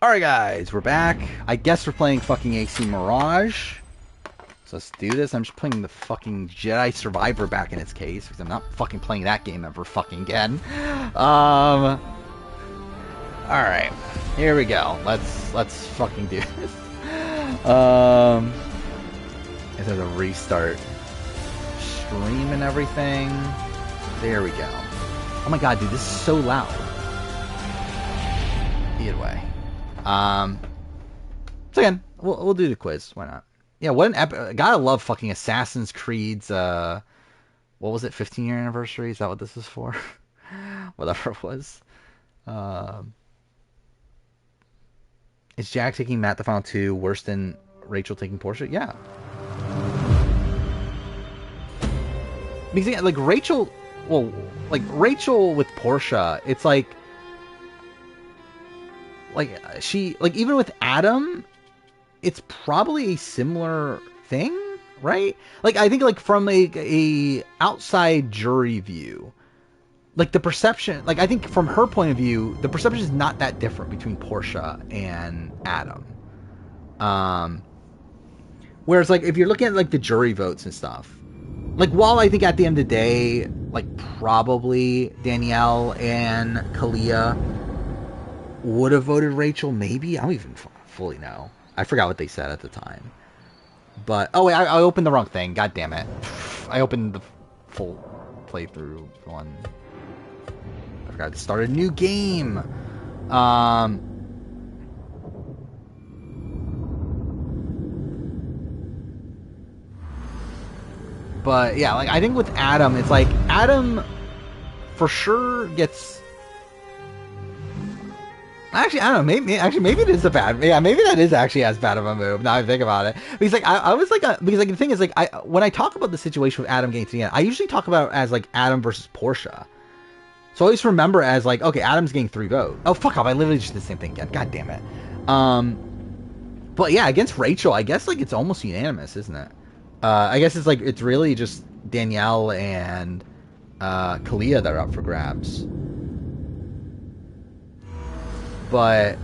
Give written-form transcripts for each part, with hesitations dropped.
Alright guys, we're back. I guess we're playing fucking AC Mirage. So let's do this. I'm just playing the fucking Jedi Survivor back in its case, because I'm not fucking playing that game ever fucking again. Alright. Here we go. Let's fucking do this. It says a restart stream and everything. There we go. Oh my god, dude, this is so loud. Either way. So again, we'll do the quiz. Why not? Yeah, what an epic. Gotta love fucking Assassin's Creed's, what was it, 15-year anniversary? Is that what this is for? Whatever it was. Is Jack taking Matt the final two worse than Rachel taking Portia? Yeah. Because, like, Rachel Rachel with Portia, it's like she, like, even with Adam, it's probably a similar thing, right? Like, I think, like, from a outside jury view, like, the perception, like, I think from her point of view, the perception is not that different between Portia and Adam. Whereas, like, if you're looking at, like, the jury votes and stuff, like, while I think at the end of the day, like, probably Danielle and Kalia would have voted Rachel, maybe? I don't even fully know. I forgot what they said at the time. But, oh wait, I opened the wrong thing. God damn it. I opened the full playthrough one. I forgot to start a new game. But yeah, like, I think with Adam, it's like Adam for sure gets. Actually, I don't know. Maybe it is a bad. Yeah, maybe that is actually as bad of a move. Now I think about it, because like I was like, because like the thing is, like, when I talk about the situation with Adam getting to the end, I usually talk about it as like Adam versus Portia. So I always remember as like, okay, Adam's getting 3 votes. Oh, fuck off! I literally just did the same thing again. God damn it. But yeah, against Rachel, I guess like it's almost unanimous, isn't it? I guess it's like it's really just Danielle and Kalia that are up for grabs. But,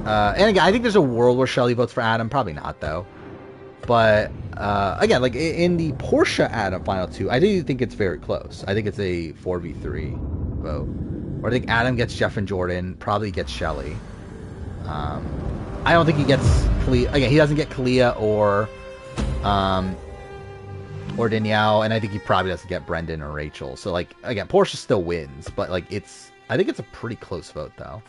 and again, I think there's a world where Shelley votes for Adam. Probably not, though. But, again, like, in the Portia-Adam final 2, I do think it's very close. I think it's a 4v3 vote. Or I think Adam gets Jeff and Jordan, probably gets Shelley. I don't think he gets Kalia. Again, he doesn't get Kalia or Danielle, and I think he probably doesn't get Brendan or Rachel. So, like, again, Portia still wins, but, like, I think it's a pretty close vote, though.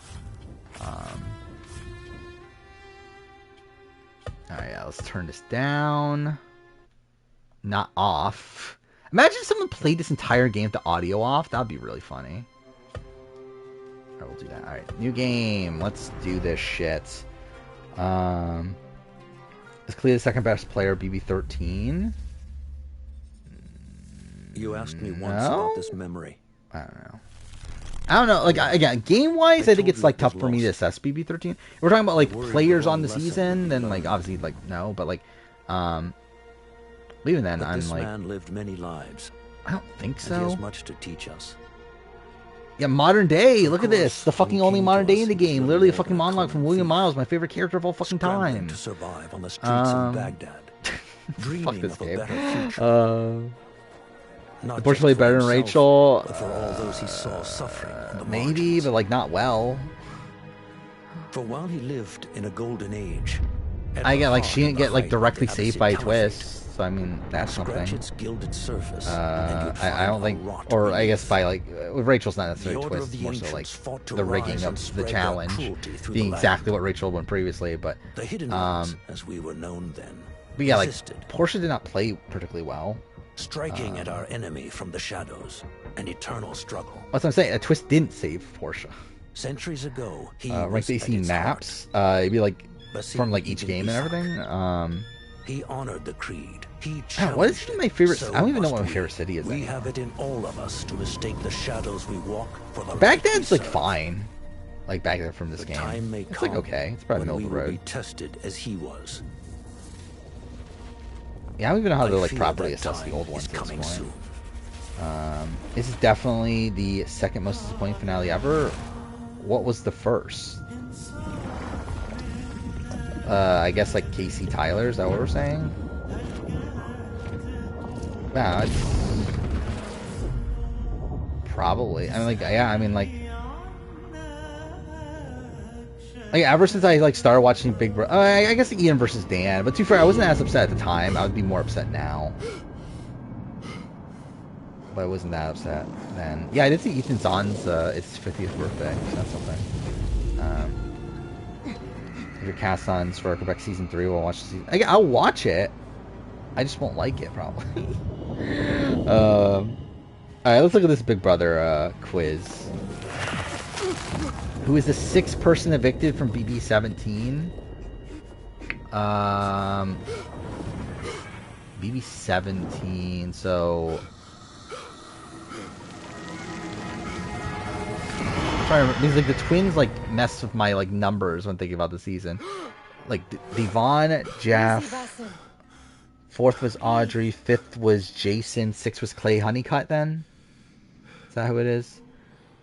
Alright, yeah, let's turn this down. Not off. Imagine if someone played this entire game with the audio off. That would be really funny. Alright, we'll do that. Alright, new game. Let's do this shit. Is Kalia the second best player, BB13? You asked me once about this memory. I don't know. Like, again, game-wise, I think it's, like, tough for me to assess BB13. If we're talking about, like, players on the season, then, like, obviously, like, no. But, like, even then, I'm, like... This man lived many lives. I don't think so. And he has much to teach us. Yeah, modern day. Look at this. The fucking only modern day in the game. Literally a fucking monologue from William Miles, my favorite character of all fucking time. To survive on the streets of Baghdad. Fuck this game. Not Unfortunately, better than Rachel. But for all those he saw suffering on the maybe, margins. but like not well. For while he lived in a golden age, I get like she didn't get like directly saved by a twist, so I mean that's something. Its gilded surface, I don't think, or I guess by like with Rachel's not necessarily a twist, it's more so like the rigging of the challenge being exactly what Rachel won previously, but the hidden ones, as we were known then. But yeah, like Portia did not play particularly well. Striking at our enemy from the shadows, an eternal struggle. That's what I'm saying. A twist didn't save Portia. Centuries ago, he ranked AC maps. It'd be like from like each game and everything. He honored the creed. He what is my favorite? I don't even know what my favorite city is. We have it in all of us to mistake the shadows we walk for the Baghdad's like fine. Like Baghdad from this game. It's like okay. It's probably middle of the road. Be tested as he was. Yeah, I don't even know how to like properly assess the old ones at this point. This is definitely the second most disappointing finale ever. What was the first? I guess like Casey Tyler, is that what we're saying? Wow, it's probably. I mean, like, yeah, I mean, like ever since I like started watching Big Brother, I guess Ian versus Dan. But to be fair, I wasn't as upset at the time. I would be more upset now. But I wasn't that upset then. Yeah, I did see Ethan Zahn's its 50th birthday. So that's something. If you're cast on Star Wars Quebec season 3, we'll watch the season. I'll watch it. I just won't like it probably. All right, let's look at this Big Brother quiz. Who is the 6th person evicted from BB17? BB17. So. Because like the twins like mess with my like numbers when thinking about the season. Like Devon, Jeff, 4th was Audrey, 5th was Jason, 6th was Clay Honeycutt. Then is that who it is?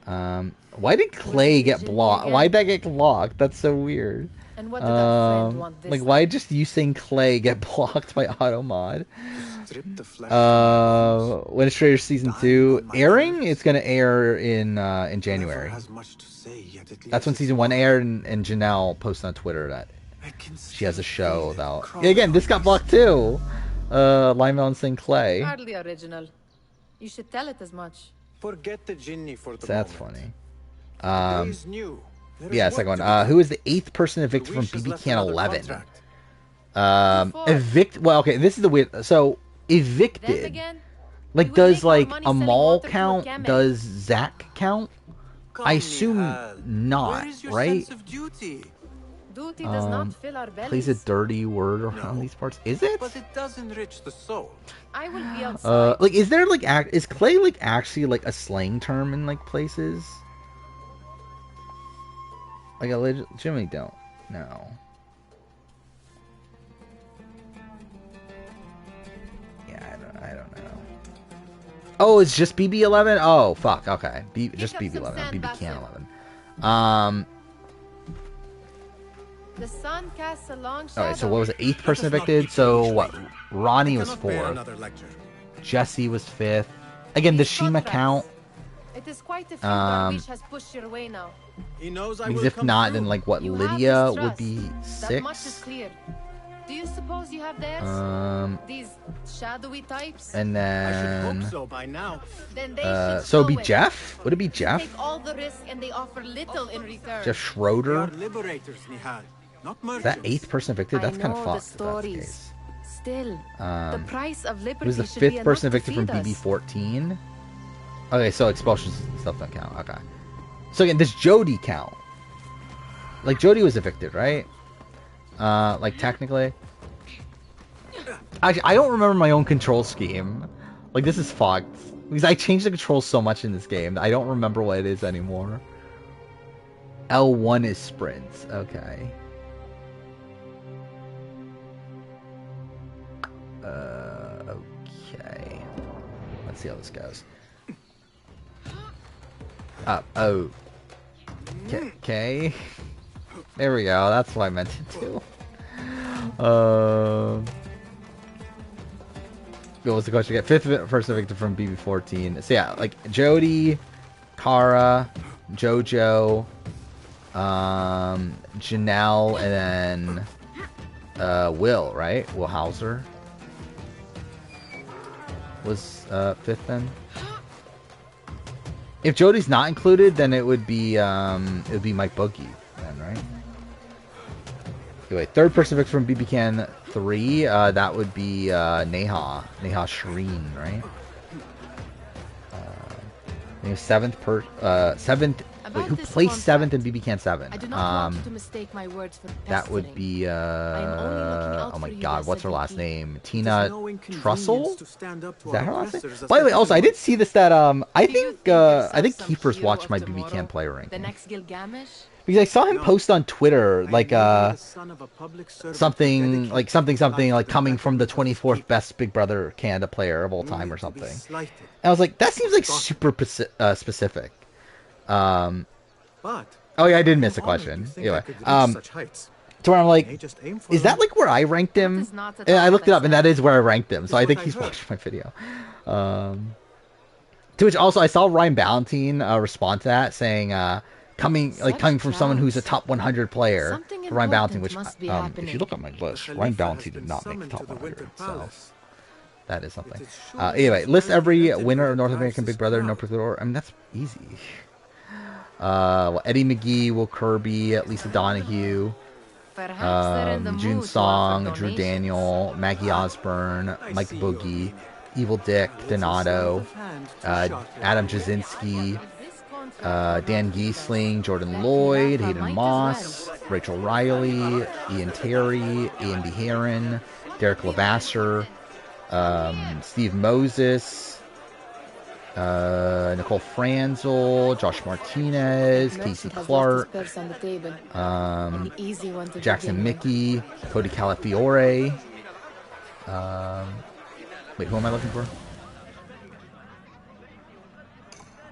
Why did Clay get blocked? Why'd that get blocked? That's so weird. And what did our friend want this like why just you saying Clay get blocked by Automod? Administrator season 2 airing. It's gonna air in January. That's when season 1 aired, and Janelle posted on Twitter that she has a show about. Yeah, again, this got blocked too. Lionel and St. Clay. Hardly original. You should tell it as much. Forget the genie for the So that's moment. funny. Yeah, second one. Who is the 8th person evicted from BB Can 11? Well, okay, this is the weird. So evicted. Again, Like, does like Amal count? Does Zach count? I assume not, right? duty does not fill our bellies. Plays a dirty word around these parts. Is it? But it does enrich the soul. I will be outside. Like, is there like is Clay like actually like a slang term in like places? Like, I legitimately don't know. Yeah, I don't know. Oh, it's just BB11? Oh, fuck. Okay. Just BB11. BB Can 11. The sun casts a long shadow. Alright, so what was it? 8th person evicted? So what? Ronnie was 4th. Jesse was 5th. Again, does Shima count? It is quite a few Darvish has pushed your way now. He knows I Because will if come not, through. then like what? You have Lydia his would trust. be That much is 6th. clear. Do you suppose you have theirs? These shadowy types? And I should hope then so by now. Then they should so it'd be know it. Jeff? Would it be They Jeff? take all the risk and they offer little in return. Jeff They are Schroeder? liberators, Nihal, not Is that merchants. 8th person evicted? That's kind of I know the fucked if that's the stories. case. Still, the price of liberty Who's the should be 5th person enough to evicted from feed us. BB14? Okay, so expulsions and stuff don't count. Okay. So again, does Jody count? Like, Jody was evicted, right? Like, technically. Actually, I don't remember my own control scheme. Like, this is fucked. Because I changed the controls so much in this game that I don't remember what it is anymore. L1 is sprints. Okay. Okay. Let's see how this goes. Oh. Okay. There we go. That's what I meant to do. What was the question again? 5th person evicted from BB14. So yeah, like Jody, Kara, JoJo, Janelle, and then Will, right? Will Hauser was 5th then. If Jody's not included, then it would be Mike Boogie then, right? Anyway, 3rd person evicted from BB Can 3, that would be Neha Shireen, right? I think 7th. Wait, who placed 7th in BB Can 7? I do not want you to mistake my words for That would pestering. be oh my god, what's her last name? It is Tina no inconvenience Trussell? to stand up to Is that our her last name? oppressors as By the way, they also I come did see this that I Do you think yourself Keepers some watched hero my of BB Can tomorrow? player The ranking. next Gilgamesh? Because I saw him No. post on Twitter I like am the son of a public servant something dedicated like his life like to coming from the betterment of his 24th people. best Big Brother Canada player of all time or Only to be something. slighted. And I was like, that seems like super specific. But Oh yeah, I did miss a how honored question. you think I Anyway, could reach such heights? To where I'm May like, just aim for is that them. like where I ranked him? Is not at And I all looked it up, and that is where I ranked him. So Is I think what I he's heard. watched my video. To which also I saw Ryan Ballantine respond to that, saying coming from someone who's a top 100 player. Something Ryan Ballantine, important which must be if happening. you look at my The list, Ryan Khalifa has Ballantine did been not make the summoned top to the 100. Winter So Palace. that is something. It is surely Anyway, his list every unprecedented winner of North drives American his Big Brother, no crown. particular order. I mean, that's easy. Eddie McGee, Will Kirby, Lisa Donahue, Perhaps they're in the June mood to Song, offer Drew donations. Daniel, Maggie Osborne, Mike Boogie, Evil Dick, Donato, Adam Jasinski, Dan Giesling, Jordan Lloyd, Hayden Moss, Rachel Riley, Ian Terry, Andy Heron, Derek Lavasser, Steve Moses, Nicole Franzel, Josh Martinez, Casey Clark, Jackson Mickey, Cody Calafiore. Wait, who am I looking for?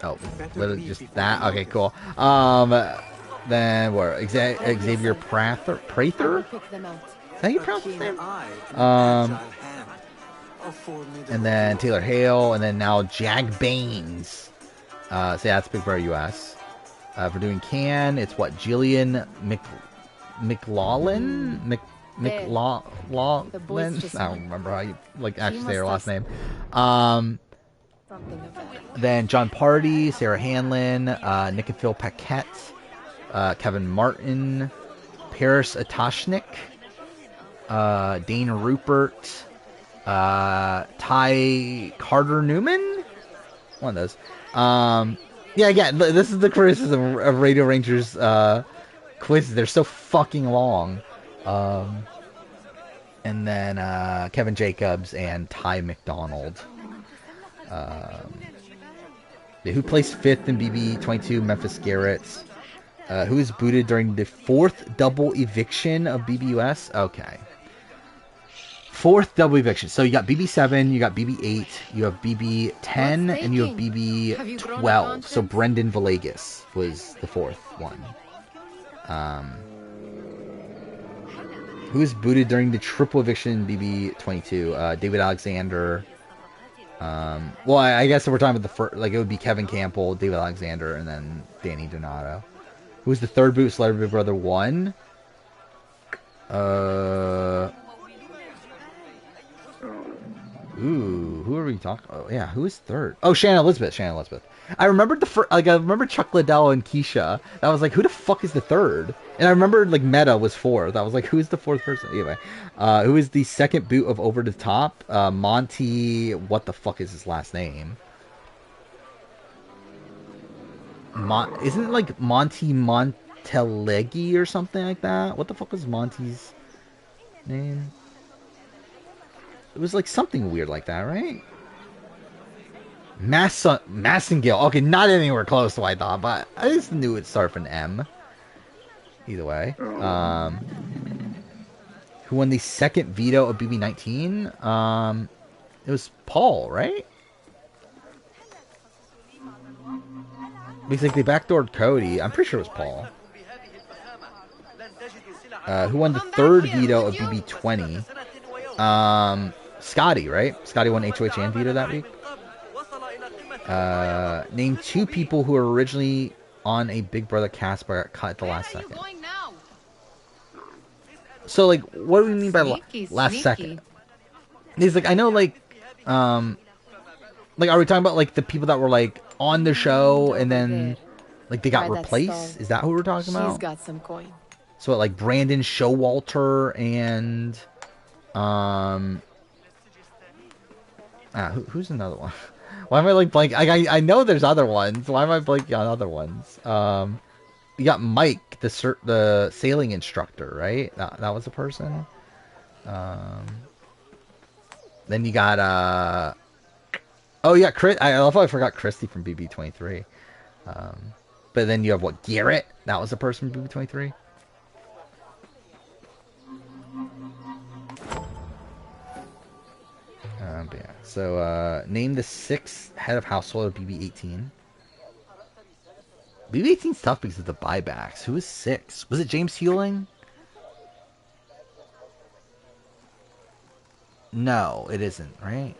Oh, literally just that. Okay, cool. Then what? Xavier Prather? Is that how you pronounce his name? And then Taylor Hale, and then now Jag Baines. So yeah, that's Big Brother US. For doing Can, it's what? Jillian McLaughlin? McLaughlin? I don't remember how you actually say her last name. Then John Party, Sarah Hanlon, Nick and Phil Paquette, Kevin Martin, Paris Atashnik, Dana Rupert, Ty Carter Newman, one of those. Yeah, again, this is the criticism of Radio Rangers quizzes. They're so fucking long. And then Kevin Jacobs and Ty McDonald. Who placed 5th in BB22? Memphis Garrett. Who was booted during the 4th double eviction of BBUS? Okay. 4th double eviction. So you got BB7, you got BB8, you have BB10, and you have BB12. So Brendan Villegas was the 4th one. Who was booted during the triple eviction in BB22? David Alexander. Well, I guess if we're talking about the first, like, it would be Kevin Campbell, David Alexander, and then Danny Donato. Who was the 3rd boot? Celebrity Big Brother 1. Ooh, who are we talking? Oh, yeah, who is 3rd? Oh, Shannon Elizabeth. I remembered the first, like, I remember Chuck Liddell and Keisha. I was like, who the fuck is the 3rd? And I remembered, like, Meta was 4th. I was like, who's the 4th person? Anyway, who is the 2nd boot of Over the Top? Monty, what the fuck is his last name? Isn't it like Monty Monteleggi or something like that? What the fuck was Monty's name? It was like something weird like that, right? Massengale. Okay, not anywhere close to what I thought, but I just knew it started with an M. Either way. Who won the 2nd veto of BB19? It was Paul, right? Because like they backdoored Cody. I'm pretty sure it was Paul. Who won the 3rd veto of BB20? Scotty, right? Scotty won HOH and veto that week. Name 2 people who were originally on a Big Brother cast but got cut at the last second. So, like, what do we mean by last second? He's like, I know, like, are we talking about, like, the people that were, like, on the show and then, like, they got replaced? Is that who we're talking about? She's got some coin. So, like, Brandon Showalter and, who's another one? Why am I, like, blank? I know there's other ones. Why am I blanking on other ones? You got Mike, the sailing instructor, right? That was a person. Then you got, oh yeah, Chris. I love how I forgot Christy from BB23. But then you have what, Garrett? That was a person from BB23. But yeah. So name the 6th head of household of BB18. BB18's tough because of the buybacks. Who was 6? Was it James Hewling? No, it isn't, right?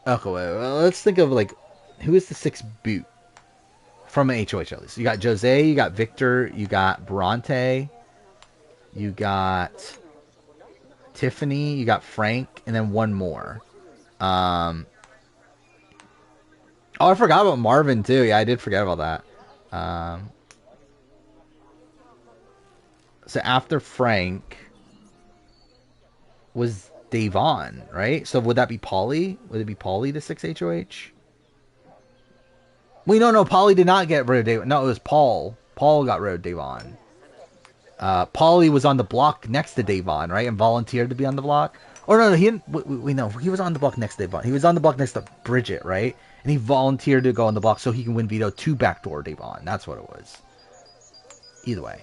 Okay, wait, well, let's think of, like, who is the 6th boot? From an HOH, at least. You got Jose, you got Victor, you got Bronte, you got Tiffany, you got Frank, and then one more. Oh, I forgot about Marvin, too. Yeah, I did forget about that. So after Frank was Davon, right? So would that be Paulie? Would it be Paulie, the 6th HOH? Wait, no, Paulie did not get rid of Davon. No, it was Paul. Paul got rid of Davon. Paulie was on the block next to Davon, right? And volunteered to be on the block. Or no, he didn't. Wait, no, he was on the block next to Davon. He was on the block next to Bridget, right? And he volunteered to go on the block so he can win veto to backdoor Davon. That's what it was. Either way.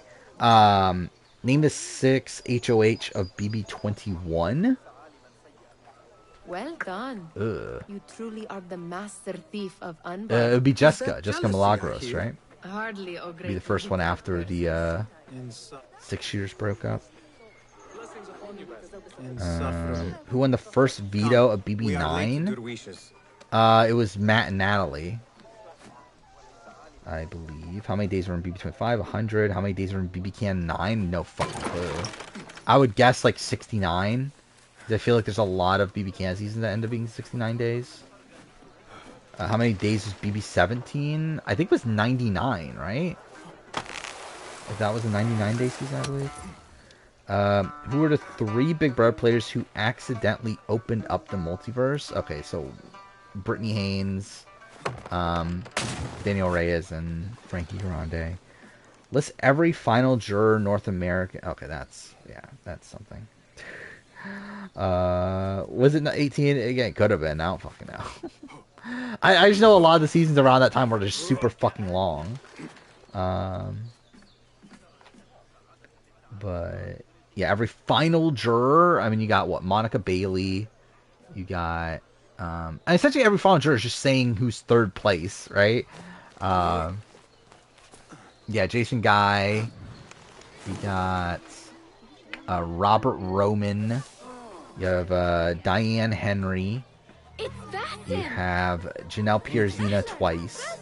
Name the 6 HOH of BB21. Well done. Ugh. You truly are the master thief of It unbug. would be Jessica jealousy Milagros, here? right? Hardly, oh Be the first one after the 6 shooters broke up. Who won the first veto of BB9? It was Matt and Natalie, I believe. How many days were in BB25? 100. How many days were in BB Can 9? No fucking clue. I would guess like 69. I feel like there's a lot of BB Can seasons that end up being 69 days. How many days was BB17? I think it was 99, right? If that was a 99-day season, I believe. Who were the 3 Big Brother players who accidentally opened up the multiverse? Okay, so Brittany Haynes, Daniel Reyes, and Frankie Grande. List every final juror North American. Okay, that's something. Was it 18? Again, it could have been. I don't fucking know. I just know a lot of the seasons around that time were just super fucking long. But yeah, every final juror. I mean, you got what? Monica Bailey. You got and essentially every final juror is just saying who's 3rd place, right? Yeah, Jason Guy. You got Robert Roman. You have Diane Henry. You have Janelle Pierzina twice.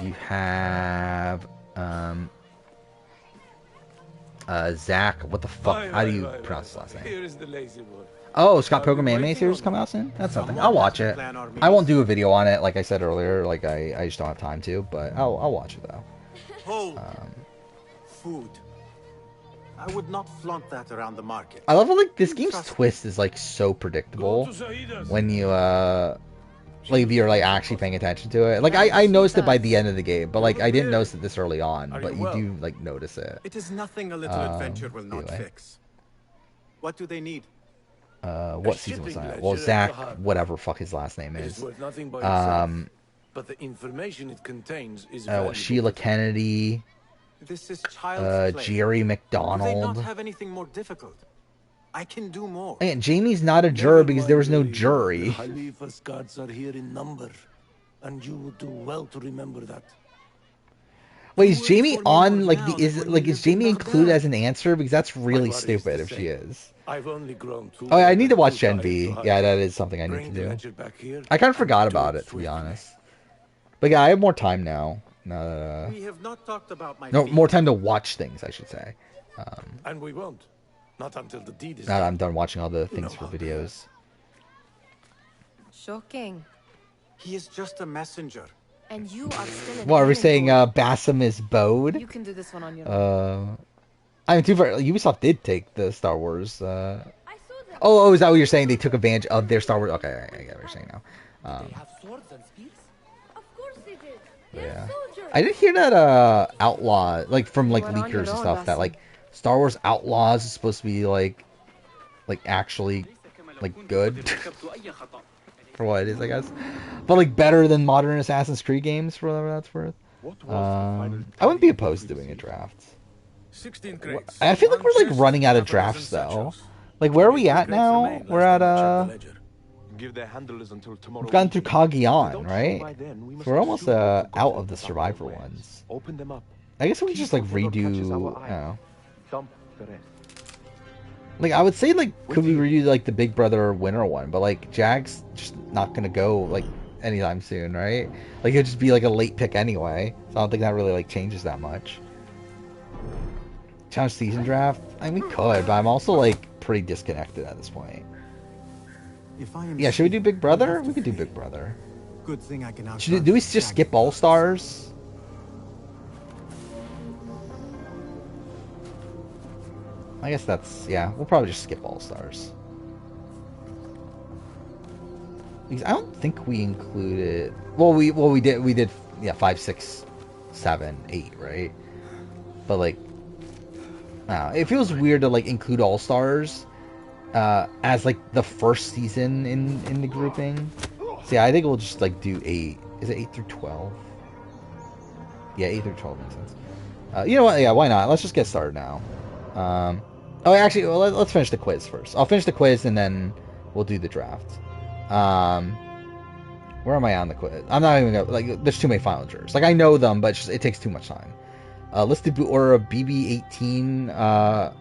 You have Zach. What the fuck? How do you pronounce his last name? Oh, Scott Pilgrim Anime Series coming out soon? That's something. I'll watch it. I won't do a video on it, like I said earlier. Like I just don't have time to, but I'll watch it though. Food. I would not flaunt that around the market. I love how like this game's twist is like so predictable when you like if you're like actually paying attention to it. Like I noticed it by the end of the game, but like I didn't notice it this early on. But you do like notice it. It is nothing a little adventure will not fix. What do they need? What season was that? Well, Zach, whatever fuck his last name is. But the information it contains is Sheila Kennedy. This is child's play. Jerry McDonald. Do they not have anything more difficult? I can do more. And Jamie's not a juror because there was no jury. Khalifa's guards are here in number, and you would do well to remember that. Wait, is Jamie on like is Jamie included as an answer? Because that's really stupid if she is. I've only grown too. Oh, I need to watch Gen V. Yeah, that is something I need to do. I kind of forgot about it, to be honest. But yeah, I have more time now. We have not talked about my more time to watch things, I should say. And we won't. Not until the deed is now that I'm done watching all the things for videos. Shocking. He is just a messenger. And you are still What are we saying? Bassam is Bode? You can do this one on your own. I mean, too far. Ubisoft did take the Star Wars. Oh, is that what you're saying? They took advantage of their Star Wars. Okay, I get what you're saying now. They have swords and spears? Of course they did. Yeah. I did hear that Outlaw, like from like leakers and stuff, that like Star Wars Outlaws is supposed to be like actually like good for what it is, I guess, but like better than modern Assassin's Creed games for whatever that's worth. I wouldn't be opposed to doing a draft. I feel like we're like running out of drafts though. Like where are we at now? We're at Give their handlers until tomorrow. we've gone through Kagian, right? So we're almost out of the Survivor ones. Open them up. I guess we can just like redo. I don't know. Dump the rest. Like, I would say, like, could we redo, like, the Big Brother winner one? But, like, Jack's just not going to go, like, anytime soon, right? Like, it'd just be, like, a late pick anyway. So I don't think that really, like, changes that much. Challenge season draft? I mean, we could, but I'm also, like, pretty disconnected at this point. Yeah, should we do Big Brother? We could do Big Brother. Good thing I can Do we just skip All Stars? I guess that's, yeah, we'll probably just skip All Stars. Because I don't think we included, we did, yeah, 5, 6, 7, 8, right? But, like, it feels weird to, like, include All Stars as, like, the first season in the grouping. So yeah, I think we'll just, like, do 8. Is it 8 through 12? Yeah, 8 through 12 makes sense. You know what? Yeah, why not? Let's just get started now. Actually, well, let's finish the quiz first. I'll finish the quiz and then we'll do the draft. Where am I on the quiz? I'm not even gonna, like, there's too many final jurors. Like, I know them, but it takes too much time. Listed boot order of BB18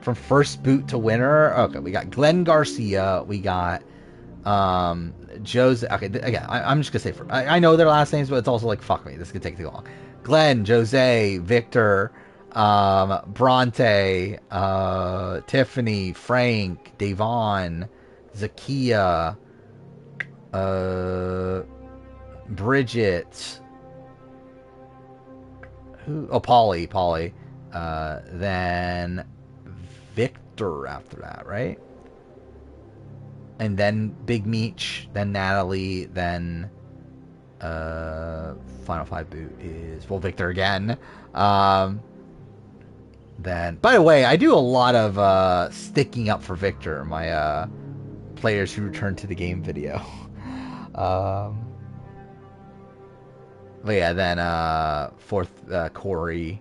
from first boot to winner. Okay, we got Glenn Garcia. We got Jose. Okay, again, I'm just gonna say I know their last names, but it's also like, fuck me, this could take too long. Glenn, Jose, Victor, Bronte, Tiffany, Frank, Davon, Zakia, Bridget, Polly, then Victor after that, right? And then Big Meech, then Natalie, then final 5 boot is, well, Victor again. Then, by the way, I do a lot of sticking up for Victor, my players who return to the game video. But yeah, then 4th Corey,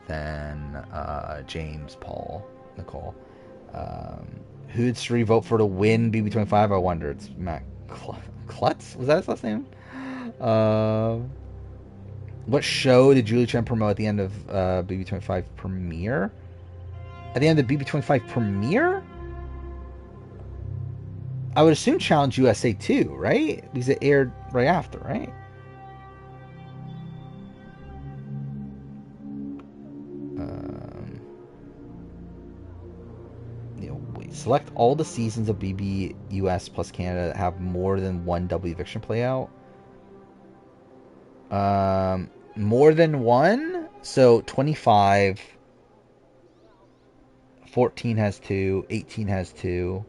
then James, Paul, Nicole. Who did Sri vote for to win BB25? I wonder. It's Matt Klutz? Was that his last name? What show did Julie Chen promote at the end of BB25 premiere? At the end of the BB25 premiere? I would assume Challenge USA 2, right? Because it aired right after, right? Wait. Select all the seasons of BB US plus Canada that have more than one double eviction playout. More than one? So 25. 14 has 2. 18 has 2.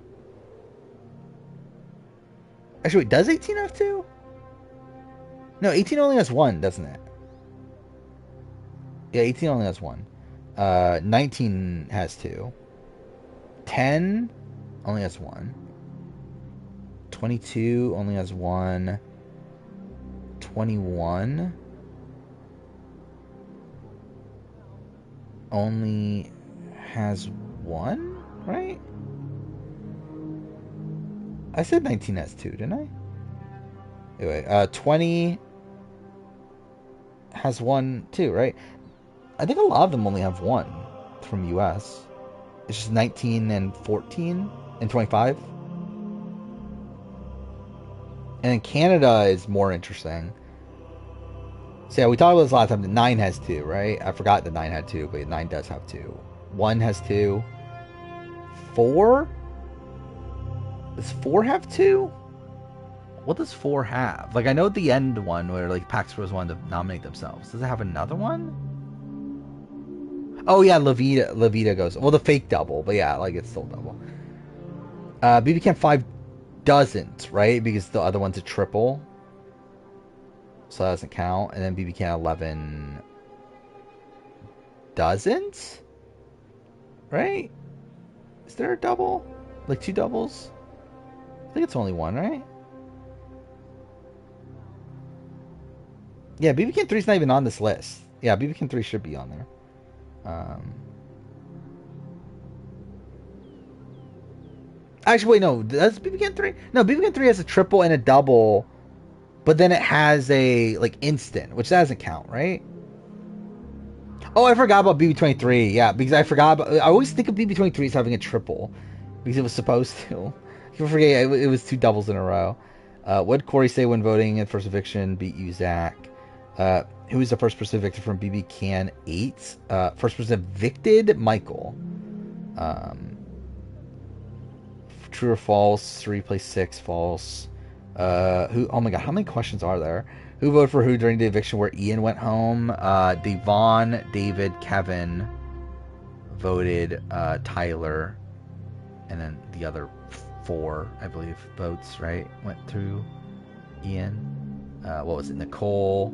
Actually, wait, does 18 have 2? No, 18 only has 1, doesn't it? Yeah, 18 only has 1. 19 has 2. 10 only has 1. 22 only has 1. 21 only has 1, right? I said 19 has 2, didn't I? Anyway, 20 has 1 too, right? I think a lot of them only have 1 from US. It's just 19 and 14 and 25. And then Canada is more interesting. So yeah, we talked about this last time. The 9 has 2, right? I forgot the 9 had 2, but 9 does have 2. 1 has 2. 4? Does 4 have 2? What does 4 have? Like, I know the end one where, like, Pax Bros wanted to nominate themselves. Does it have another one? Oh yeah, Levita goes. Well, the fake double, but yeah, like, it's still double. BB Camp 5 doesn't, right? Because the other one's a triple. So that doesn't count. And then BB Camp 11 doesn't? Right? Is there a double? Like 2 doubles? I think it's only 1, right? Yeah, BB Camp 3 is not even on this list. Yeah, BB Camp 3 should be on there. Actually, wait, no. Does BB Camp 3? No, BB Camp 3 has a triple and a double, but then it has a, like, instant, which doesn't count, right? Oh, I forgot about BB23. Yeah, because I forgot about. I always think of BB23 as having a triple because it was supposed to. You forget it was 2 doubles in a row. What did Corey say when voting in first eviction? Beat you, Zach. Who was the first person evicted from BB Can 8? First person evicted, Michael. True or false? 3 plays 6. False. Who? Oh my god, how many questions are there? Who voted for who during the eviction where Ian went home? Devon, David, Kevin voted Tyler, and then the other 4, I believe, votes, right? Went through Ian. What was it? Nicole.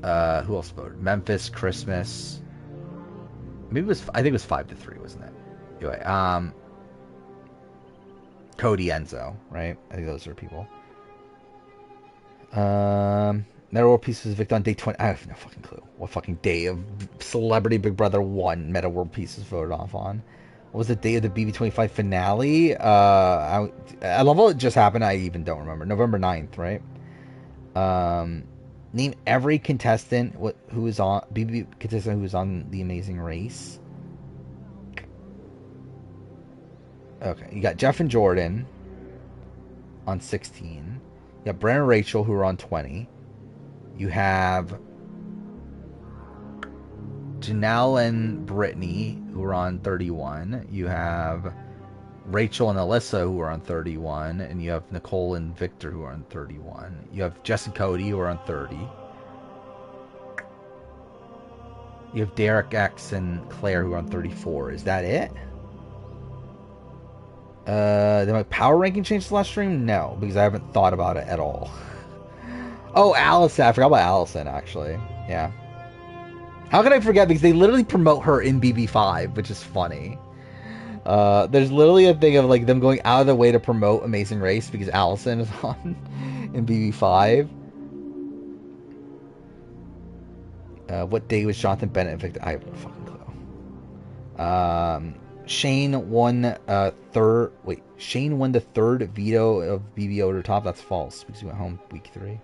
Who else voted? Memphis, Christmas. Maybe it was. I think it was 5-3, wasn't it? Anyway, Cody, Enzo, right? I think those are people. Meta World Peace was evicted on day 20. I have no fucking clue what fucking day of Celebrity Big Brother 1 Meta World Peace was voted off on. What was the day of the BB25 finale? I love how it just happened. I even don't remember. November 9th, right? Name every contestant who was on BB contestant who was on The Amazing Race. Okay, you got Jeff and Jordan on 16. You have Brent and Rachel who are on 20. You have Janelle and Brittany who are on 31. You have Rachel and Alyssa who are on 31. And you have Nicole and Victor who are on 31. You have Jess and Cody who are on 30. You have Derek X and Claire who are on 34. Is that it? Did my power ranking change the last stream? No, because I haven't thought about it at all. Oh, Allison. I forgot about Allison, actually. Yeah. How could I forget? Because they literally promote her in BB5, which is funny. There's literally a thing of like them going out of their way to promote Amazing Race because Allison is on in BB5. What day was Jonathan Bennett evicted? I have no fucking clue. Shane won Shane won the 3rd veto of BB over top. That's false because he went home week 3.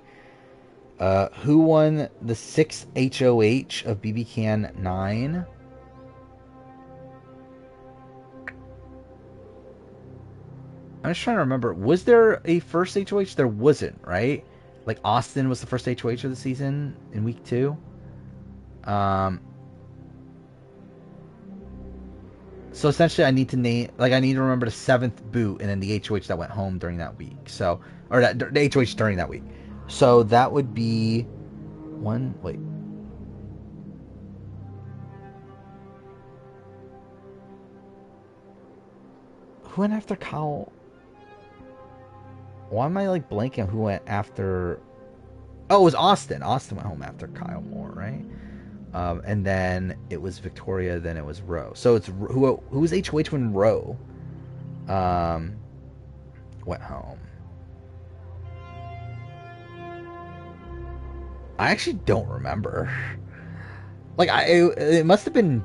Who won the 6th HOH of BB Can 9? I'm just trying to remember. Was there a first HOH? There wasn't, right? Like Austin was the first HOH of the season in week 2. So essentially, I need to remember the 7th boot and then the HOH that went home during that week. So, or the HOH during that week. So that would be one. Wait. Who went after Kyle? Why am I like blanking? Who went after? Oh, it was Austin. Austin went home after Kyle Moore, right? And then it was Victoria, then it was Roe. So it's who was HOH when Roe went home? I actually don't remember. Like it must have been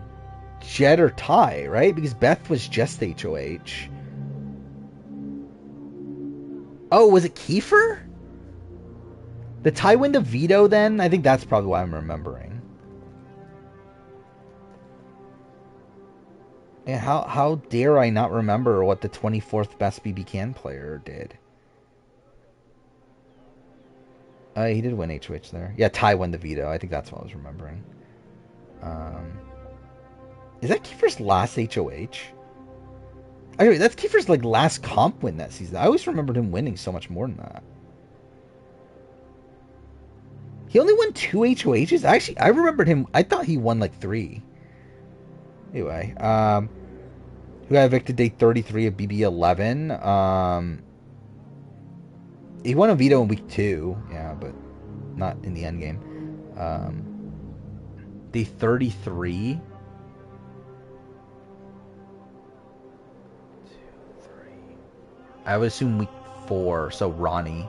Jed or Ty, right? Because Beth was just HOH. Oh, was it Kiefer? Did Ty win the veto then? I think that's probably what I'm remembering. Yeah, how dare I not remember what the 24th best BB Can player did? He did win HOH there. Yeah, Ty won the veto. I think that's what I was remembering. Is that Kiefer's last HOH? Anyway, that's Kiefer's like last comp win that season. I always remembered him winning so much more than that. He only won 2 HOHs? Actually, I remembered him. I thought he won like 3. Anyway, who got evicted day 33 of BB11? He won a veto in week 2, yeah, but not in the end game. Day 33. 2, 3. I would assume week 4, so Ronnie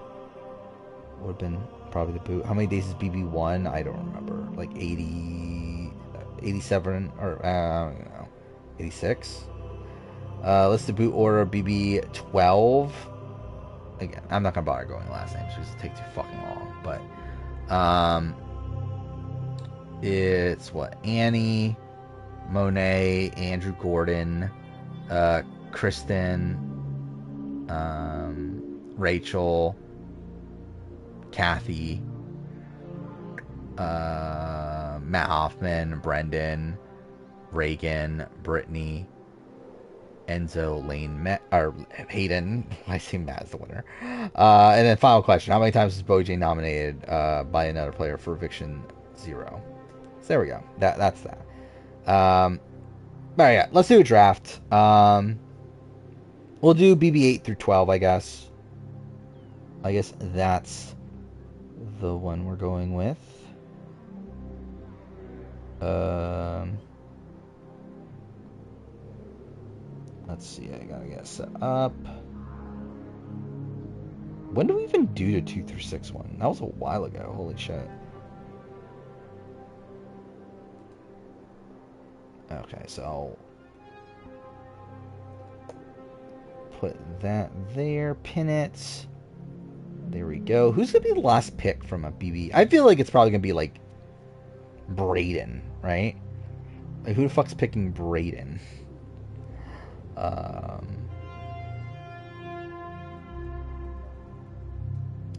would have been probably the boot. How many days is BB1? I don't remember. Like 80, 87, or I don't know, 86. Listed boot order BB12. Again, I'm not gonna bother going last names because it takes too fucking long. But It's what? Annie, Monet, Andrew Gordon, Kristen, Rachel, Kathy, Matt Hoffman, Brendan, Reagan, Brittany, Enzo, Lane, or Hayden. I see Matt as the winner. And then final question: how many times was Boj nominated by another player for Eviction 0? So there we go. That's that. All right, yeah. Let's do a draft. We'll do BB 8 through 12, I guess. I guess that's the one we're going with. Let's see. I gotta get set up. When do we even do the 2 through 6 one? That was a while ago. Holy shit. Okay, so I'll put that there. Pin it. There we go. Who's gonna be the last pick from a BB? I feel like it's probably gonna be like Brayden, right? Like, who the fuck's picking Brayden?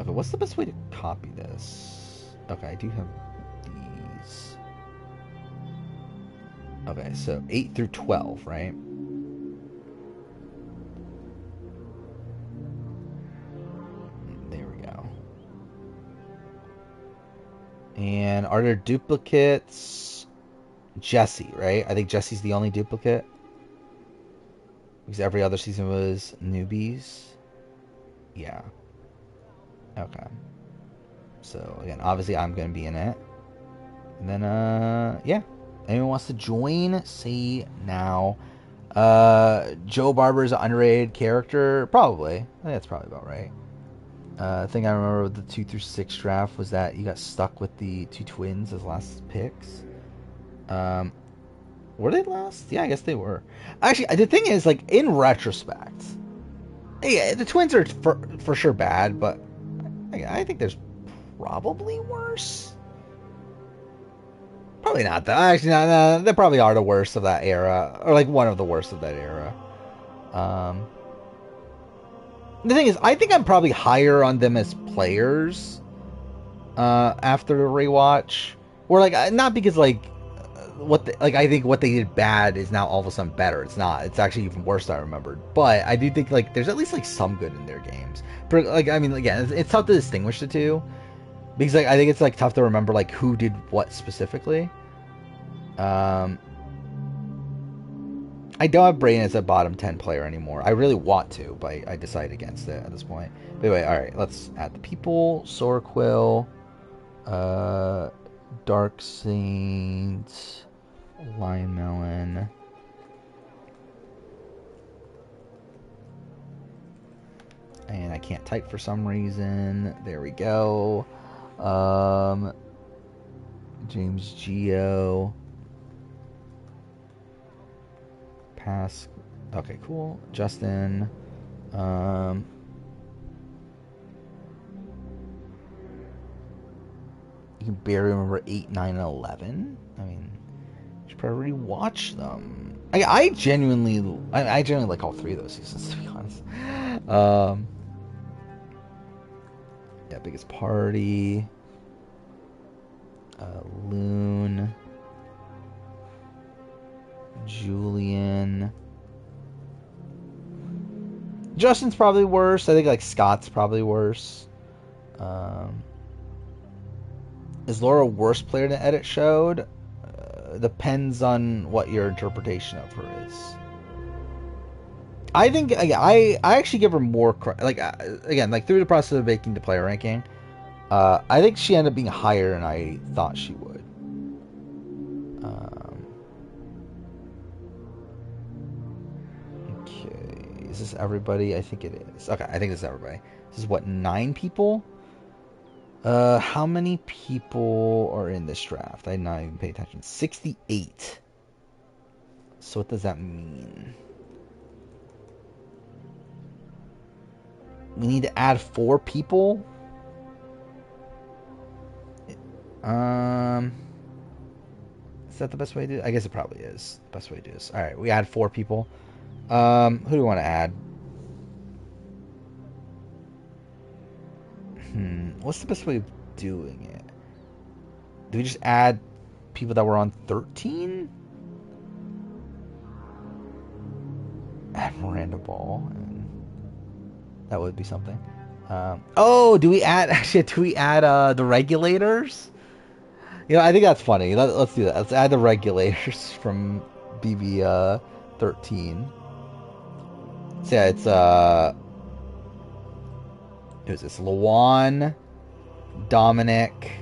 Okay, what's the best way to copy this? Okay, I do have these. Okay, so 8 through 12, right? There we go. And are there duplicates? Jesse, right? I think Jesse's the only duplicate. Because every other season was newbies. Yeah. Okay. So, again, obviously I'm going to be in it. And then, yeah. Anyone wants to join? Say now. Joe Barber's an underrated character? Probably. I think that's probably about right. The thing I remember with the 2 through 6 draft was that you got stuck with the 2 twins as last picks. Were they last? Yeah, I guess they were. Actually, the thing is, like, in retrospect, yeah, the twins are for sure bad, but I think there's probably worse. Probably not, though. Actually, no, they probably are the worst of that era, or like one of the worst of that era. The thing is, I think I'm probably higher on them as players after the rewatch, or like not because like I think what they did bad is now all of a sudden better. It's not. It's actually even worse than I remembered. But I do think like there's at least like some good in their games. But like I mean, again, it's tough to distinguish the two because like I think it's like tough to remember like who did what specifically. I don't have Braden as a bottom 10 player anymore. I really want to, but I decided against it at this point. But anyway, all right, let's add the people. Sorquill, Dark Saint, Lion Melon. And I can't type for some reason. There we go. James Geo. Pass. Okay, cool. Justin. You can barely remember 8, 9, and 11. I mean, you should probably rewatch them. I genuinely like all 3 of those seasons, to be honest. Yeah, Biggest Party. Loon. Julian. Justin's probably worse. I think like Scott's probably worse. Is Laura a worse player than Edit showed? Depends on what your interpretation of her is. I think I actually give her more like again like through the process of making the player ranking. I think she ended up being higher than I thought she would. Okay, is this everybody? I think it is. Okay, I think this is everybody. This is what, 9 people? How many people are in this draft? I did not even pay attention. 68. So what does that mean? We need to add 4 people? Is that the best way to do it? I guess it probably is the best way to do this. All right, we add 4 people. Who do we want to add? What's the best way of doing it? Do we just add people that were on 13? Add Miranda Ball. That would be something. Do we add? Actually, do we add the regulators? I think that's funny. Let's do that. Let's add the regulators from BB 13. So yeah, who's this? Lawan, Dominic,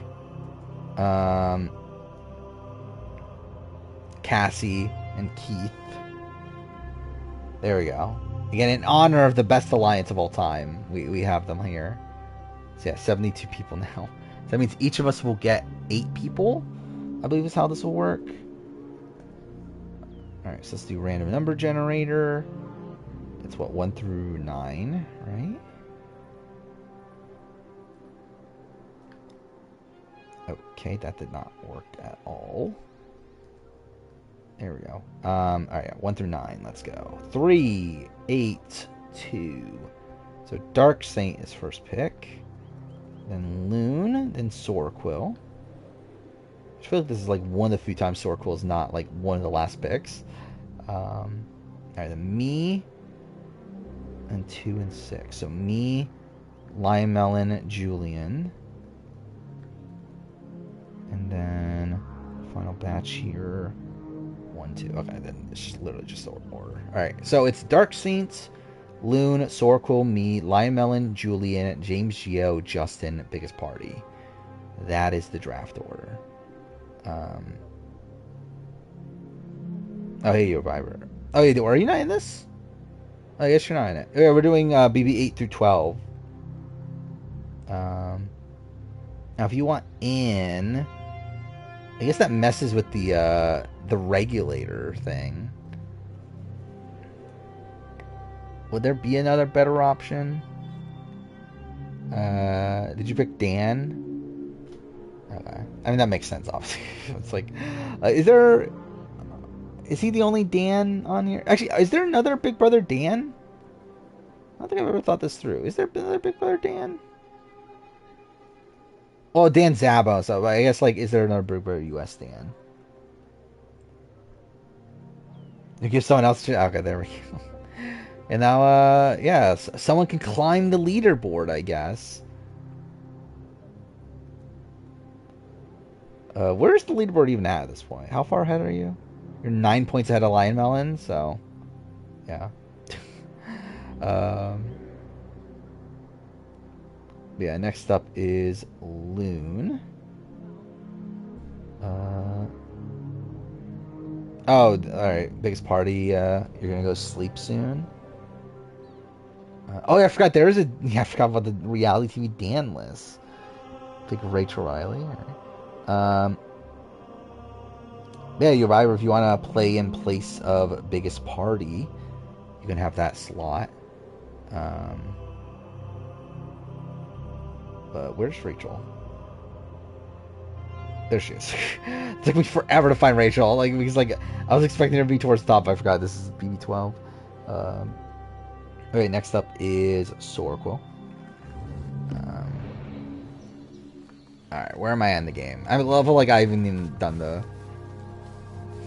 Cassie, and Keith. There we go. Again, in honor of the best alliance of all time, we have them here. So yeah, 72 people now. So that means each of us will get 8 people, I believe is how this will work. Alright, so let's do random number generator. It's what, 1 through 9, right? Okay, that did not work at all. There we go. Alright, 1 through 9, let's go. 3, 8, 2. So Dark Saint is first pick. Then Loon, then Sorquill. I feel like this is like one of the few times Sorquill is not like one of the last picks. Alright, then me, and 2 and 6. So me, Lion Melon, Julian. And then final batch here. 1, 2. Okay, then it's just literally just the order. Alright, so it's Dark Saints, Loon, Sorquill, me, Lion Melon, Julian, James Geo, Justin, Biggest Party. That is the draft order. Oh, hey, you're Viber. Oh, yeah, are you not in this? Oh, I guess you're not in it. Yeah, we're doing BB 8 through 12. Now, if you want in, I guess that messes with the regulator thing. Would there be another better option? Did you pick Dan? Okay. I mean, that makes sense, obviously. It's like, is he the only Dan on here? Actually, is there another Big Brother Dan? I don't think I've ever thought this through. Is there another Big Brother Dan? Oh, Dan Zabo. So I guess, like, is there another Big Brother US Dan? You give someone else to... Okay, there we go. And now, yeah, someone can climb the leaderboard, I guess. Where's the leaderboard even at this point? How far ahead are you? You're 9 points ahead of Lion Melon, so... Yeah. Yeah, next up is Loon. Oh, alright. Biggest Party, you're gonna go sleep soon. Oh, yeah, I forgot there is a... Yeah, I forgot about the reality TV Dan list. Pick Rachel Riley. Alright. Yeah, you're right. If you want to play in place of Biggest Party, you can have that slot. But where's Rachel? There she is. It took me forever to find Rachel. Like, because, like, I was expecting her to be towards the top. I forgot this is BB12. Okay, next up is Sorquill. Alright, where am I in the game? I'm at level, like, I haven't even done the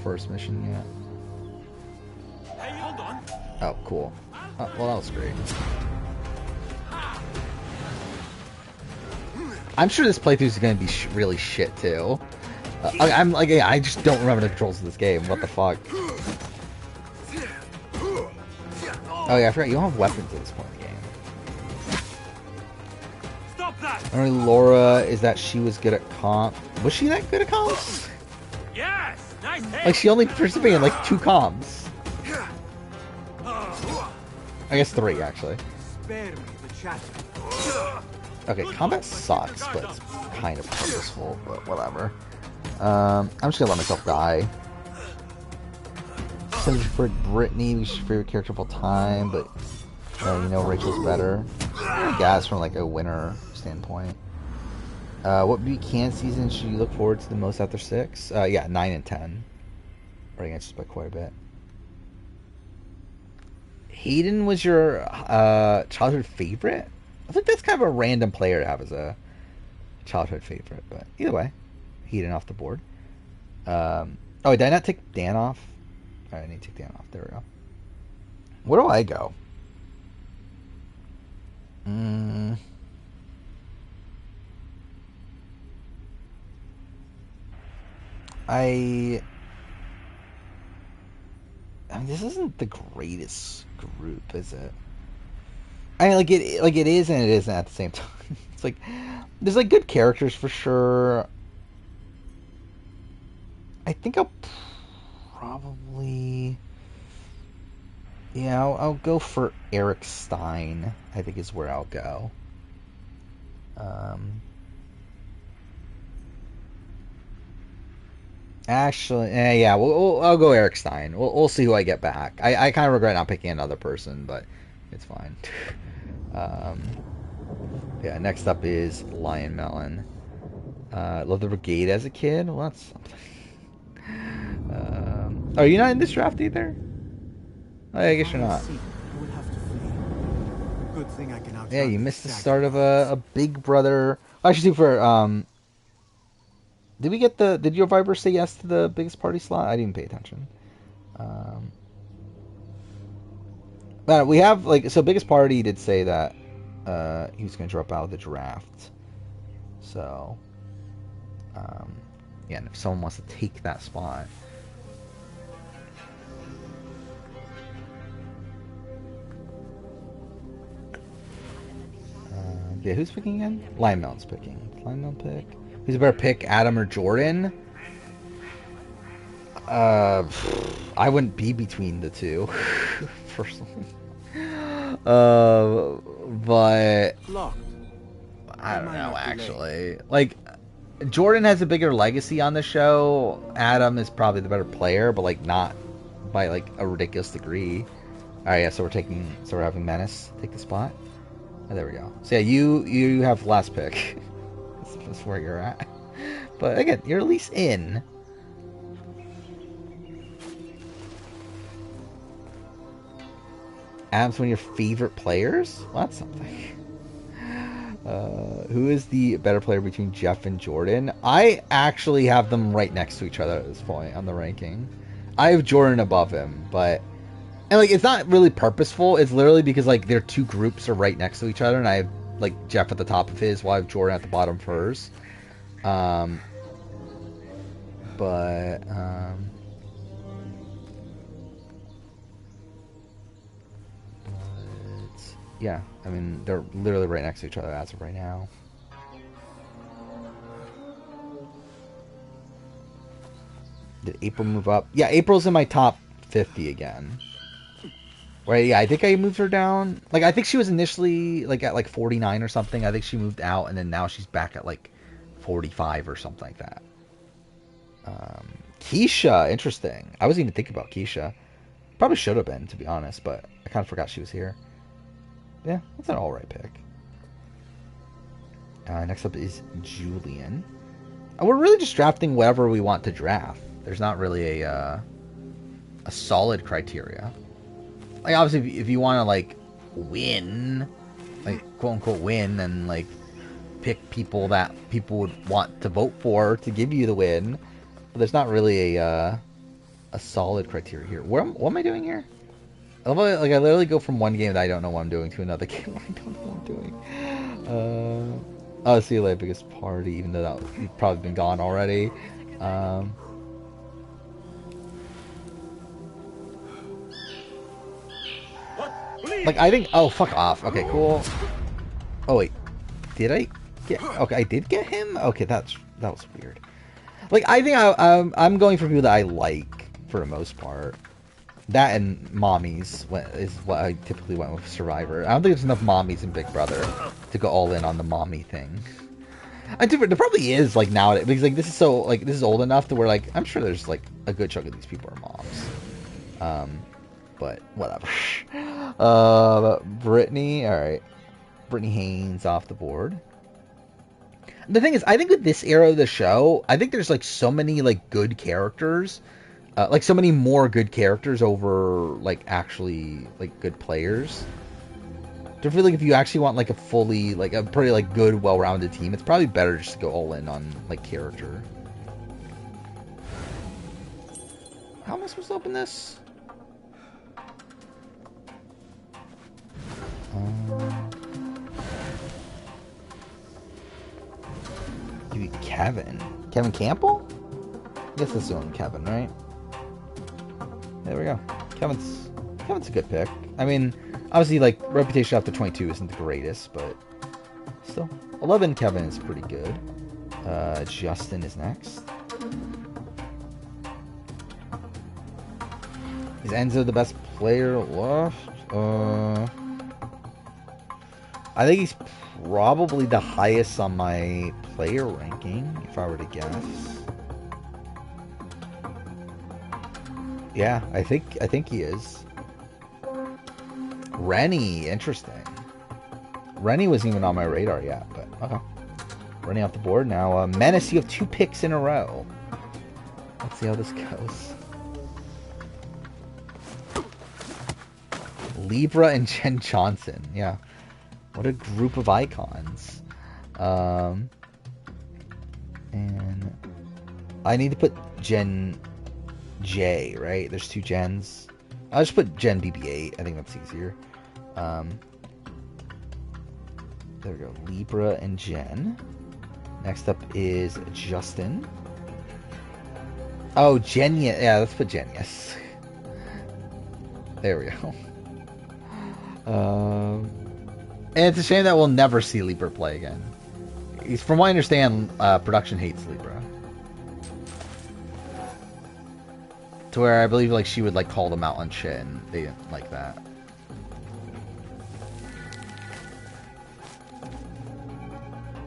first mission yet. Hey, hold on. Oh, cool. Oh, well, that was great. I'm sure this playthrough is going to be really shit, too. I'm like, I just don't remember the controls of this game. What the fuck? Oh, yeah, I forgot. You don't have weapons at this point in the game. Stop that! Only Laura is that she was good at comp. Was she that good at comps? Yes! Nice hit! Like, she only participated in, like, 2 comps. I guess 3, actually. Spare me the chat. Okay, combat sucks, but it's kind of purposeful, but whatever. I'm just gonna let myself die. Said you prefer Brittany, she's your favorite character of all time, but you know Rachel's better. I guess from like a winner standpoint. What Buchanan season should you look forward to the most after 6? Yeah, 9 and 10. Running against us by quite a bit. Hayden was your childhood favorite? I think that's kind of a random player to have as a childhood favorite, but either way, Hayden off the board. Oh, did I not take Dan off? Alright, I need to take Dan off. There we go. Where do I go? I mean, this isn't the greatest group, is it? I mean, like it is and it isn't at the same time. It's like there's like good characters for sure. I think I'll probably, yeah, I'll go for Eric Stein. I think is where I'll go. Actually, yeah, I'll go Eric Stein. We'll see who I get back. I kind of regret not picking another person, but it's fine. Yeah, next up is Lion Melon. Love the Brigade as a kid. Well, that's something. Are you not in this draft either? Oh, I guess you're not. Good thing I can outrun Yeah, you missed the start of a Big Brother. Actually, for did we get did your Viber say yes to the biggest party slot? I didn't pay attention. But we have, like, so biggest party did say that he was going to drop out of the draft. So, yeah, and if someone wants to take that spot. Yeah, who's picking again? Lion Melon's picking. Lion Melon pick. Who's a better pick, Adam or Jordan? I wouldn't be between the two, personally. But I don't know, actually. Like, Jordan has a bigger legacy on the show. Adam is probably the better player, but like not by like a ridiculous degree. All right, yeah. So we're having Menace take the spot. Oh, there we go. So yeah, you have last pick. That's where you're at. But again, you're at least in. Adam's one of your favorite players? Well, that's something. Who is the better player between Jeff and Jordan? I actually have them right next to each other at this point on the ranking. I have Jordan above him, but... And, like, it's not really purposeful. It's literally because, like, their two groups are right next to each other, and I have, like, Jeff at the top of his, while I have Jordan at the bottom of hers. Yeah, I mean, they're literally right next to each other as of right now. Did April move up? Yeah, April's in my top 50 again. Right, yeah, I think I moved her down. Like, I think she was initially, like, at, like, 49 or something. I think she moved out, and then now she's back at, like, 45 or something like that. Keisha, interesting. I wasn't even thinking about Keisha. Probably should have been, to be honest, but I kind of forgot she was here. Yeah, that's an alright pick. Next up is Julian. And we're really just drafting whatever we want to draft. There's not really a solid criteria. Like, obviously, if you want to, like, win, like, quote-unquote win, then, like, pick people that people would want to vote for to give you the win. But there's not really a solid criteria here. What am I doing here? I literally go from one game that I don't know what I'm doing to another game I don't know what I'm doing. Oh, see you later, biggest party, even though that you've probably been gone already. Like, I think... Oh, fuck off. Okay, cool. Oh, wait. Did I get... Okay, I did get him? Okay, that was weird. Like, I think I'm going for people that I like, for the most part. That and mommies is what I typically went with Survivor. I don't think there's enough mommies in Big Brother to go all in on the mommy thing. There probably is, like, nowadays, because, like, this is old enough to where, like, I'm sure there's, like, a good chunk of these people are moms. But whatever. Brittany, alright. Brittany Haynes off the board. The thing is, I think with this era of the show, I think there's like so many like good characters, like so many more good characters over like actually like good players. I feel like if you actually want like a fully like a pretty like good, well-rounded team, it's probably better just to go all in on like character. How am I supposed to open this? Give you Kevin. Kevin Campbell? I guess this is on Kevin, right? There we go. Kevin's a good pick. I mean, obviously, like, reputation after 22 isn't the greatest, but still. 11 Kevin is pretty good. Justin is next. Is Enzo the best player left? I think he's probably the highest on my player ranking, if I were to guess. Yeah, I think he is. Rennie, interesting. Rennie wasn't even on my radar yet, but okay. Rennie off the board now. Menace, you have 2 picks in a row. Let's see how this goes. Libra and Jen Johnson. Yeah. What a group of icons. And I need to put Jen J, right? There's 2 Jens. I'll just put Jen BB8. I think that's easier. There we go. Libra and Jen. Next up is Justin. Oh, Genius. Yeah, let's put Genius. There we go. And it's a shame that we'll never see Libra play again. From what I understand, production hates Libra. To where I believe like she would like call them out on shit, and they didn't like that.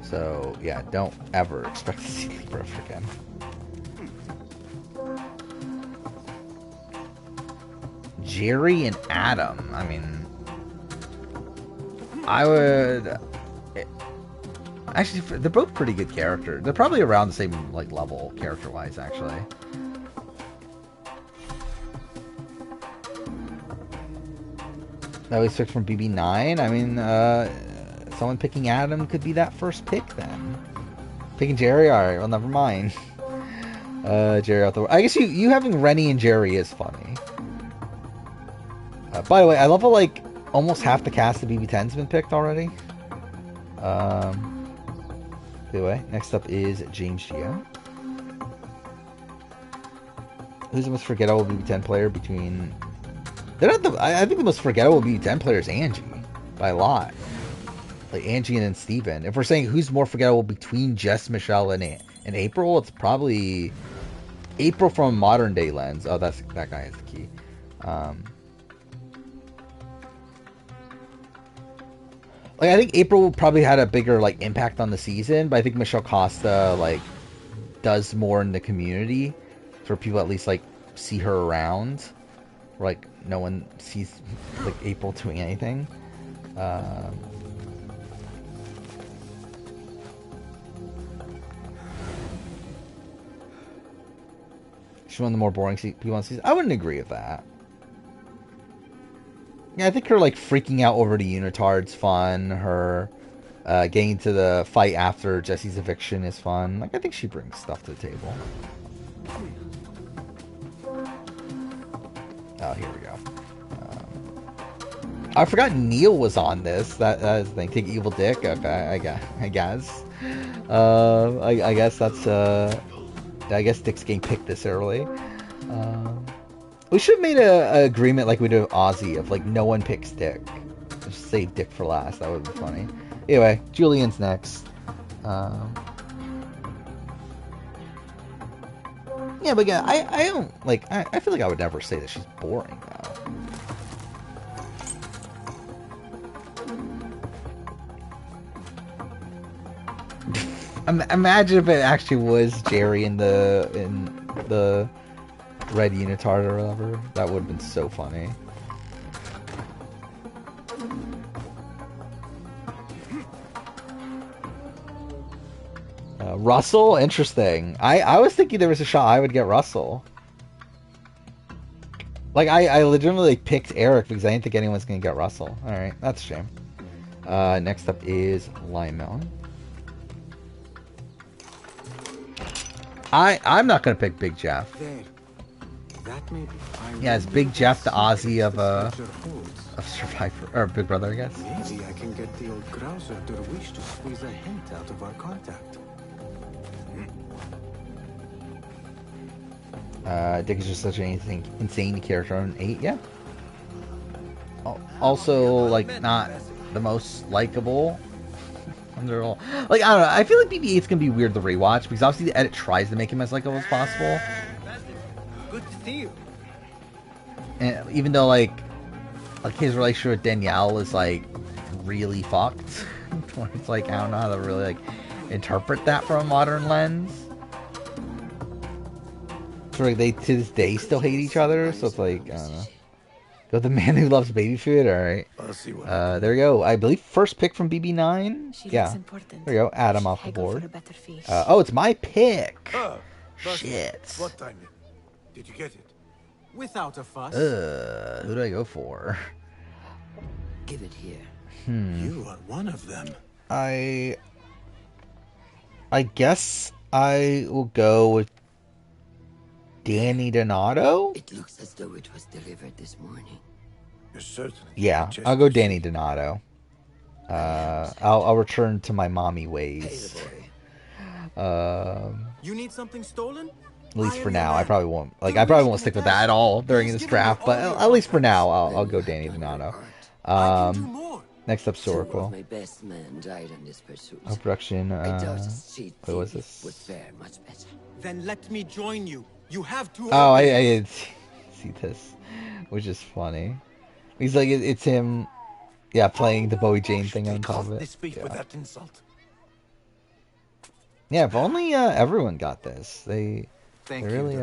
So yeah, don't ever expect to see Libra again. Jerry and Adam. I mean, I would actually. They're both pretty good characters. They're probably around the same like level character-wise, actually. That was picked from BB9. I mean, someone picking Adam could be that first pick then. Picking Jerry, alright, well, never mind. Jerry out the... I guess you having Rennie and Jerry is funny. By the way, I love how, like, almost half the cast of BB10's been picked already. Anyway, next up is James Gio. Who's the most forgettable BB10 player between... They're not the... I think the most forgettable BB10 player is Angie. By a lot. Like, Angie and then Steven. If we're saying who's more forgettable between Jess, Michelle, and April, it's probably... April from a modern day lens. Oh, that guy is the key. Like, I think April probably had a bigger, like, impact on the season, but I think Michelle Costa, like, does more in the community, for people at least, like, see her around. Or, like, no one sees, like, April doing anything. She's one of the more boring people on season. I wouldn't agree with that. Yeah, I think her, like, freaking out over the unitard's fun. Her getting to the fight after Jesse's eviction is fun. Like, I think she brings stuff to the table. Oh, here we go. I forgot Neil was on this. That is the thing. Take Evil Dick. Okay, I guess. I guess that's... I guess Dick's getting picked this early. We should have made an agreement like we did with Ozzy of like no one picks Dick. Just save Dick for last. That would be funny. Anyway, Julian's next. Yeah, but yeah, I don't like. I feel like I would never say that she's boring though. Imagine if it actually was Jerry in the red unitard or whatever. That would have been so funny. Russell, interesting. I was thinking there was a shot I would get Russell. Like, I legitimately picked Eric because I didn't think anyone's going to get Russell. Alright, that's a shame. Next up is Lime Melon. I'm not going to pick Big Jeff. Yeah, it's Big Jeff, the Aussie of Survivor, or Big Brother, I guess. Maybe I can get the old grouser to wish to squeeze a hint out of our contact. Dick is just such an insane character on 8, yeah. Also, like, not the most likable. Under all, like, I don't know. I feel like BB-8's gonna be weird to rewatch because obviously the edit tries to make him as likable as possible. Good to see you. And even though like his relationship with Danielle is like really fucked, it's like I don't know how to really like interpret that from a modern lens. So like they to this day still hate each other, so it's like I don't know. Go the man who loves baby food. All right. There we go. I believe first pick from BB9. Yeah. There we go. Adam off the board. Oh, it's my pick. Shit. What time? Did you get it? Without a fuss. Who do I go for? Give it here. You are one of them. I guess I will go with Danny Donato. It looks as though it was delivered this morning. You're certain? Yeah, I'll go Danny Donato. I'll return to my mommy ways. You need something stolen? At least for now. I probably won't. Like I probably won't stick with that at all during this draft. But at least for now, I'll go Danny Donato. Next up, Soracle. My best men died in this pursuit. Oh, production. What was this? Would fare much better. Then let me join you. You have to. Oh, I did see this, which is funny. He's like, it's him, yeah, playing the Bowie Jane thing on top of it. Yeah, if only everyone got this. They're really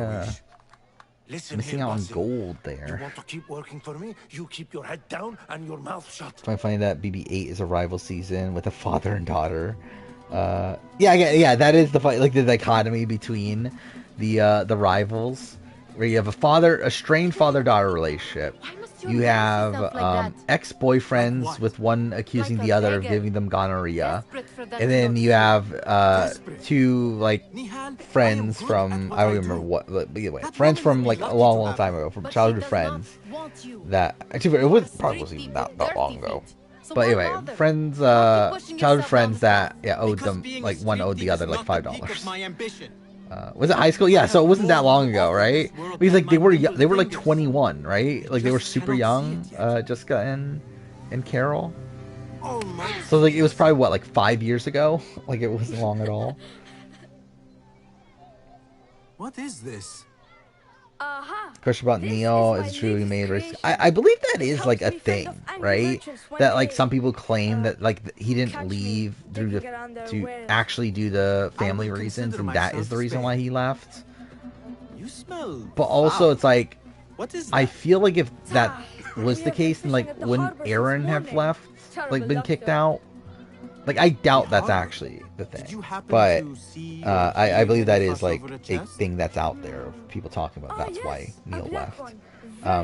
missing out on gold there. You want to keep working for me? You keep your head down and your mouth shut. It's quite funny that BB-8 is a rival season with a father and daughter. Yeah, that is the fight, like the dichotomy between the rivals, where you have a strained father-daughter relationship. You have ex-boyfriends with one accusing the other of giving them gonorrhea, and then you have two like friends from I don't remember what, but anyway, friends from like a long time ago, from childhood friends. That actually it probably wasn't even that long ago. But anyway, friends, childhood friends that owed them, like one owed the other like $5. Was it high school? Yeah, so it wasn't that long ago, right? Because like they were like 21, right? Like they were super young, Jessica and Carol. So like it was probably what, like 5 years ago? Like it wasn't long at all. What is this? Question about Neil is truly made risk. I believe that is like a thing, right? That like some people claim that like he didn't leave through to actually do the family reasons, and that is the reason why he left. But also it's like I feel like if that was the case, then like wouldn't Aaron have left, like been kicked out? Like I doubt that's actually the thing, but I believe that is like a thing that's out there of people talking about. That's why Neil left.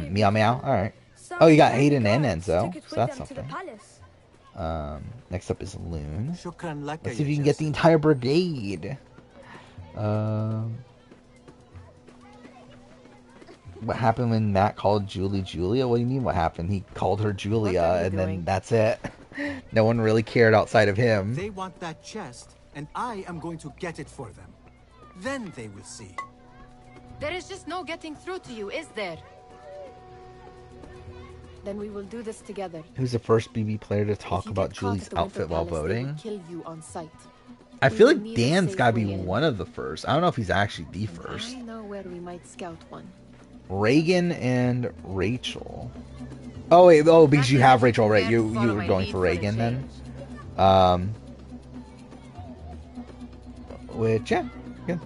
Meow meow. All right. Oh, you got Hayden and Enzo, so that's something. Next up is Loon. Let's see if you can get the entire brigade. What happened when Matt called Julie Julia? What do you mean what happened? He called her Julia, and then that's it. No one really cared outside of him. They want that chest, and I am going to get it for them. Then they will see. There is just no getting through to you, is there? Then we will do this together. Who's the first BB player to talk about Julie's outfit while voting? Kill you on sight. I feel like Dan's gotta be one of the first. I don't know if he's actually the first. I know where we might scout one. Reagan and Rachel. Oh wait, because you have Rachel, right? You were going for Reagan then. Which yeah,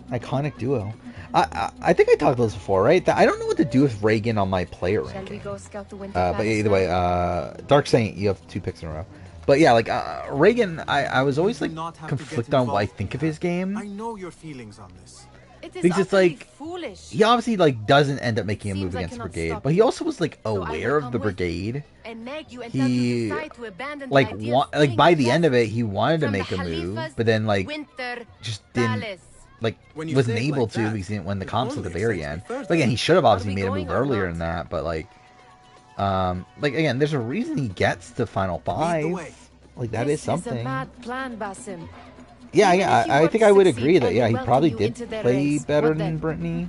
iconic duo. I think I talked about this before, right? I don't know what to do with Reagan on my player ranking. Shall we go scout the winter but either way, Dark Saint, you have 2 picks in a row. But yeah, like Reagan, I was always You like do not have to get conflicted on what I involved think of in his that. game. I know your feelings on this. It is Because it's utterly like foolish. he obviously like doesn't end up making a seems move I against the cannot brigade, stop but he you. also was like So I will aware of come the with brigade. and nag you until you He decide to abandon the like idea of like killing by the the end of it, peasants he wanted to from the make a move, Khalifa's but then like winter just didn't palace. like When you wasn't say it able like to that, because he didn't win the it comps at only the very excites me end. further. But again, he should have obviously we made a going move or earlier not? than that. But like again, there's a reason he gets to final Lead the way. five. Like that This is something. is a mad plan, Basim. Yeah, Even yeah, if you I were think to I would succeed agree that and yeah, they he welcome probably you did into their play ranks, better what than then? Brittany,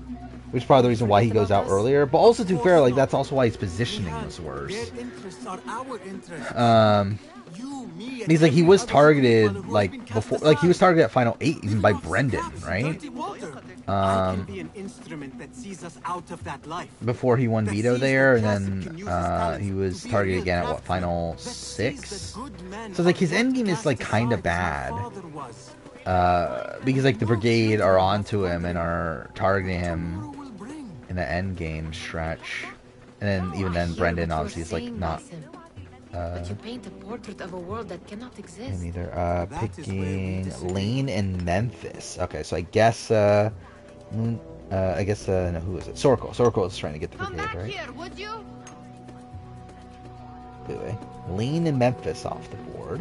which is probably the reason why he Forget goes about out us? earlier. But also, to be Of fair, course like not. that's also why his positioning Jihad, was worse. Their interests are our interests. You, Me, he's like he every was other targeted who has like been cast before, like he was aside. targeted at final 8 even Living by off Brendan, scraps and right? dirty water. I can be an instrument that sees us out of that life. Before he won That veto sees there, that and Qasim can then use his talents he was to be a targeted real again at what craftsman. final That sees 6. that good men So like his are end not game is cast like kind of aside as my bad. father was. Because like the brigade are onto him and are targeting Tomorrow him will bring. in the end game stretch, and then even then I hear Brendan what you're obviously is like saying, not Basim. But you paint a portrait of a world that cannot him exist. either. That is where we Picking disagree. Lane and Memphis. Okay, so I guess no, who is it? Sorko. Sorko is trying to get the Come brigade, back right? here, would you? Anyway, Lane and Memphis off the board.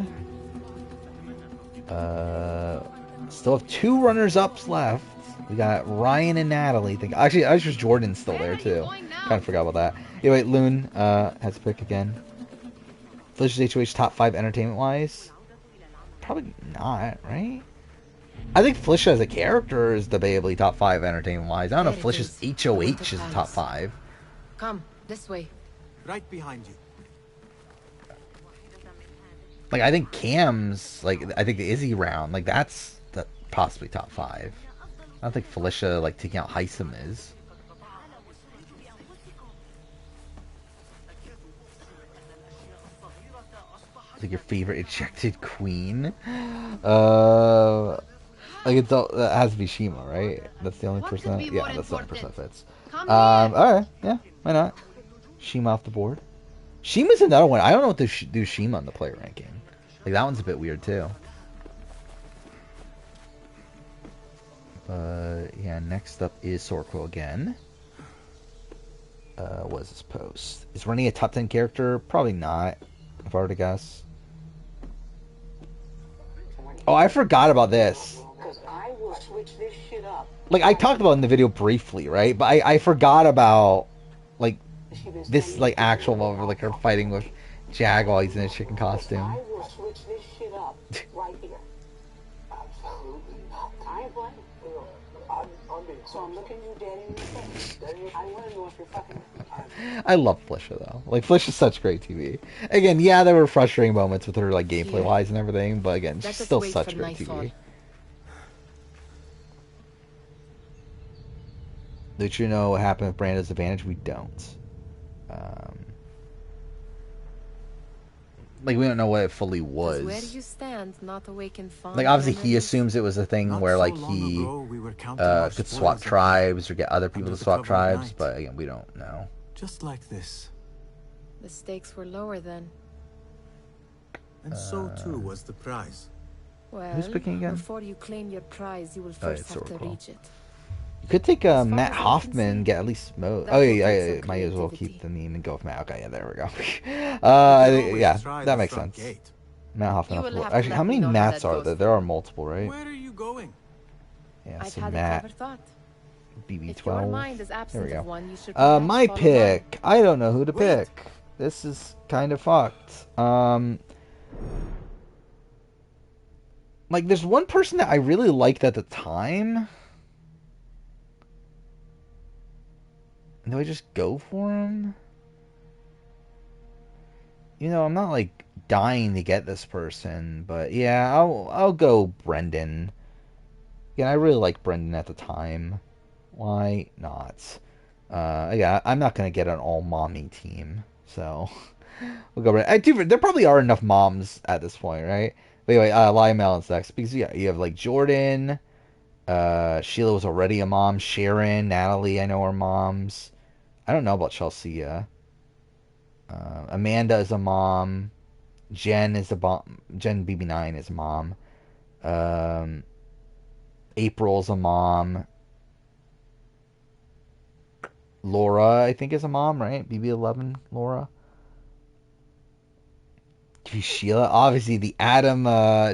Still have 2 runners-ups left. We got Ryan and Natalie. Actually, I was just Jordan's still there too. Kind of forgot about that. Anyway, Loon has to pick again. Felicia's HOH top 5 entertainment-wise? Probably not, right? I think Felicia as a character is debatably top 5 entertainment-wise. I don't know if There it Felicia's is. HOH is top 5. Come, this way. Right behind you. Like, I think Cam's, like, I think the Izzy round, like, that's possibly top 5. I don't think Felicia, like, taking out Heisem is. Like, your favorite ejected queen? Like, that has to be Shima, right? That's the only What person could that, be yeah, more that's the only person that important? fits. Come here. Alright, yeah, why not? Shima off the board. Shima's another one. I don't know what to do Shima on the player ranking. Like, that one's a bit weird, too. Yeah, next up is Sorko again. What is this post? Is Rennie a top 10 character? Probably not, if I were to guess. Oh, I forgot about this. Like, I talked about it in the video briefly, right? But I forgot about, like, this, like, actual moment where, like, her fighting with Jag while he's in a chicken costume. I will switch this shit up right here. Absolutely not. I ain't playing. I'm being so I'm looking you dead in the face. I want to know if you're fucking. I love Felicia, though. Like, Felicia's such great TV. Again, yeah, there were frustrating moments with her, like, gameplay-wise and everything, but again, she's still such great TV. Did you know what happened with Brando's advantage? We don't. Like, we don't know what it fully was. Where you stand, not awaken fond Like, obviously, he memories. assumes it was a thing Not where, so like, long he ago, we were counting our could spoils swap of tribes or get other people under to the swap cover of tribes, night. but again, we don't know. Just like this. The stakes were lower then. And so too was the prize. Well, Who's picking again? before you claim your prize, you will Oh, first it's have to Oracle. reach it. You could take As far Matt as I can Hoffman, see, get at least Mo. that Oh, will yeah, take some might as well creativity. keep the meme and go with Matt. Okay, yeah, there we go. You always Yeah, try that the makes front sense. gate. Matt Hoffman You off will the board. have to Actually, let how me many know how Matts that are goes. there? There are multiple, right? Where are you going? Yeah, I've so had a Matt, clever thought. If your BB12. mind is There absent we go. of one, you should perhaps My follow pick. I don't know who to Wait. pick. This is kind of fucked. Like, there's one person that I really liked at the time. And do I just go for him? You know, I'm not, like, dying to get this person, but yeah, I'll go Brendan. Yeah, I really liked Brendan at the time. Why not? Yeah, I'm not gonna get an all-mommy team, so we'll go Brendan. There probably are enough moms at this point, right? But anyway, Lionel is next, because yeah, you have, like, Jordan, Sheila was already a mom, Sharon, Natalie, I know are moms. I don't know about Chelsea. Amanda is a mom. Jen is a mom. Jen BB9 is a mom. April's a mom. Laura, I think, is a mom, right? BB11, Laura. Sheila, obviously the Adam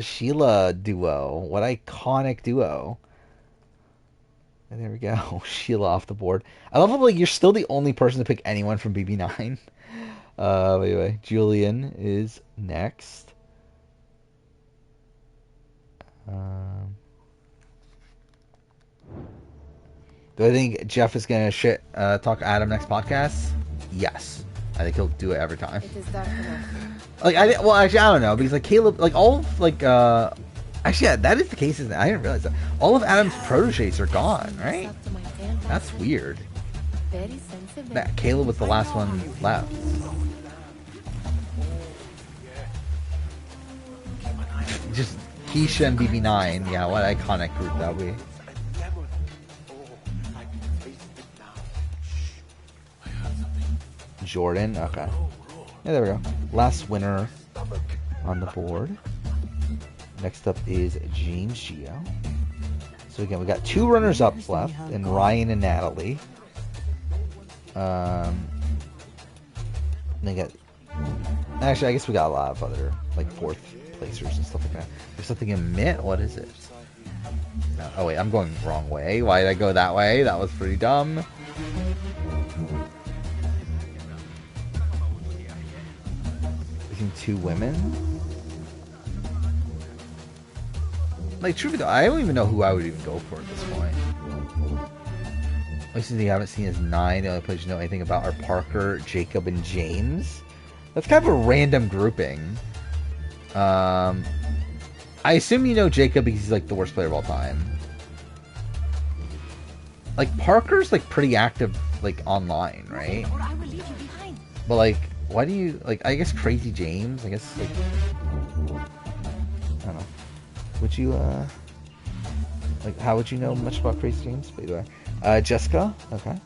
Sheila duo. What iconic duo. And there we go. Sheila off the board. I love how like you're still the only person to pick anyone from BB9. Anyway, Julian is next. Do I think Jeff is gonna talk Adam next podcast? Yes, I think he'll do it every time. It is dark enough. Like actually I don't know because like Caleb, like all of like actually yeah, that is the case. Isn't it? I didn't realize that all of Adam's proteges are gone, right? That's weird. That Caleb was the last one left. Just Keisha and BB9. Yeah, what iconic group that would be. Jordan. Okay. Yeah, there we go. Last winner on the board. Next up is James Gio. So again, we got 2 runners-ups left, and Ryan and Natalie. They got. Actually, I guess we got a lot of other like 4th placers and stuff like that. There's something in mid. What is it? No, oh wait, I'm going the wrong way. Why did I go that way? That was pretty dumb. Between 2 women. Like, truly though, I don't even know who I would even go for at this point. Places you haven't seen is 9. The only places you know anything about are Parker, Jacob, and James. That's kind of a random grouping. I assume you know Jacob because he's like the worst player of all time. Like Parker's like pretty active like online, right? But like, why do you like? I guess Crazy James. I guess like I don't know. Would you like? How would you know much about Crazy James? By the way, Jessica. Okay.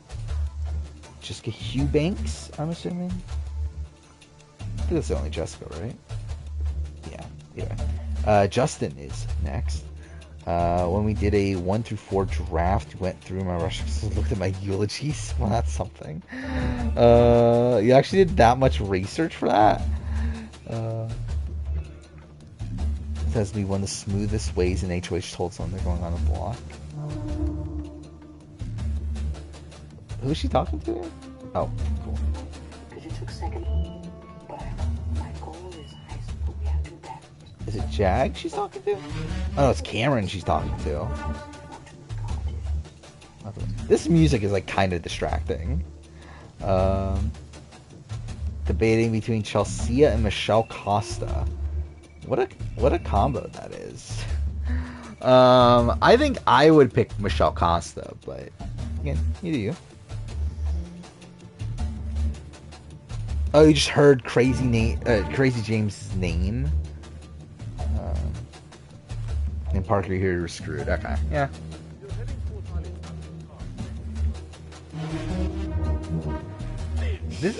Jessica Eubanks. I'm assuming. I think that's the only Jessica, right? Yeah. Yeah. Justin is next. When we did a 1 through 4 draft, we went through my rushes and looked at my eulogies. Well, that's something. You actually did that much research for that? It says to be one of the smoothest ways in HOH told someone they're going on a block. Who is she talking to? Oh, cool. Because you took second. But my goal is high school. We have to do better. Is it Jag she's talking to? Oh, no, it's Cameron she's talking to. This music is like kind of distracting. Debating between Chelsea and Michelle Costa. What a combo that is. I think I would pick Michelle Costa, but again, you do you. Oh, you just heard Crazy James' name. And Parker here was screwed. Okay, yeah.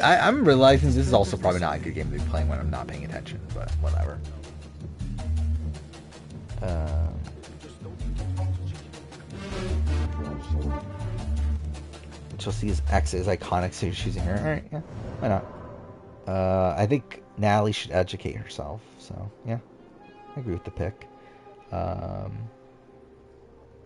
I'm realizing this is also probably not a good game to be playing when I'm not paying attention, but whatever. Chelsea's X is iconic, so you're choosing her. Alright, yeah, why not? I think Natalie should educate herself, so yeah, I agree with the pick.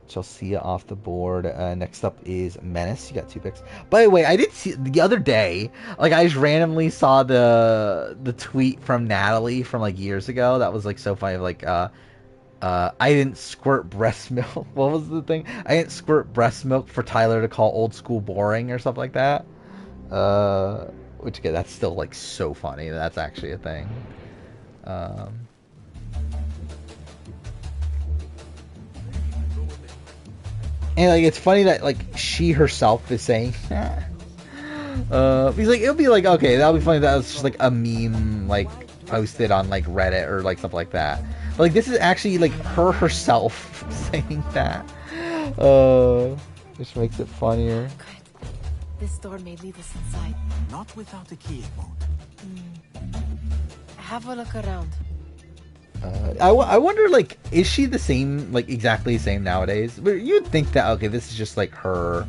Chelsea off the board. Next up is Menace. You got 2 picks. By the way, I did see the other day, like I just randomly saw the tweet from Natalie from like years ago. That was like so funny. Like, I didn't squirt breast milk. What was the thing? I didn't squirt breast milk for Tyler to call old school boring or something like that. Which again, that's still like so funny. That's actually a thing. And like it's funny that like she herself is saying he's like it'll be like okay, that'll be funny that was just like a meme like posted on like Reddit or like something like that. But like this is actually like her herself saying that. Which makes it funnier. Good. This door may lead us inside. Not without a key, it won't. I Have a look around. I wonder, like, is she the same, like, exactly the same nowadays? But you'd think that, okay, this is just, like, her,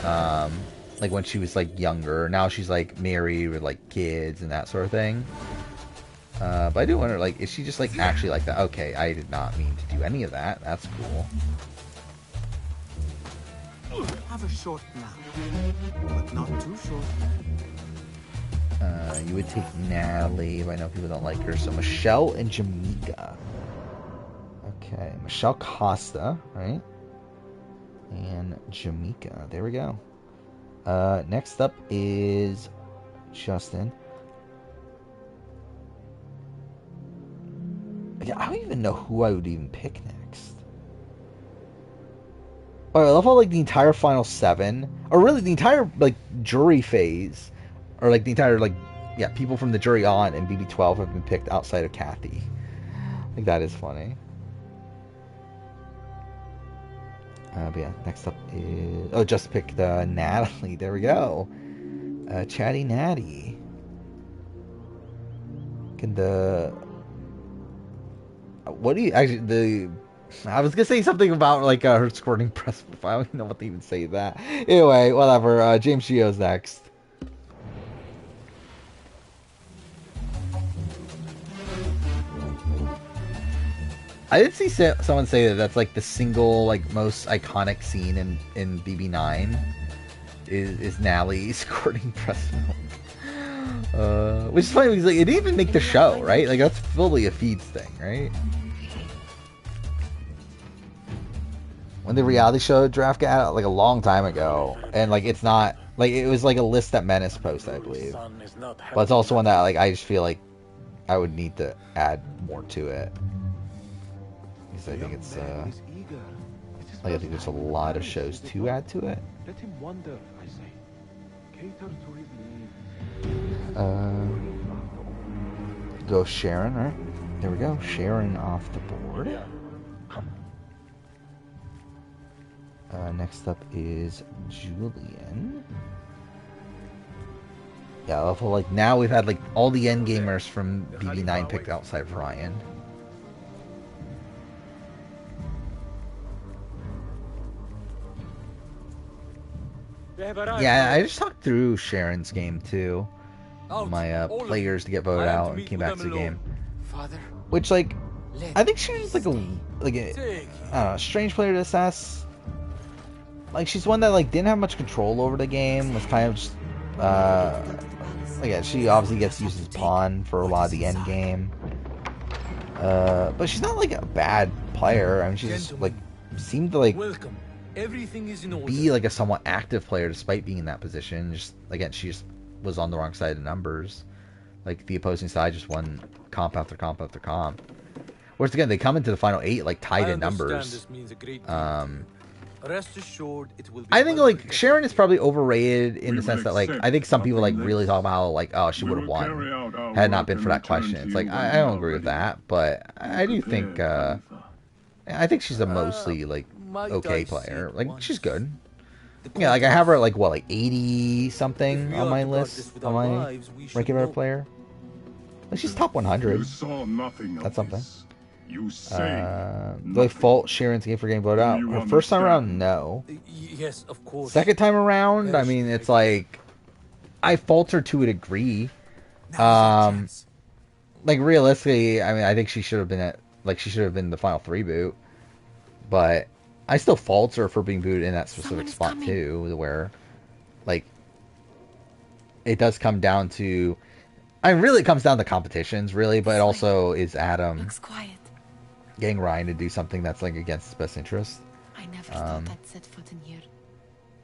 like, when she was, like, younger. Now she's, like, married with, like, kids and that sort of thing. But I do wonder, like, is she just, like, actually like that? Okay, I did not mean to do any of that. That's cool. Have a short nap, but not too short. You would take Natalie, but I know people don't like her. So Michelle and Jamaica. Okay, Michelle Costa, right? And Jamaica. There we go. Next up is Justin. I don't even know who I would even pick next. Oh, I love how, like, the entire final 7, or really the entire, like, jury phase, or, like, the entire, like, yeah, people from the jury on and BB12 have been picked outside of Kathy. Like, that is funny. But yeah, next up is... Oh, just picked Natalie. There we go. Chatty Natty. Can the... What do you... Actually, I was gonna say something about, like, her squirting breast, but I don't even know what to even say that. Anyway, whatever. James Gio's next. I did see someone say that that's, like, the single, like, most iconic scene in BB9 is Natalie squirting breast milk. Which is funny because, like, it didn't even make the show, right? Like, that's fully a feeds thing, right? When the reality show draft got out, like, a long time ago, and, like, it's not, like, it was, like, a list that Menace posted, I believe. But it's also one that, like, I just feel like I would need to add more to it. Because I think it's, like, I think there's a lot of shows to add to it. Let him wander, I say. Cater to his needs. Go Sharon, right? There we go. Sharon off the board. Next up is Julian. Yeah, I love how, like, now we've had, like, all the endgamers from BB9 picked outside of Ryan. Yeah, I just talked through Sharon's game too. My players to get voted out and came back to the game. Which, like, I think she's like a I don't know, strange player to assess. Like, she's one that, like, didn't have much control over the game. Was kind of just yeah, she obviously gets used as pawn for a lot of the end game. But she's not, like, a bad player. I mean, she's just, like, seemed to, like, be, like, a somewhat active player despite being in that position. Just, again, she just was on the wrong side of numbers. Like, the opposing side just won comp after comp after comp. Whereas, again, they come into the final 8, like, tied in numbers. Rest assured, it will be I think, like, Sharon is probably overrated in the sense that, like, I think some people, like, really talk about how, like, oh, she would have won had it not been for that question. It's like, I don't agree with that, but I do think, I think she's a mostly, like, okay player. Like, she's good. Yeah, like, I have her at, like, what, like, 80-something on my list, on my regular player. Like, she's top 100. That's something. Do I fault Sharon's game for getting voted out? Her first time around, no. Yes, of course. Second time around, I mean, it's like, I fault her to a degree. Like, realistically, I mean, I think she should have been at, like, she should have been the final 3 boot. But I still fault her for being booted in that specific spot too, where, like, it does come down to, I mean, really it comes down to competitions, really, but it also is Adam Looks quiet. getting Ryan to do something that's, like, against his best interest. I never thought I'd set foot in here.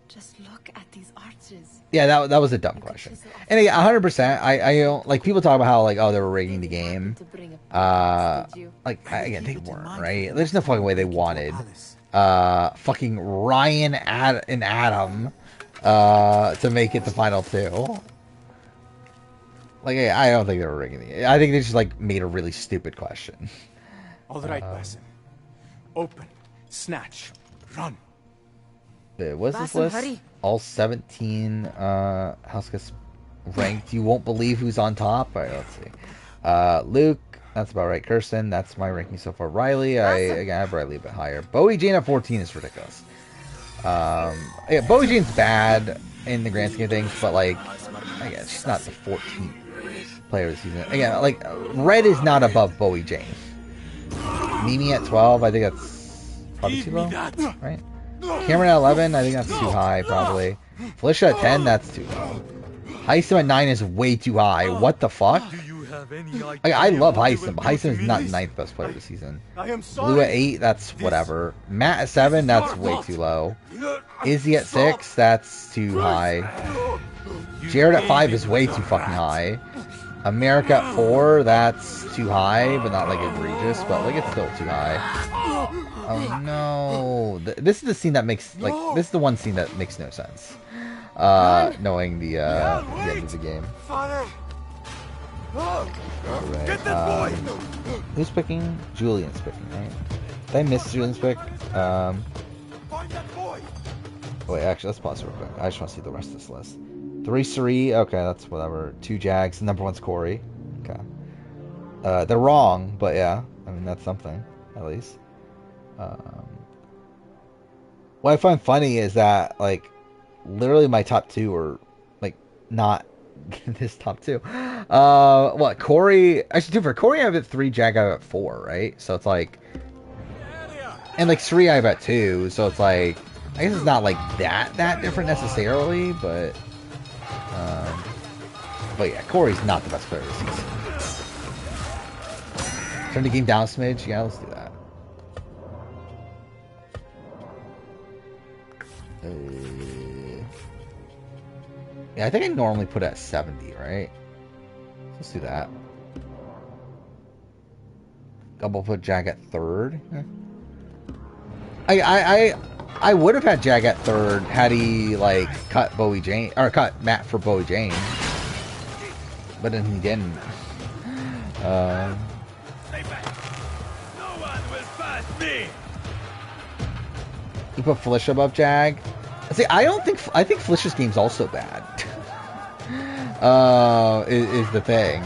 Just look at these arches. Yeah, that was a dumb question. And again, 100%, I don't, like, people talk about how, like, oh, they were rigging the game. Like, again, they weren't, right? There's no fucking way they wanted fucking Ryan and Adam to make it the final 2. Like, I don't think they were rigging the game. I think they just, like, made a really stupid question. All right, Basim. Open. Snatch. Run. What's this Basim, list? hurry. All 17 house guests ranked. You won't believe who's on top. All right, let's see. Luke, that's about right. Kirsten, that's my ranking so far. Riley, I have Riley a bit higher. Bowie Jane at 14 is ridiculous. Yeah, Bowie Jane's bad in the grand scheme of things, but like, again, she's not the 14th player of the season. Again, like, Red is not above Bowie Jane. Mimi at 12, I think that's probably too low, right? Cameron at 11, I think that's too high, probably. Felicia at 10, that's too low. Heisem at 9 is way too high. What the fuck? I love Heisem, but Heisem is not 9th best player of the season. Blue at 8, that's whatever. Matt at 7, that's way too low. Izzy at 6, that's too high. Jared at 5 is way too fucking high. America at 4, that's too high, but not like egregious, but like it's still too high. Oh no. This is the scene that makes, like, this is the one scene that makes no sense. Knowing the end of the game. Alright, who's picking? Julian's picking, right? Did I miss Julian's pick? Wait, actually, let's pause real quick. I just want to see the rest of this list. 3 Suri, okay, that's whatever. 2 Jags, number 1's Corey. Okay. They're wrong, but yeah, I mean, that's something, at least. What I find funny is that, like, literally my top 2 are, like, not this top 2. What, Corey, actually, for Corey, I have at 3, Jag, I have at 4, right? So it's like, and like Suri, I have at 2, so it's like, I guess it's not like that different necessarily, but yeah, Corey's not the best player of the season. Turn the game down a smidge, yeah, let's do that. Yeah, I think I normally put it at 70, right? Let's do that. Double put Jag at 3rd. I would have had Jag at 3rd had he like cut Bowie Jane or cut Matt for Bowie Jane, but then he didn't. No one will pass me. You put Felicia above Jag. See, I think Felicia's game's also bad. Is the thing.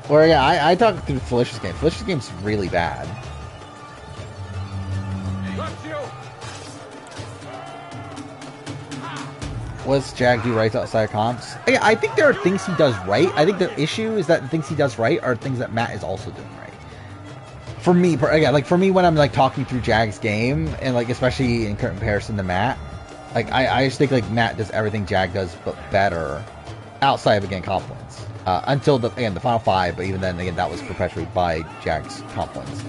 Or yeah, I talked through Felicia's game. Felicia's game's really bad. What's Jag do right outside of comps? Yeah, I think there are things he does right. I think the issue is that the things he does right are things that Matt is also doing right. For me, again, like for me when I'm like talking through Jag's game, and like especially in comparison to Matt, like I just think like Matt does everything Jag does but better outside of again comp wins. Until the final 5, but even then again that was perpetuated by Jag's comp wins.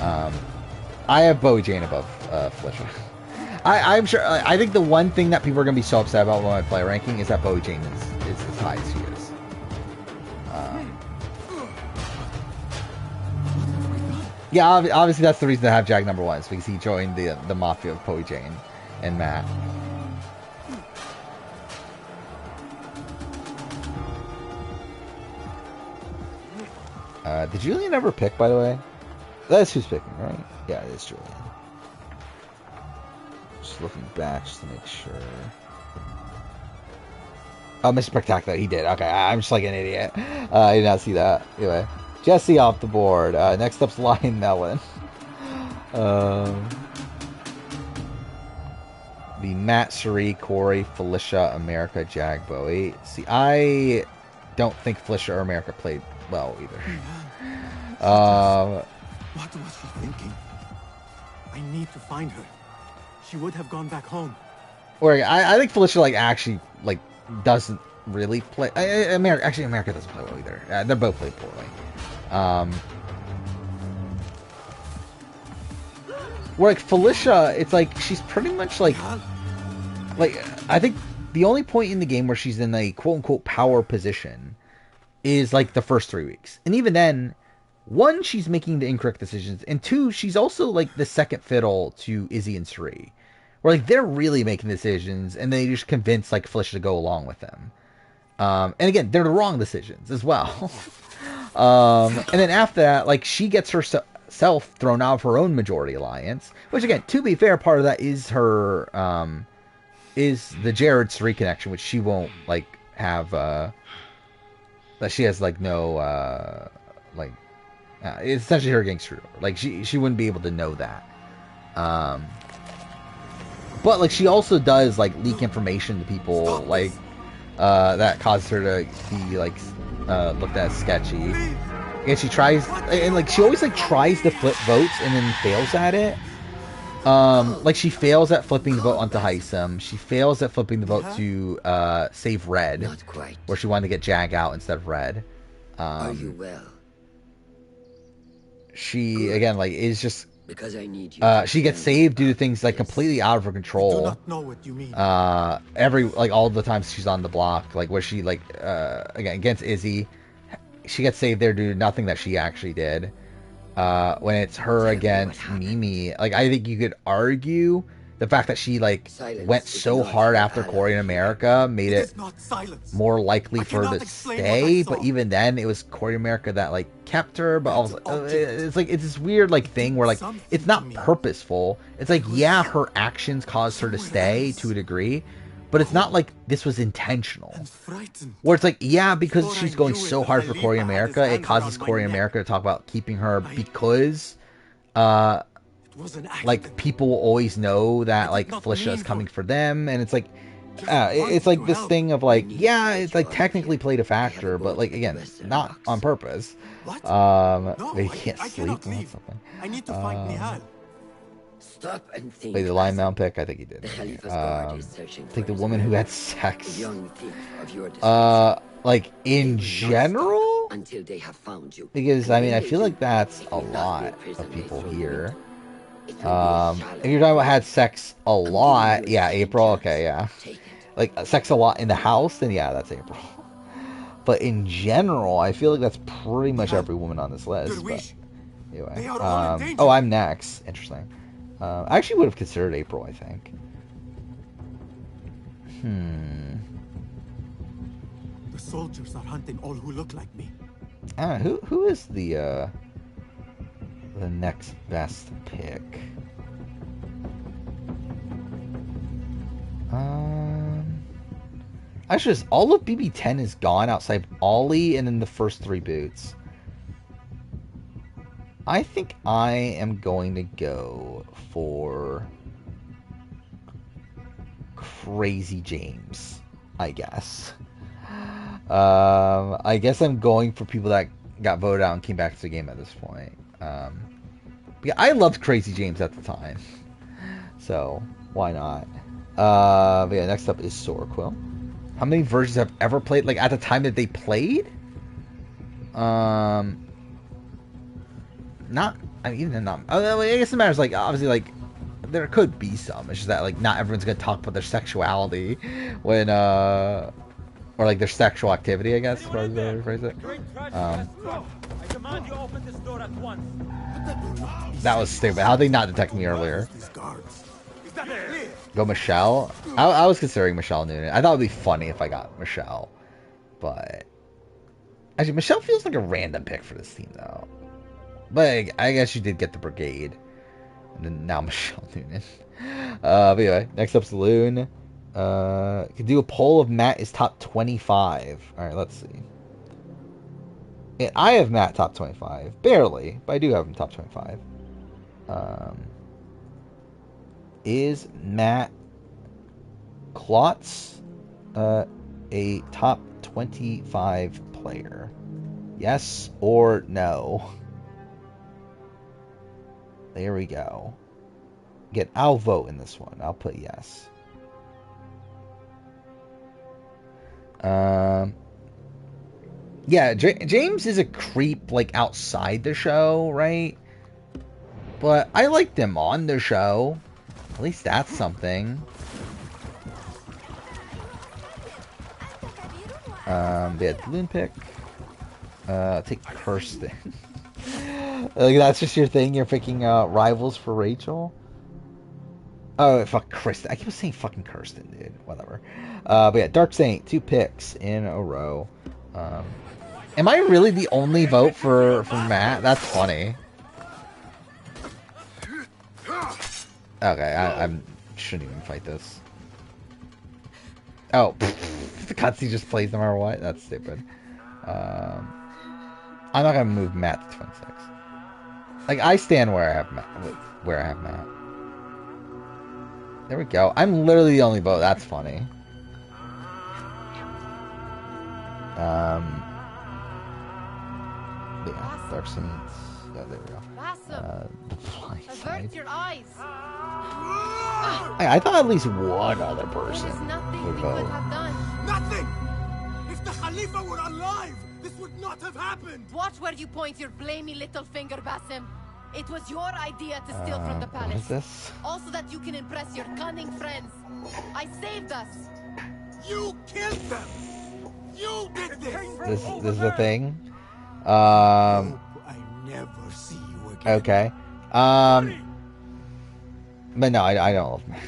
I have Bowie Jane above Felicia. I'm sure. I think the one thing that people are gonna be so upset about when I play ranking is that Bowie Jane is as high as she is. Yeah, obviously that's the reason to have Jag number 1, is because he joined the mafia of Bowie Jane and Matt. Did Julian ever pick, by the way? That's who's picking, right? Yeah, it is Julian. Just looking back just to make sure. Oh, Mr. Spectacular, he did. Okay, I'm just like an idiot. I did not see that. Anyway, Jesse off the board. Next up's Lion Melon. The Matt, Suri, Corey, Felicia, America, Jag, Bowie. See, I don't think Felicia or America played well either. What was she thinking? I need to find her. She would have gone back home. Or I think Felicia like actually like doesn't really play. America doesn't play well either. They're both played poorly. Where like Felicia, it's like she's pretty much like I think the only point in the game where she's in a quote unquote power position is like the first 3 weeks, and even then, 1, she's making the incorrect decisions, and 2, she's also like the second fiddle to Izzy and Suri, where like they're really making decisions, and they just convince like Felicia to go along with them. And again, they're the wrong decisions as well. And then after that, like she gets herself thrown out of her own majority alliance, which again, to be fair, part of that is her is the Jared Suri connection, which she won't like have. That she has like no like. It's essentially her getting screwed over. Like she wouldn't be able to know that. But like she also does like leak information to people like that causes her to be like looked at as sketchy. And she tries, and like she always like tries to flip votes and then fails at it. Like she fails at flipping the vote onto Heisem. She fails at flipping the vote to save Red, where she wanted to get Jag out instead of Red. Are you well? She again like is just because I need you. She gets saved due to things like completely out of her control. I do not know what you mean. All the times she's on the block, like where she like again against Izzy, she gets saved there due to nothing that she actually did. When it's her against Mimi, like I think you could argue the fact that she like went so hard after Corey in America made it more likely for her to stay. But even then, it was Corey in America that like kept her. But also, it's like it's this weird like thing where like it's not purposeful. It's like yeah, her actions caused her to stay to a degree, but it's not like this was intentional. Where it's like yeah, because she's going so hard for Corey in America, it causes Corey in America to talk about keeping her because like people will always know that like Felicia is coming for them, and it's like it's like this thing of like yeah, it's like technically played a factor, but like again, not on purpose. They can't sleep. I need to find Nihal. Stop and think. Wait, the Lion Mound pick? I think he did. I think the woman who had sex. Like in general, until they have found you. Because I mean, I feel like that's a lot of people here. If you're talking about had sex a lot, yeah, April, okay, yeah. Like sex a lot in the house, then yeah, that's April. But in general, I feel like that's pretty much every woman on this list. But anyway, oh, I'm next. Interesting. I actually would have considered April, I think. The soldiers are hunting all who look like me. Who is the next best pick? Actually, all of BB10 is gone outside Ollie and then the first 3 boots. I think I am going to go for Crazy James, I guess. I guess I'm going for people that got voted out and came back to the game at this point. Yeah, I loved Crazy James at the time, so why not? But yeah, next up is Sorquill. How many versions have ever played? Like at the time that they played? Not. I mean, even not. I guess it matters. Like obviously, like there could be some. It's just that like not everyone's gonna talk about their sexuality when or like their sexual activity. I guess. That was stupid. How did they not detect me earlier? Go Michelle? I was considering Michelle Noonan. I thought it would be funny if I got Michelle. But actually, Michelle feels like a random pick for this team, though. But I guess you did get the Brigade. And then now Michelle Noonan. But anyway, next up's Loon. You can do a poll of Matt is top 25. Alright, let's see. And I have Matt top 25. Barely, but I do have him top 25. Is Matt Klotz a top 25 player? Yes or no? There we go. Again, I'll vote in this one. I'll put yes. Yeah, James is a creep, like, outside the show, right? But I liked him on the show. At least that's something. They had Balloon Pick. Take Kirsten. Like, that's just your thing? You're picking rivals for Rachel? Oh, fuck Kristen. I keep saying fucking Kirsten, dude. Whatever. But yeah, Dark Saint. 2 picks in a row. Am I really the only vote for Matt? That's funny. Okay, I shouldn't even fight this. Oh, the cutscene just plays no matter what. That's stupid. I'm not gonna move Matt to 26. Like I stand where I have Matt. Where I have Matt. There we go. I'm literally the only vote. That's funny. Yeah, Dark Saints. Yeah, there we go. The blind side. Avert your eyes. I thought at least one other person would vote. Nothing! If the Khalifa were alive, this would not have happened! Watch where you point your blamey little finger, Basim. It was your idea to steal from the palace. What is this? Also that you can impress your cunning friends. I saved us. You killed them! You did this! This is the thing. I never see you again. Okay. But no, I don't love Matt.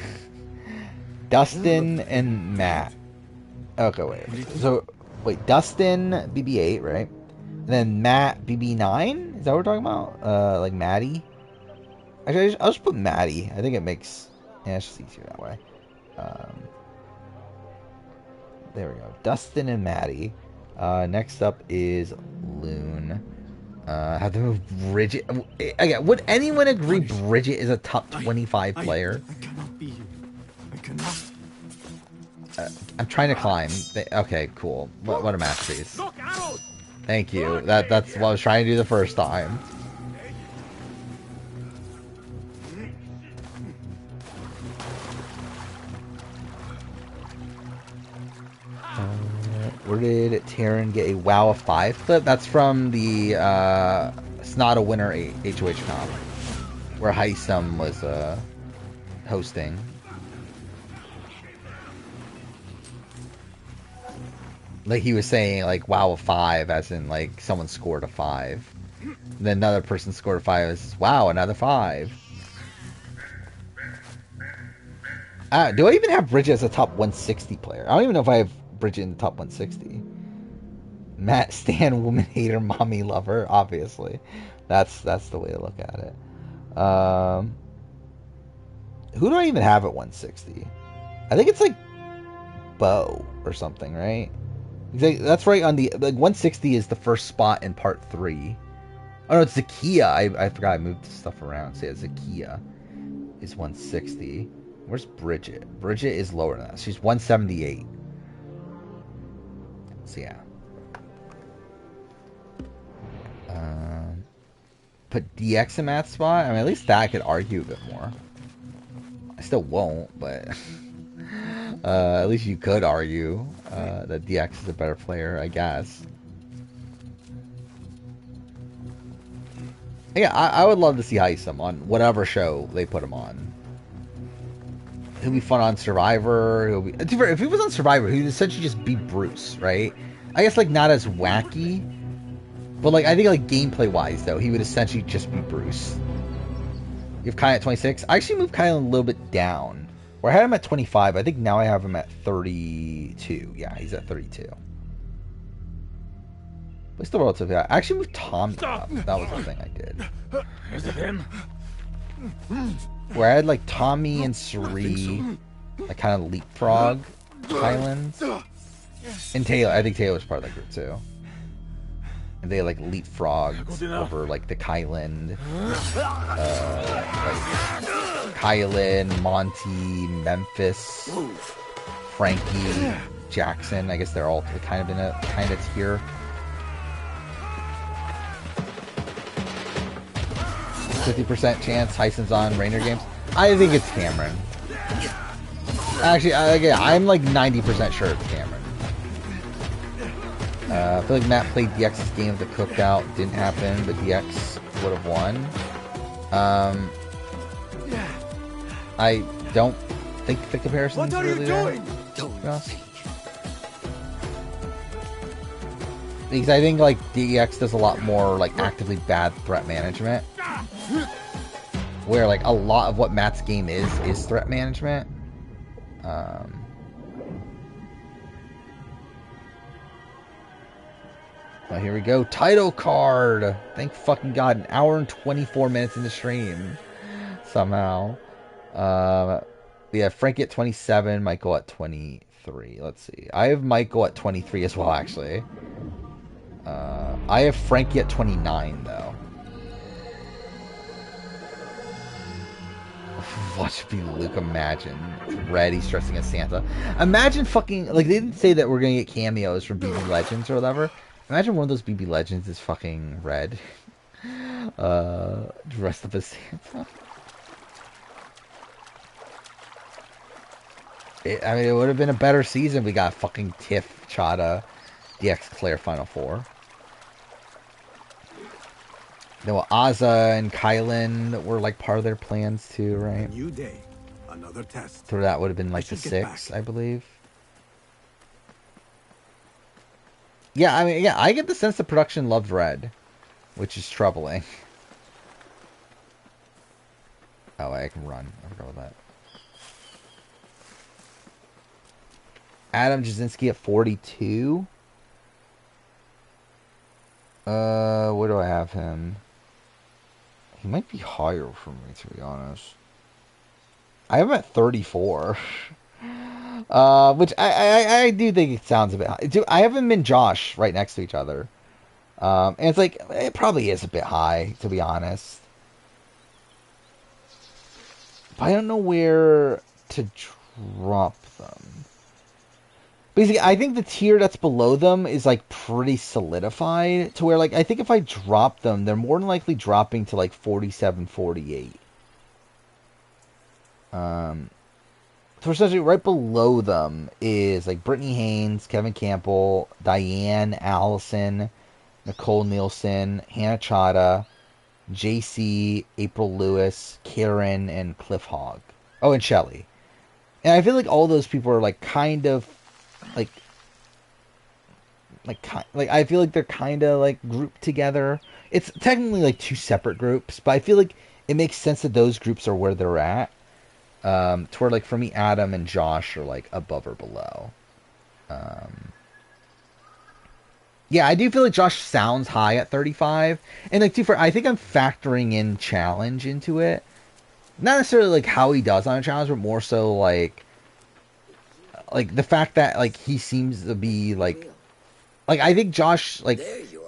Dustin and Matt. Okay, wait. So, wait, Dustin, BB8, right? And then Matt, BB9? Is that what we're talking about? Like Maddie? Actually, I'll just put Maddie. I think it makes... Yeah, it's just easier that way. There we go. Dustin and Maddie. Next up is Loon. Have to move Bridget. Again, would anyone agree Bridget is a top 25 player? I cannot be you. I cannot. I'm trying to climb. Okay, cool. What a masterpiece. Thank you. That's what I was trying to do the first time. Where did Taryn get a WoW of 5 clip? That's from the It's Not a Winner HOH comp, where Heisem was hosting. Like he was saying, like WoW of 5, as in like someone scored a 5. Then another person scored a 5. It says, wow, another 5. Do I even have Bridget as a top 160 player? I don't even know if I have Bridget in the top 160. Matt Stan, woman hater, mommy lover. Obviously, that's the way to look at it. Who do I even have at 160? I think it's like Bo or something, right? That's right on the like 160 is the first spot in part 3. Oh no, it's Zakia. I forgot I moved stuff around. So yeah, Zakia is 160. Where's Bridget? Bridget is lower than that. She's 178. So yeah. Put DX in that spot. I mean, at least that I could argue a bit more. I still won't, but at least you could argue that DX is a better player, I guess. Yeah, I would love to see Heisem on whatever show they put him on. He'll be fun on Survivor. If he was on Survivor, he'd essentially just be Bruce, right? I guess like not as wacky, but like I think like gameplay wise though, he would essentially just be Bruce. You have Kai at 26. I actually moved Kai a little bit down. Where I had him at 25. I think now I have him at 32. Yeah, he's at 32. But still relatively high. I actually moved Tommy up. That was the thing I did. Is it him? Where I had like Tommy and Suri, like kind of leapfrog islands. And Taylor, I think Taylor's part of that group too. And they like leapfrogged over like the Kylan, like Kylan, Monty, Memphis, Frankie, Jackson. I guess they're all kind of in a kind of tier. 50% chance Heisen's on Rainer games. I think it's Cameron. Actually, I'm like 90% sure it's Cameron. I feel like Matt played DX's game of the cookout. Didn't happen, but DX would have won. I don't think the comparison's really there. Because I think like DX does a lot more like actively bad threat management. Where like a lot of what Matt's game is threat management. Well, here we go. Title card. Thank fucking God. An hour and 24 minutes in the stream. Somehow. We have Frankie at 27, Michael at 23. Let's see. I have Michael at 23 as well, actually. I have Frankie at 29, though. Watch be Luke, imagine. Red, he's dressing as Santa. Imagine fucking... Like, they didn't say that we're gonna get cameos from BB Legends or whatever. Imagine one of those BB Legends is fucking Red. Dressed up as Santa. I mean, it would have been a better season. We got fucking Tiff, Chada, DX Claire Final Four. Then Azza and Kylan were like part of their plans too, right? New day, another test. So that would have been like the 6, I believe. Yeah, I mean, yeah, I get the sense the production loved Red, which is troubling. Oh, I can run. I forgot about that. Adam Jasinski at 42. Where do I have him? He might be higher for me, to be honest. I have him at 34. Which I do think it sounds a bit high. Dude, I have him and Josh right next to each other. And it's like, it probably is a bit high, to be honest. But I don't know where to drop them. Basically, I think the tier that's below them is, like, pretty solidified. To where, like, I think if I drop them, they're more than likely dropping to, like, 47, 48. So essentially, right below them is, like, Brittany Haynes, Kevin Campbell, Diane, Allison, Nicole Nielsen, Hannah Chada, JC, April Lewis, Karen, and Cliff Hogg. Oh, and Shelly. And I feel like all those people are, like, kind of... Like I feel like they're kind of like grouped together. It's technically like 2 separate groups, but I feel like it makes sense that those groups are where they're at. To where like for me, Adam and Josh are like above or below. Yeah, I do feel like Josh sounds high at 35, and like I think I'm factoring in challenge into it. Not necessarily like how he does on a challenge, but more so like the fact that like he seems to be like I think Josh like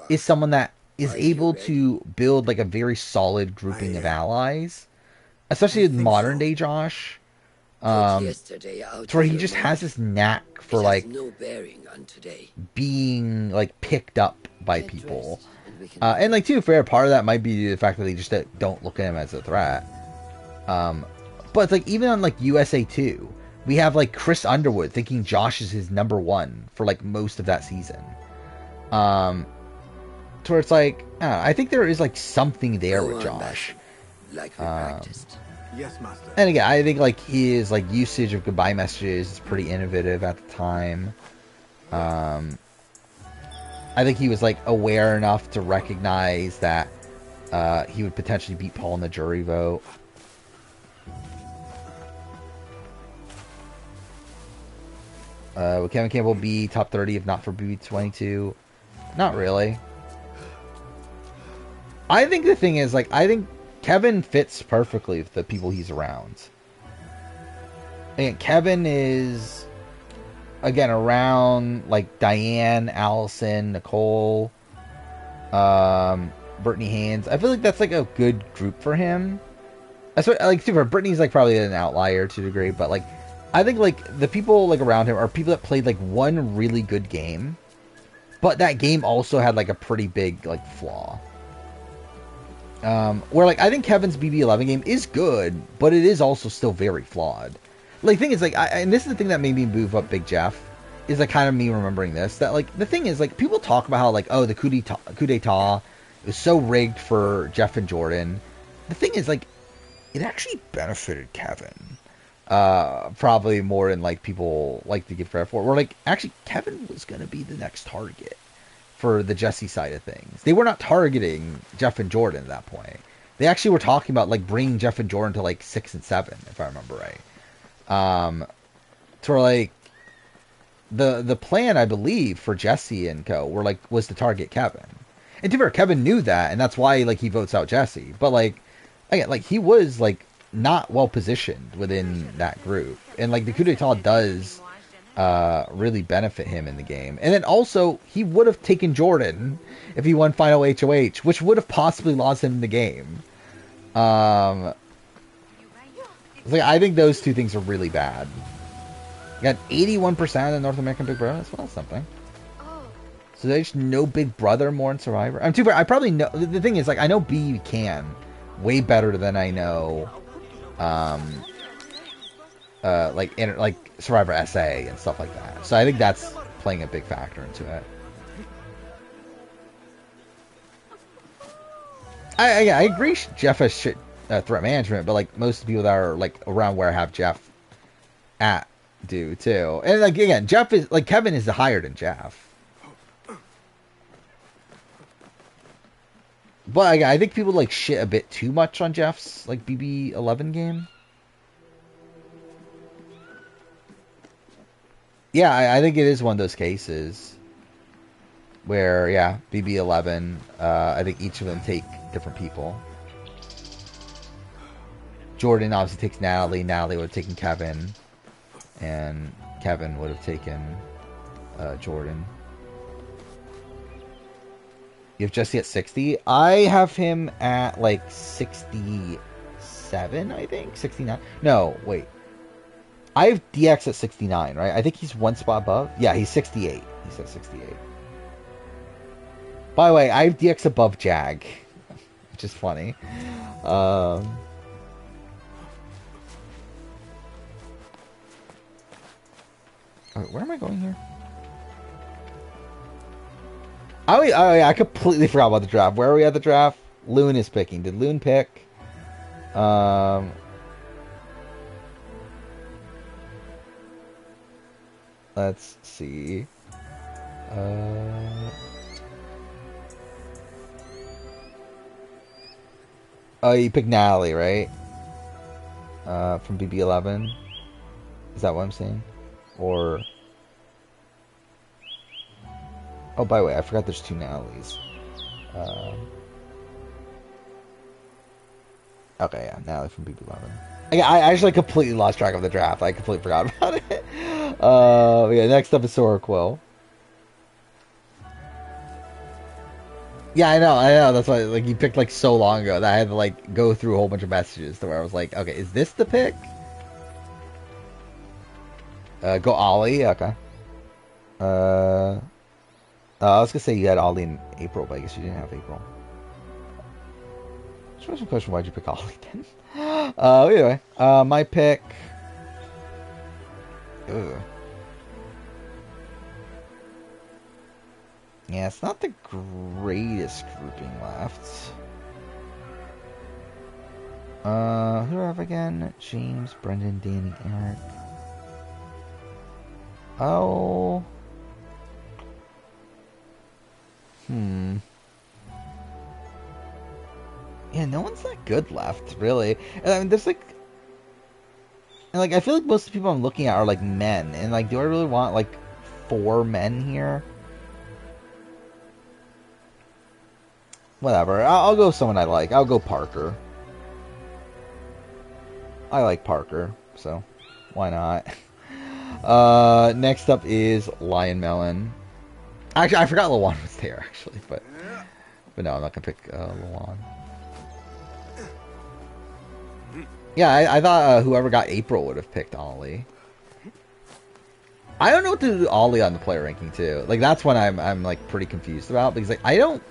is someone that is able to build like a very solid grouping of allies, especially with modern day Josh. Where he just has this knack for like being like picked up by people, and like too fair part of that might be the fact that they just don't look at him as a threat. But it's like even on like USA 2. We have, like, Chris Underwood thinking Josh is his number 1 for, like, most of that season. To where it's like, I think there is, like, something there with Josh. Like we practiced. Yes, master. And again, I think, like, his, like, usage of goodbye messages is pretty innovative at the time. I think he was, like, aware enough to recognize that he would potentially beat Paul in the jury vote. Would Kevin Campbell be top 30 if not for BB22? Not really. I think the thing is, like, I think Kevin fits perfectly with the people he's around. And Kevin is, again, around, like, Diane, Allison, Nicole, Brittany Haynes. I feel like that's, like, a good group for him. That's what, like, super. Brittany's, like, probably an outlier to a degree, but, like, I think, like, the people, like, around him are people that played, like, one really good game. But that game also had, like, a pretty big, like, flaw. Where, like, I think Kevin's BB11 game is good, but it is also still very flawed. Like, the thing is, like, and this is the thing that made me move up Big Jeff, is, like, kind of me remembering this. That, like, the thing is, like, people talk about how, like, oh, the coup d'etat was so rigged for Jeff and Jordan. The thing is, like, it actually benefited Kevin. Probably more than like people like to give credit for. Where like actually Kevin was gonna be the next target for the Jesse side of things. They were not targeting Jeff and Jordan at that point. They actually were talking about like bringing Jeff and Jordan to like 6 and 7, if I remember right. To where like the plan I believe for Jesse and co was to target Kevin. And to be fair, Kevin knew that, and that's why like he votes out Jesse. But like again, like he was like not well positioned within that group, and like the coup d'etat does really benefit him in the game. And then also he would have taken Jordan if he won final HOH, which would have possibly lost him the game. Like, I think those two things are really bad. You got 81% of the North American Big Brother. That's well something. So there's no Big Brother more in Survivor. I'm too fair. I probably know. The thing is, like, I know B can way better than I know, like Survivor SA and stuff like that. So I think that's playing a big factor into it. I agree. Jeff has shit threat management, but like most people that are like around where I have Jeff at do too. And like again, Jeff is like Kevin is higher than Jeff. But I think people like shit a bit too much on Jeff's like BB11 game. Yeah, I think it is one of those cases where, yeah, BB11, I think each of them take different people. Jordan obviously takes Natalie. Natalie would have taken Kevin. And Kevin would have taken Jordan. You have Jesse at 60. I have him at like 67, I think. 69. No, wait. I have DX at 69, right? I think he's one spot above. Yeah, he's 68. He's at 68. By the way, I have DX above Jag, which is funny. Where am I going here? Oh yeah, I completely forgot about the draft. Where are we at the draft? Loon is picking. Did Loon pick? Let's see. Oh, you picked Natalie, right? From BB11. Is that what I'm saying? Or... Oh, by the way, I forgot there's two Natalies. Okay, yeah, Natalie from BB11. I actually completely lost track of the draft. I completely forgot about it. Yeah, next up is Sora Quill. Yeah, I know. That's why, like, you picked like so long ago that I had to like go through a whole bunch of messages to where I was like, okay, is this the pick? Go Ollie. Okay. I was gonna say you had Ollie in April, but I guess you didn't have April. Just ask a question: why'd you pick Ollie then? Anyway, my pick. Ugh. Yeah, it's not the greatest grouping left. Who do I have again? James, Brendan, Danny, Eric. Oh. Yeah, no one's that good left, really. And I mean, there's like... And like, I feel like most of the people I'm looking at are like men. And like, do I really want like 4 men here? Whatever. I'll go with someone I like. I'll go Parker. I like Parker, so why not? Next up is Lion Melon. Actually, I forgot Lawan was there, actually, but no, I'm not gonna pick Lawan. Yeah, I thought whoever got April would have picked Ollie. I don't know what to do with Ollie on the player ranking too. Like that's what I'm like pretty confused about because like I don't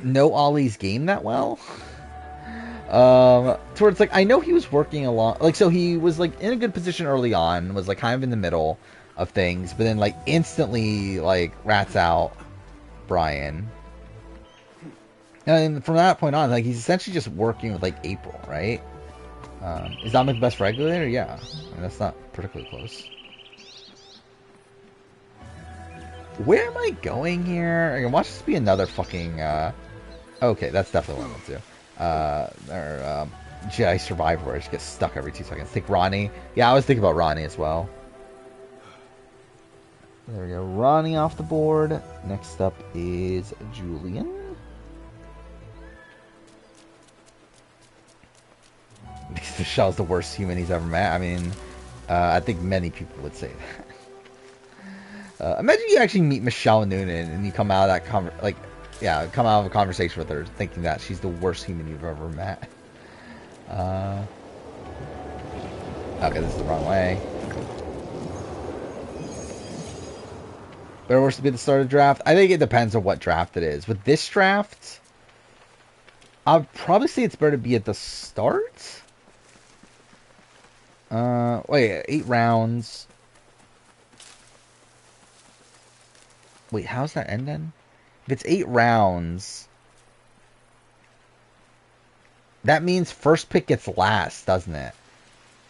know Ollie's game that well. Towards like I know he was working along like so he was like in a good position early on, was like kind of in the middle of things, but then like instantly like rats out Brian. And from that point on, like he's essentially just working with like April, right? Is Dominic the best regulator? Yeah. I mean, that's not particularly close. Where am I going here? I can watch this be another fucking okay, that's definitely what I'm gonna do. Jedi Survivor where I just get stuck every 2 seconds. Take Ronnie. Yeah, I was thinking about Ronnie as well. There we go. Ronnie off the board. Next up is Julian. Michelle's the worst human he's ever met. I mean, I think many people would say that. Imagine you actually meet Michelle Noonan and you come out of that come out of a conversation with her thinking that she's the worst human you've ever met. Okay, this is the wrong way. Better worse to be at the start of the draft? I think it depends on what draft it is. With this draft, I'd probably say it's better to be at the start. Wait, 8 rounds. Wait, how's that end then? If it's 8 rounds, that means first pick gets last, doesn't it?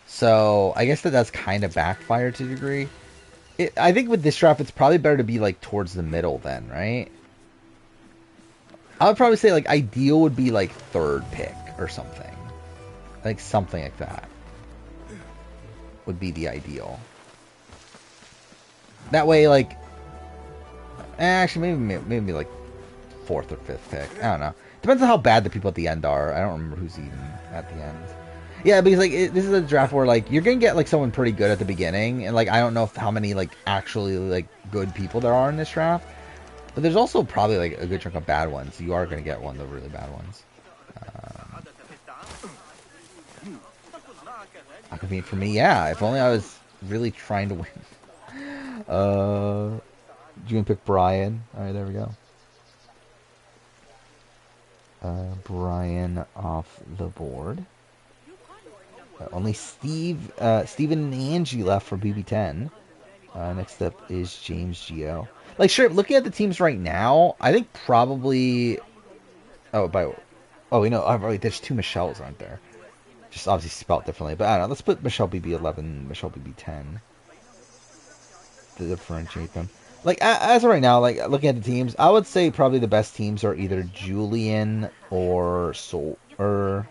So I guess that does kind of backfire to a degree. I think with this draft, it's probably better to be like towards the middle then, right? I would probably say like ideal would be like 3rd pick or something. Like something like that would be the ideal. That way, like, actually maybe like 4th or 5th pick. I don't know. Depends on how bad the people at the end are. I don't remember who's even at the end. Yeah, because like this is a draft where like you're gonna get like someone pretty good at the beginning, and like I don't know how many like actually like good people there are in this draft, but there's also probably like a good chunk of bad ones. You are gonna get one of the really bad ones. Not convenient for me. Yeah, if only I was really trying to win. You can pick Brian. All right, there we go. Brian off the board. Only Steven and Angie left for BB10. Next up is James Geo. Like, sure, looking at the teams right now, I think probably... wait, there's 2 Michelles, aren't there? Just obviously spelled differently. But I don't know, let's put Michelle BB11, Michelle BB10 to differentiate them. Like, as of right now, like, looking at the teams, I would say probably the best teams are either Julian or Sorquel.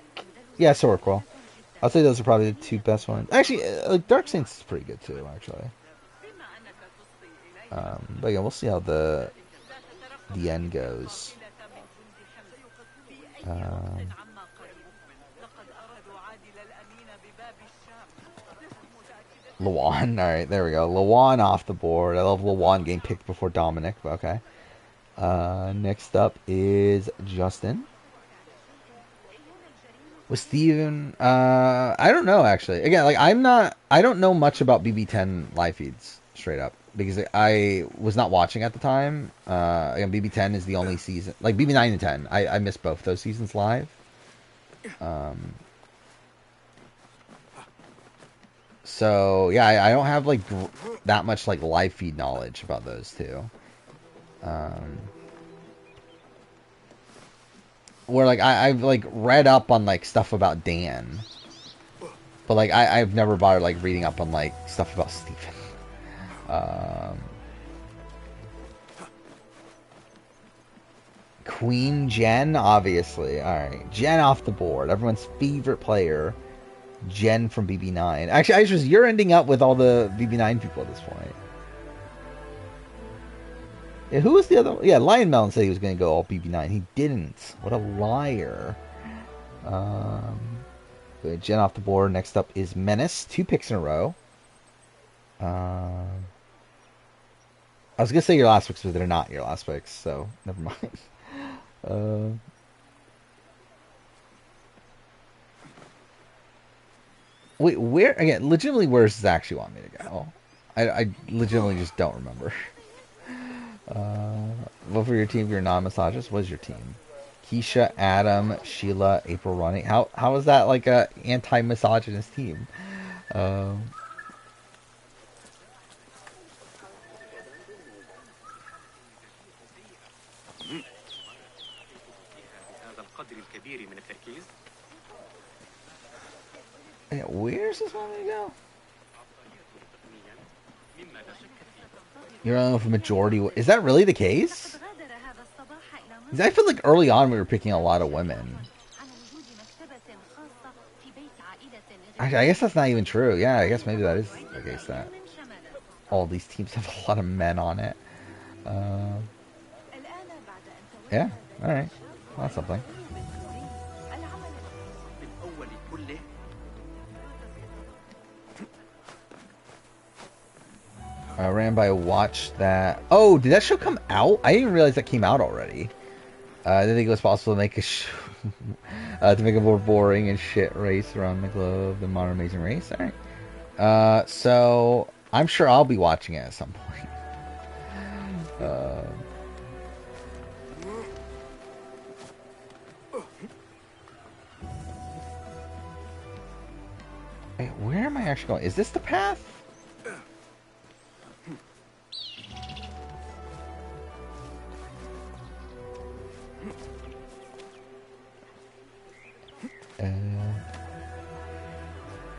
I'll say those are probably the 2 best ones. Actually, like Dark Saints is pretty good too, actually. But yeah, we'll see how the end goes. Lawan, alright, there we go. Lawan off the board. I love Lawan getting picked before Dominic, but okay. Next up is Justin. With Steven, I don't know actually. Again, like I don't know much about BB10 live feeds straight up because I was not watching at the time. Again, BB10 is the only season, like BB9 and 10. I missed both those seasons live. So yeah, I don't have like that much like live feed knowledge about those 2. Where like I've like read up on like stuff about Dan, but like I've never bothered like reading up on like stuff about Steven. Queen Jen, obviously. All right, Jen off the board. Everyone's favorite player, Jen from BB9. Actually, you're ending up with all the BB9 people at this point. Yeah, who was the other one? Yeah, Lion Melon said he was going to go all BB9. He didn't. What a liar. Good. Jen off the board. Next up is Menace. 2 picks in a row. I was going to say your last picks, but they're not your last picks, so never mind. Wait, where? Again, legitimately, where does this actually want me to go? I legitimately just don't remember. Vote for your team if you're non-misogynist. What is your team? Keisha, Adam, Sheila, April, Ronnie. How is that like a anti-misogynist team? Yeah, where's this one to go? You're only with a majority. Is that really the case? I feel like early on we were picking a lot of women. Actually, I guess that's not even true. Yeah, I guess maybe that is the case that all these teams have a lot of men on it. Yeah, alright. Well, that's something. Rambo watched that. Oh, did that show come out? I didn't realize that came out already. I didn't think it was possible to make a to make a more boring and shit race around the globe than Modern Amazing Race. All right. So I'm sure I'll be watching it at some point. Wait, where am I actually going? Is this the path?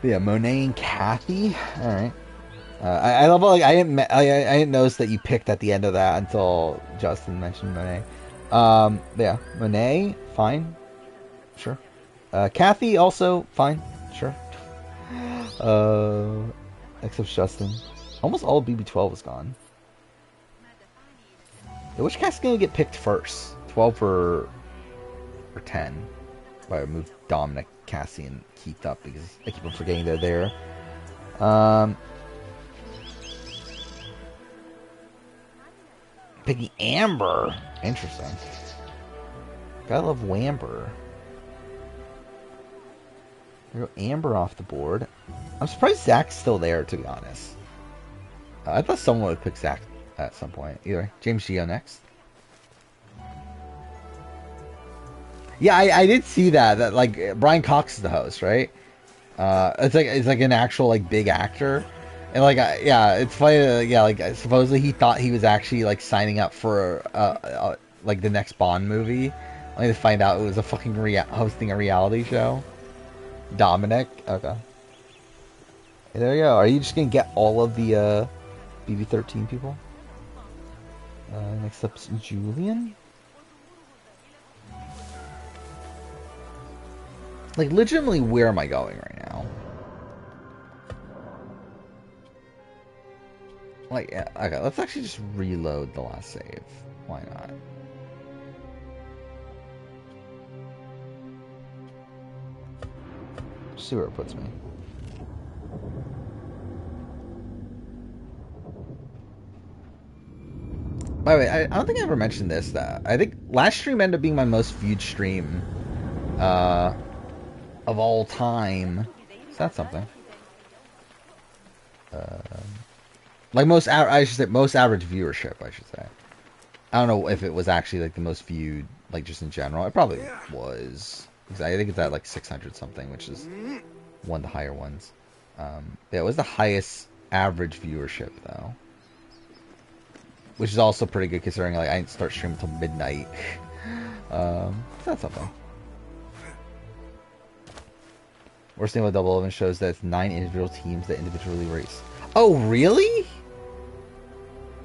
Yeah, Monet and Kathy. All right. I love like I didn't notice that you picked at the end of that until Justin mentioned Monet. Yeah, Monet, fine, sure. Kathy also fine, sure. Except Justin. Almost all of BB12 is gone. Yeah, which cast's gonna get picked first? 12 or 10? I moved Dominic, Cassie, and Keith up because I keep on forgetting they're there. Picking Amber. Interesting. Gotta love Wamber. There go Amber off the board. I'm surprised Zach's still there, to be honest. I thought someone would pick Zach at some point. Either way, James Gio next. Yeah, I did see that like Brian Cox is the host, right? It's like an actual like big actor, and like yeah, it's funny. Yeah, like supposedly he thought he was actually like signing up for like the next Bond movie, only to find out it was a fucking hosting a reality show. Dominic, okay. There you go. Are you just gonna get all of the BB13 people? Next up's Julian. Like, legitimately, where am I going right now? Like, yeah, okay, let's actually just reload the last save. Why not? See where it puts me. By the way, I don't think I ever mentioned this. That I think last stream ended up being my most viewed stream of all time. Is that something? Like I should say most average viewership. I should say. I don't know if it was actually like the most viewed, like just in general. It probably was. I think it's at like 600 something, which is one of the higher ones. Yeah, it was the highest average viewership though, which is also pretty good considering like I didn't start streaming until midnight. That's something. Worst thing about Double 11 shows that it's 9 individual teams that individually race. Oh, really?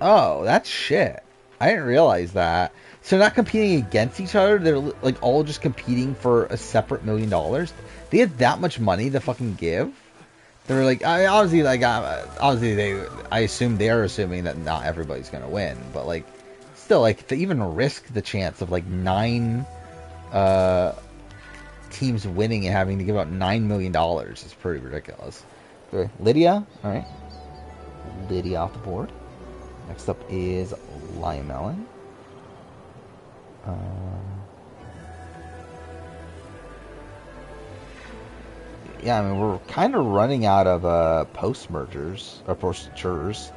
Oh, that's shit. I didn't realize that. So they're not competing against each other. They're like all just competing for a separate $1 million. They had that much money to fucking give. They're like, obviously, like obviously I assume they're assuming that not everybody's gonna win, but like, still, like to even risk the chance of like 9 teams winning and having to give out $9 million is pretty ridiculous. Okay, Lydia, all right, Lydia off the board. Next up is Lionel. Yeah, I mean, we're kind of running out of post-mergers, or post-churs.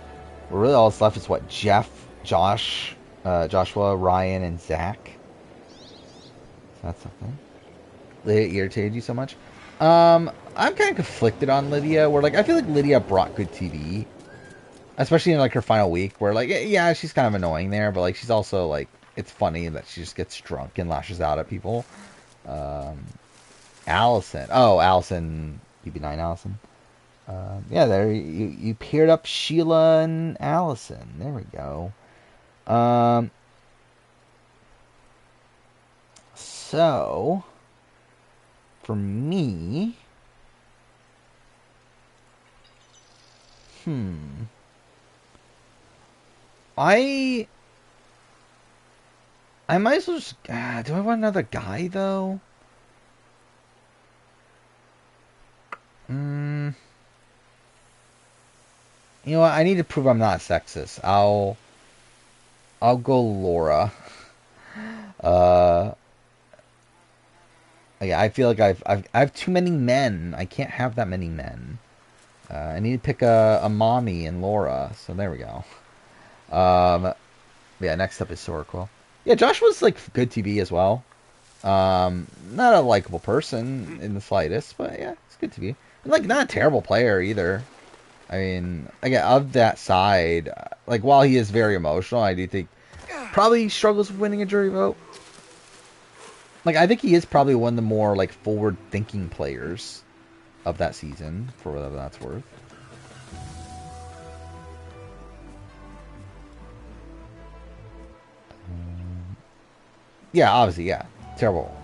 We're really all that's left is what? Jeff, Josh, Joshua, Ryan, and Zach. That's something. Lydia irritated you so much? I'm kind of conflicted on Lydia, where, like, I feel like Lydia brought good TV. Especially in, like, her final week, where, like, yeah, she's kind of annoying there, but, like, she's also, like, it's funny that she just gets drunk and lashes out at people. Allison. Oh, Allison. BB9 Allison. Yeah, there you paired up Sheila and Allison. There we go. So, for me... I might as well just... do I want another guy, though? You know what? I need to prove I'm not sexist. I'll go Laura. Yeah, I feel like I have too many men. I can't have that many men. I need to pick a mommy and Laura. So there we go. Yeah, next up is Sorquel. Yeah, Josh was like good TV as well. Not a likable person in the slightest, but yeah, it's good TV. And, like, not a terrible player either. I mean, again, of that side, like, while he is very emotional, I do think probably struggles with winning a jury vote. Like, I think he is probably one of the more, like, forward-thinking players of that season, for whatever that's worth. Yeah, obviously, yeah. Terrible.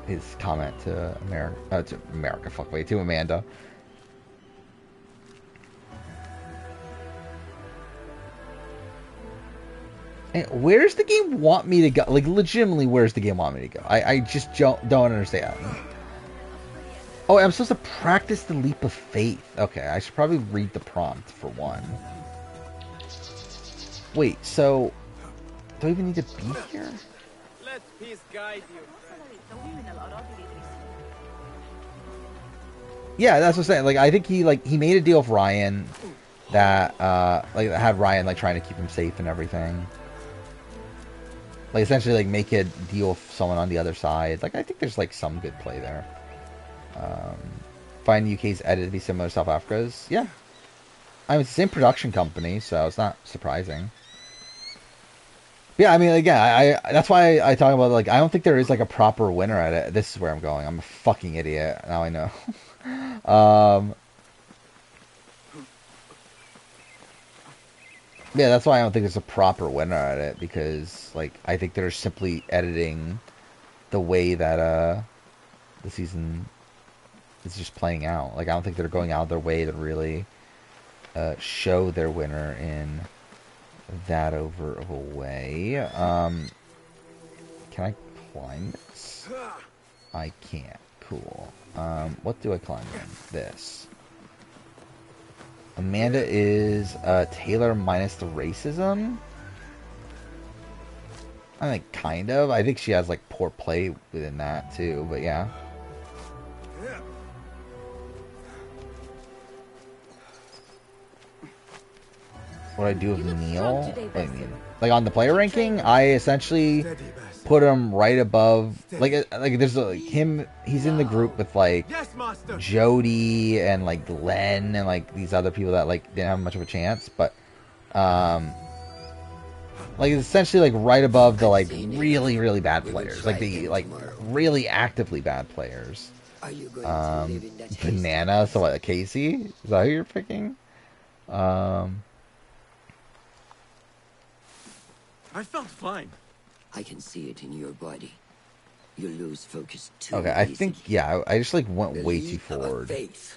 His comment to America, to Amanda. And where's the game want me to go? Like, legitimately, where's the game want me to go? I just don't understand. Oh, I'm supposed to practice the leap of faith. Okay, I should probably read the prompt for one. Wait, so do I even need to be here? Let peace guide you. Yeah, that's what I'm saying. Like, I think he made a deal with Ryan that like had Ryan like trying to keep him safe and everything. Like, essentially, like, make a deal with someone on the other side. Like, I think there's like some good play there. Find UK's edit to be similar to South Africa's. Yeah, I mean, it's the same production company, so it's not surprising. Yeah, I mean, again, I that's why I talk about, like, I don't think there is like a proper winner at it. This is where I'm going. I'm a fucking idiot. Now I know. Yeah, that's why I don't think there's a proper winner at it, because, like, I think they're simply editing the way that the season is just playing out. Like, I don't think they're going out of their way to really show their winner in that over of a way. Can I climb this? I can't. Cool. What do I climb in? This. Amanda is Taylor minus the racism. I think kind of. I think she has like poor play within that too, but yeah. What I do with Neil? What do you mean? Like, on the player ranking, I essentially put him right above, like there's him. He's in the group with like Jody and like Glenn and like these other people that like didn't have much of a chance, but like essentially like right above the like really bad players, like the like really actively bad players. Banana. So what? Casey? Is that who you're picking? I felt fine. I can see it in your body. You lose focus too Okay, I easily. think, yeah, I just like went The way leap too forward. Of faith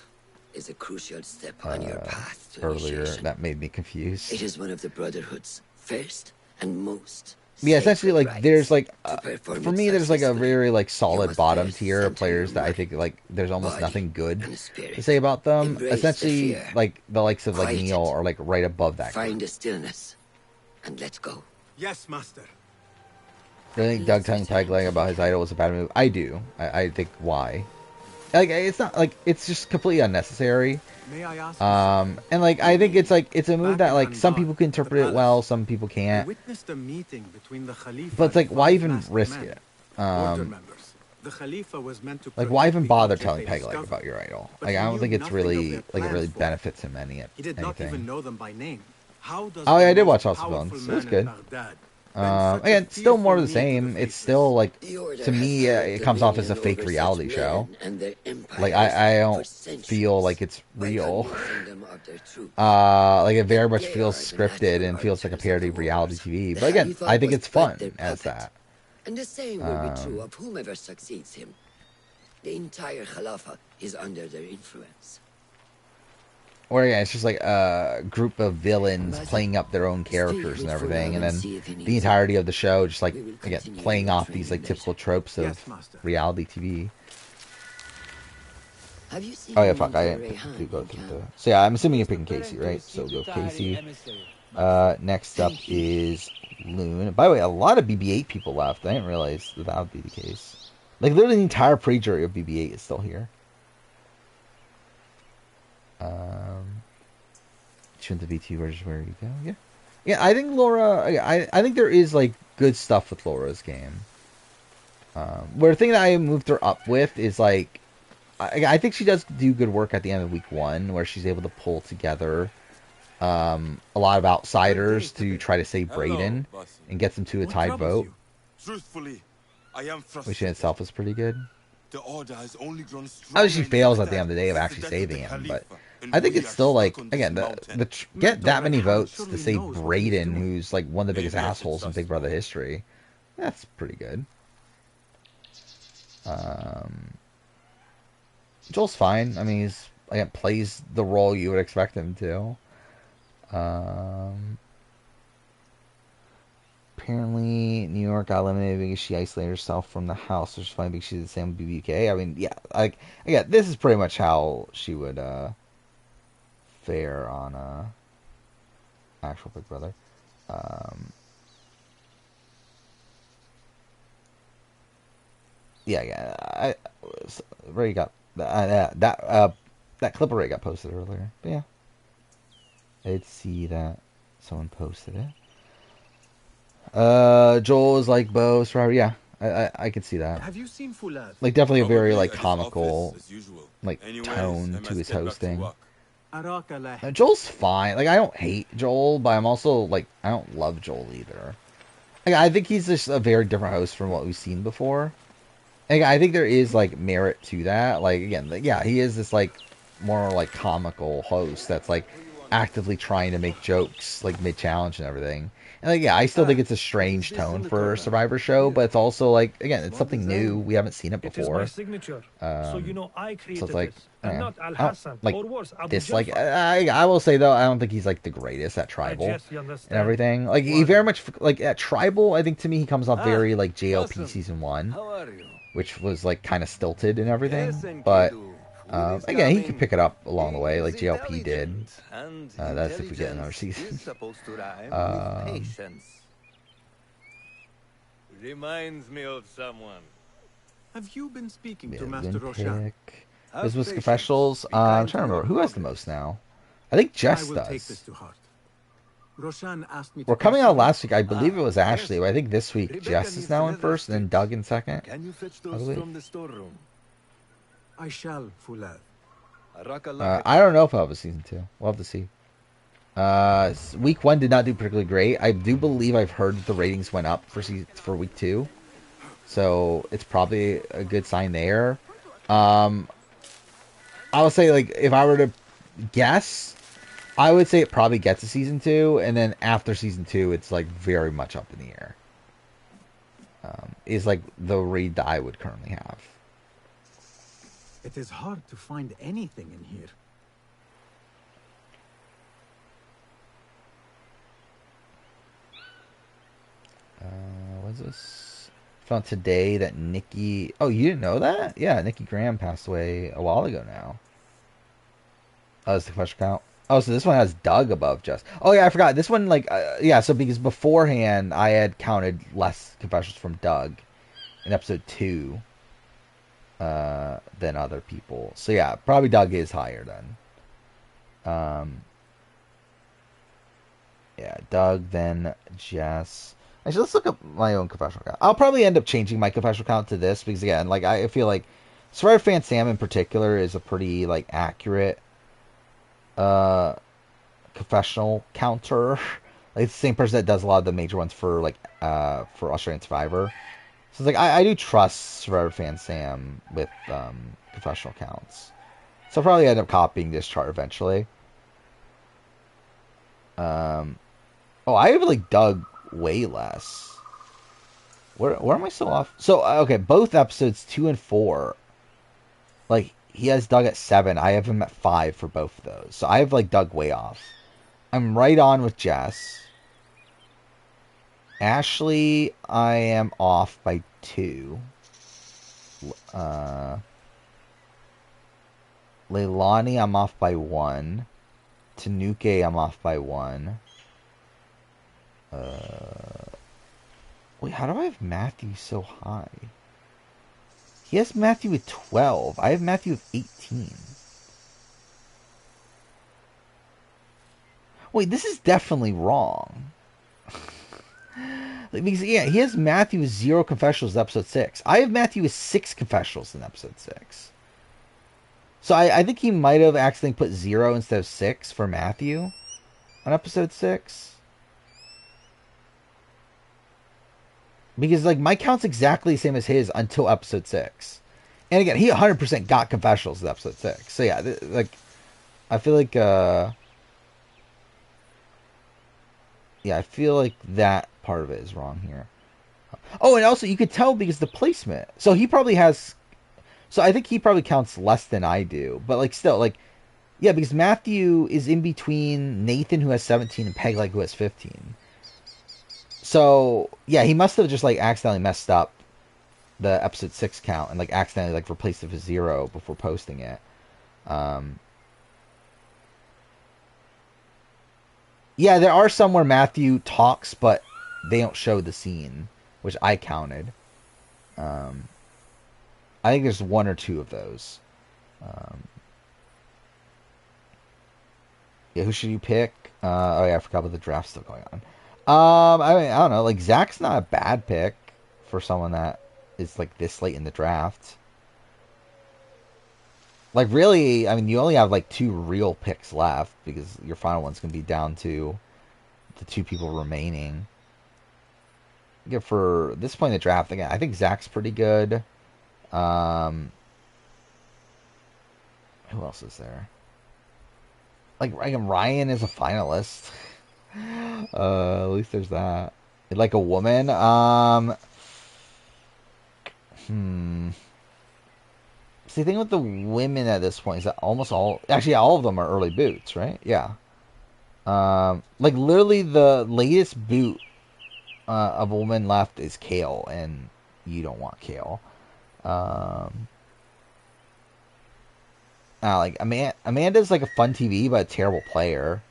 is a crucial step on your path to Earlier. initiation. That made me confused. It is one of the Brotherhood's first and most Yeah, essentially, like, sacred there's like rites. for me, there's like a Successfully, very like solid must bottom first tier of center players your that I mind, think like there's almost body, nothing good and spirit. to say about them. Embrace the Essentially, fear. like the likes of like Quiet Neil it. are like right above that. Find the stillness and let go. Yes, master. Do I think Doug telling Pegleg about his idol was a bad move? I do. I think why. Like, it's not like it's just completely unnecessary. May I ask? And like I think it's like it's a move Back that in like some Kandahar, people can interpret the it well, palace, some people I can't. witnessed a meeting between the Khalifa But it's like, and why 5 even masked risk men. it? Order members. The Khalifa was meant to Like, why protect even the bother object telling they Pegleg discovered. about your idol? But Like, he I don't knew think it's nothing of really their like it really plans for benefits him any He did not even anything. know them by name. How does Oh, yeah, the I did most watch House of powerful Bones. It man was in good. Baghdad bend such a Again, still more of the fearful knee to same. the It's faceless? still like The order to has me, held it comes off as a dominion fake over reality such show. men and their empires Like I don't for centuries feel like it's by real. convincing them of their truth. Like it very much They feels are the scripted natural and feels like a arbiters of parody the of reality wars. TV. The But again, Khalifa I think was it's but fun their as puppet. that. And the same will be true of whomever succeeds him. The entire Khalifa is under their influence. Or yeah, it's just like a group of villains playing up their own characters and everything, and then the entirety of the show just like again playing off these like typical tropes of Yes, master. reality TV. Have you seen Oh yeah, fuck. I Monterey didn't Han do go in through camp? the. So yeah, I'm assuming you're picking Casey, right? So we'll go Casey. Next up is Loon. By the way, a lot of BB-8 people left. I didn't realize that would be the case. Like literally the entire pre-jury of BB-8 is still here. Shouldn't the V2 version where you go? Yeah. Yeah, I think Laura. I think there is like good stuff with Laura's game. Where the thing that I moved her up with is like, I think she does do good work at the end of week 1, where she's able to pull together a lot of outsiders to try to save Brayden and get them to a tied vote, Truthfully, I am frustrated. which in itself is pretty good. The order has only grown stronger. Obviously, she fails at the end of the day of actually saving him, but I think it's still like, again, get that many votes to save Brayden, who's like one of the biggest assholes in Big Brother history. That's pretty good. Joel's fine. I mean, he's again plays the role you would expect him to. Apparently, New York got eliminated because she isolated herself from the house, which is fine because she's the same with BBK. I mean, yeah, like again, this is pretty much how she would fare on actual Big Brother. Yeah. I already got that clip already got posted earlier. But yeah, I did see that someone posted it. Joel is like Bo, Survivor. Yeah, I could see that. Have you seen Fulad? Like definitely a very like comical like tone to his hosting. Joel's fine. Like I don't hate Joel, but I'm also like I don't love Joel either. Like I think he's just a very different host from what we've seen before. Like, I think there is like merit to that. Like again, like, yeah, he is this like more like comical host that's like actively trying to make jokes like mid challenge and everything. And like yeah, I still think it's a strange tone for a Survivor show, but it's also like again, it's something new. We haven't seen it before. So it's like I don't like dislike. I will say though, I don't think he's like the greatest at Tribal and everything. Like he very much like at Tribal. I think to me he comes off very like JLP season 1, which was like kind of stilted and everything. But again, he could pick it up along the way, like JLP did. That's if we get another season. Reminds me of someone. Have you been speaking to Master Roshan? This was confessionals. I'm trying to remember who has the most now. I think Jess does. Take this to heart. Roshan asked me We're coming out last week. I believe it was Ashley, but I think this week Jess is now in first, and then Doug in second. Can you fetch those from the storeroom? I shall, Fulad. I don't know if I'll have a season 2. We'll have to see. Week 1 did not do particularly great. I do believe I've heard that the ratings went up for week 2, so it's probably a good sign there. I would say like if I were to guess, I would say it probably gets a season 2, and then after season 2, it's like very much up in the air. Is like the read that I would currently have. It is hard to find anything in here. What's this? Found today that Nikki... Oh, you didn't know that? Yeah, Nikki Graham passed away a while ago now. Oh, that's the question count. Oh, so this one has Doug above Jess. Oh, yeah, I forgot. This one, like... yeah, so because beforehand, I had counted less confessions from Doug in episode 2 than other people. So, yeah, probably Doug is higher then. Yeah, Doug, then Jess... Actually, let's look up my own confessional count. I'll probably end up changing my confessional count to this because, again, like I feel like Survivor Fan Sam in particular is a pretty like accurate confessional counter. Like it's the same person that does a lot of the major ones for like for Australian Survivor. So it's like I do trust Survivor Fan Sam with confessional counts. So I'll probably end up copying this chart eventually. Oh, I have like Doug way less. Where am I still off? So okay, both episodes 2 and 4, like he has Doug at 7. I have him at 5 for both of those. So I have like Doug way off. I'm right on with Jess. Ashley, I am off by 2. Leilani, I'm off by 1. Tanuke, I'm off by 1. Wait, how do I have Matthew so high? He has Matthew with 12. I have Matthew with 18. Wait, this is definitely wrong. Because, yeah, he has Matthew with 0 confessionals in episode 6. I have Matthew with 6 confessionals in episode 6. So I think he might have accidentally put 0 instead of 6 for Matthew on episode 6. Because, like, my count's exactly the same as his until episode 6. And again, he 100% got confessionals in episode 6. So, yeah, like, I feel like, yeah, I feel like that part of it is wrong here. Oh, and also, you could tell because the placement. So, he probably has... So, I think he probably counts less than I do. But, like, still, like... Yeah, because Matthew is in between Nathan, who has 17, and Peg, like, who has 15. So, yeah, he must have just, like, accidentally messed up the episode 6 count and, like, accidentally, like, replaced it with 0 before posting it. Yeah, there are some where Matthew talks, but they don't show the scene, which I counted. I think there's 1 or 2 of those. Yeah, who should you pick? Oh, yeah, I forgot about the draft still going on. I mean, I don't know. Like, Zach's not a bad pick for someone that is, like, this late in the draft. Like, really, I mean, you only have, like, 2 real picks left because your final one's going to be down to the 2 people remaining. Yeah, for this point in the draft, again, I think Zach's pretty good. Who else is there? Like, Ryan is a finalist. At least there's that. Like a woman. See, the thing with the women at this point is that almost all, actually, all of them are early boots, right? Yeah. Like literally the latest boot of a woman left is Kale, and you don't want Kale. Like Amanda's like a fun TV, but a terrible player.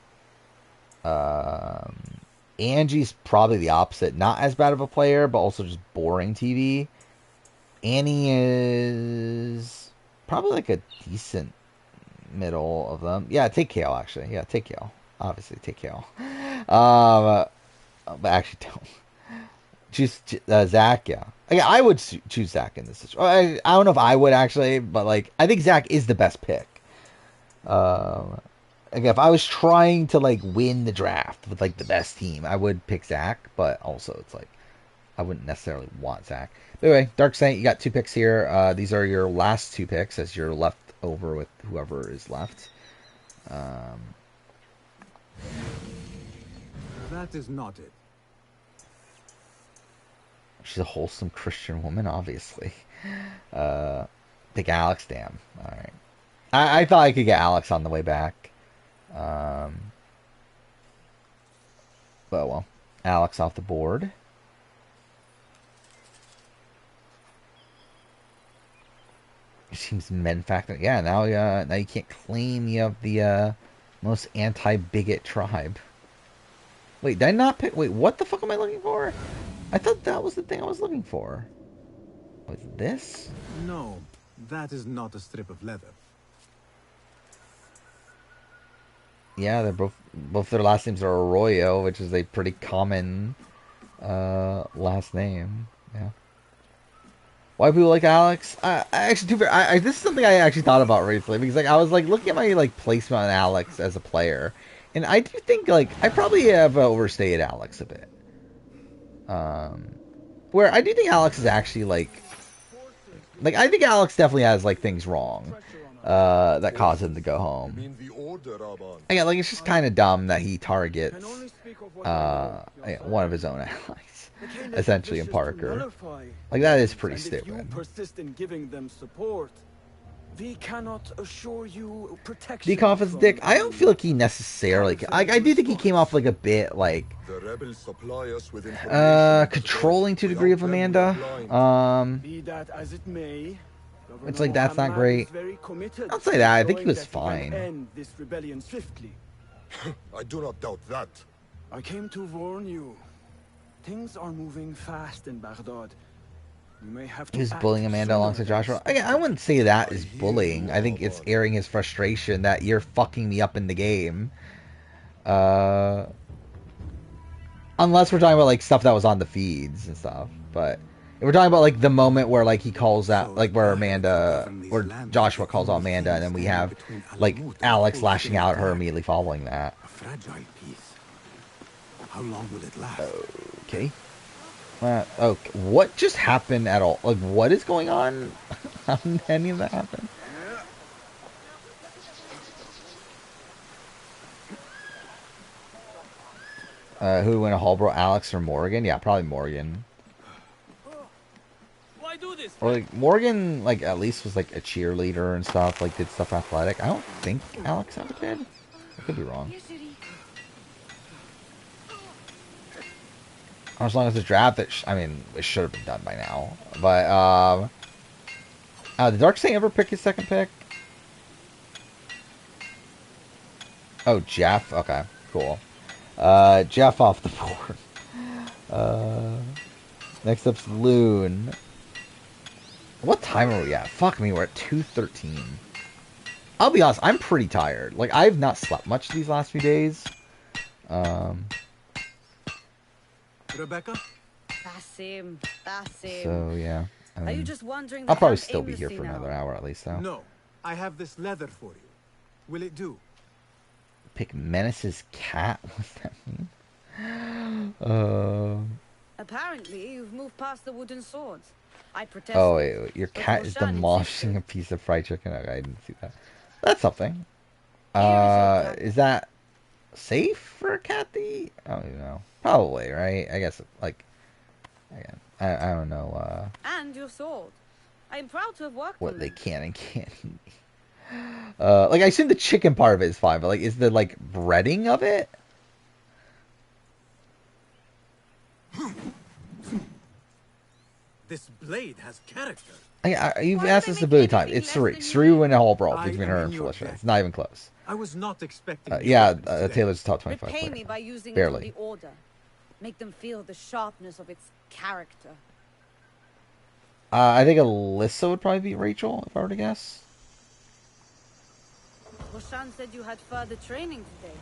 Angie's probably the opposite. Not as bad of a player, but also just boring TV. Annie is probably like a decent middle of them. Yeah, take Kale, actually. Yeah, take Kale. Obviously, take Kale. But actually, don't. Choose Zach, yeah. I would choose Zach in this situation. I don't know if I would, actually, but, like, I think Zach is the best pick. Again, if I was trying to, like, win the draft with, like, the best team, I would pick Zach, but also it's, like, I wouldn't necessarily want Zach. But anyway, Dark Saint, you got 2 picks here. These are your last 2 picks as you're left over with whoever is left. That is not it. She's a wholesome Christian woman, obviously. Pick Alex, damn. Alright. I thought I could get Alex on the way back. But well. Alex off the board. Seems men factor. Yeah, now you can't claim you have the most anti-bigot tribe. Wait, did I not pick? Wait, what the fuck am I looking for? I thought that was the thing I was looking for. Was this? No, that is not a strip of leather. Yeah, they're both their last names are Arroyo, which is a pretty common last name. Yeah. Why people like Alex? I actually, this is something I actually thought about recently because like I was like looking at my like placement on Alex as a player, and I do think like I probably have overstated Alex a bit. Where I do think Alex is actually like I think Alex definitely has like things wrong that cause him to go home. Again, like it's just kind of dumb that he targets one of his own allies, essentially in Parker. Like that is pretty stupid. If you persist in giving them support, we cannot assure you protection. Decon is a dick. I don't feel like he necessarily. I do think he came off like a bit like controlling to a degree of Amanda. Be that as it may, It's like, that's not great. I'll say that. I think he was fine. End this rebellion swiftly. I do not doubt that. I came to warn you. Things are moving fast in Baghdad. You may have to. He was bullying Amanda alongside Joshua. I wouldn't say that is bullying. I think it's airing his frustration that you're fucking me up in the game. Unless we're talking about like stuff that was on the feeds and stuff. But if we're talking about like the moment where like he calls out, like where Joshua calls out Amanda, and then we have like Alex lashing out at her immediately following that. A fragile piece. How long will it last? Okay. Okay. What just happened at all? Like, what is going on? How did any of that happen? Who would win a Hallbro, Alex or Morgan? Yeah, probably Morgan. Why do this? Or like Morgan, like at least was like a cheerleader and stuff. Like did stuff athletic. I don't think Alex ever did. I could be wrong. As long as the draft, I mean, it should have been done by now. But did Darksaint ever pick his second pick? Oh, Jeff. Okay, cool. Jeff off the board. Next up's Loon. What time are we at? Fuck me, we're at 2:13. I'll be honest, I'm pretty tired. Like, I've not slept much these last few days. Rebecca? Basim. So, yeah. Are you just wondering I'll probably still be here for another hour at least, though. No. I have this leather for you. Will it do? Pick Menace's cat? What's that mean? Apparently, you've moved past the wooden swords. I protest. Oh, wait. Your cat is demolishing a piece of fried chicken. Okay, I didn't see that. That's something. Is that safe for a cat to eat? I don't even know. Probably, right? I guess, like, again, I don't know. And your sword. I am proud to have worked what on they it. can and can't eat. Like, I assume the chicken part of it is fine, but, like, is the, like, breading of it? This blade has character. You've asked this a billion times. It's Suri. Suri win a whole brawl between her and Felicia. It's not even close. I was not expecting. Taylor's top 25 Repay player. me by using Barely. it on the order. Make them feel the sharpness of its character. I think Alyssa would probably beat Rachel, if I were to guess. Roshan said you had further training today.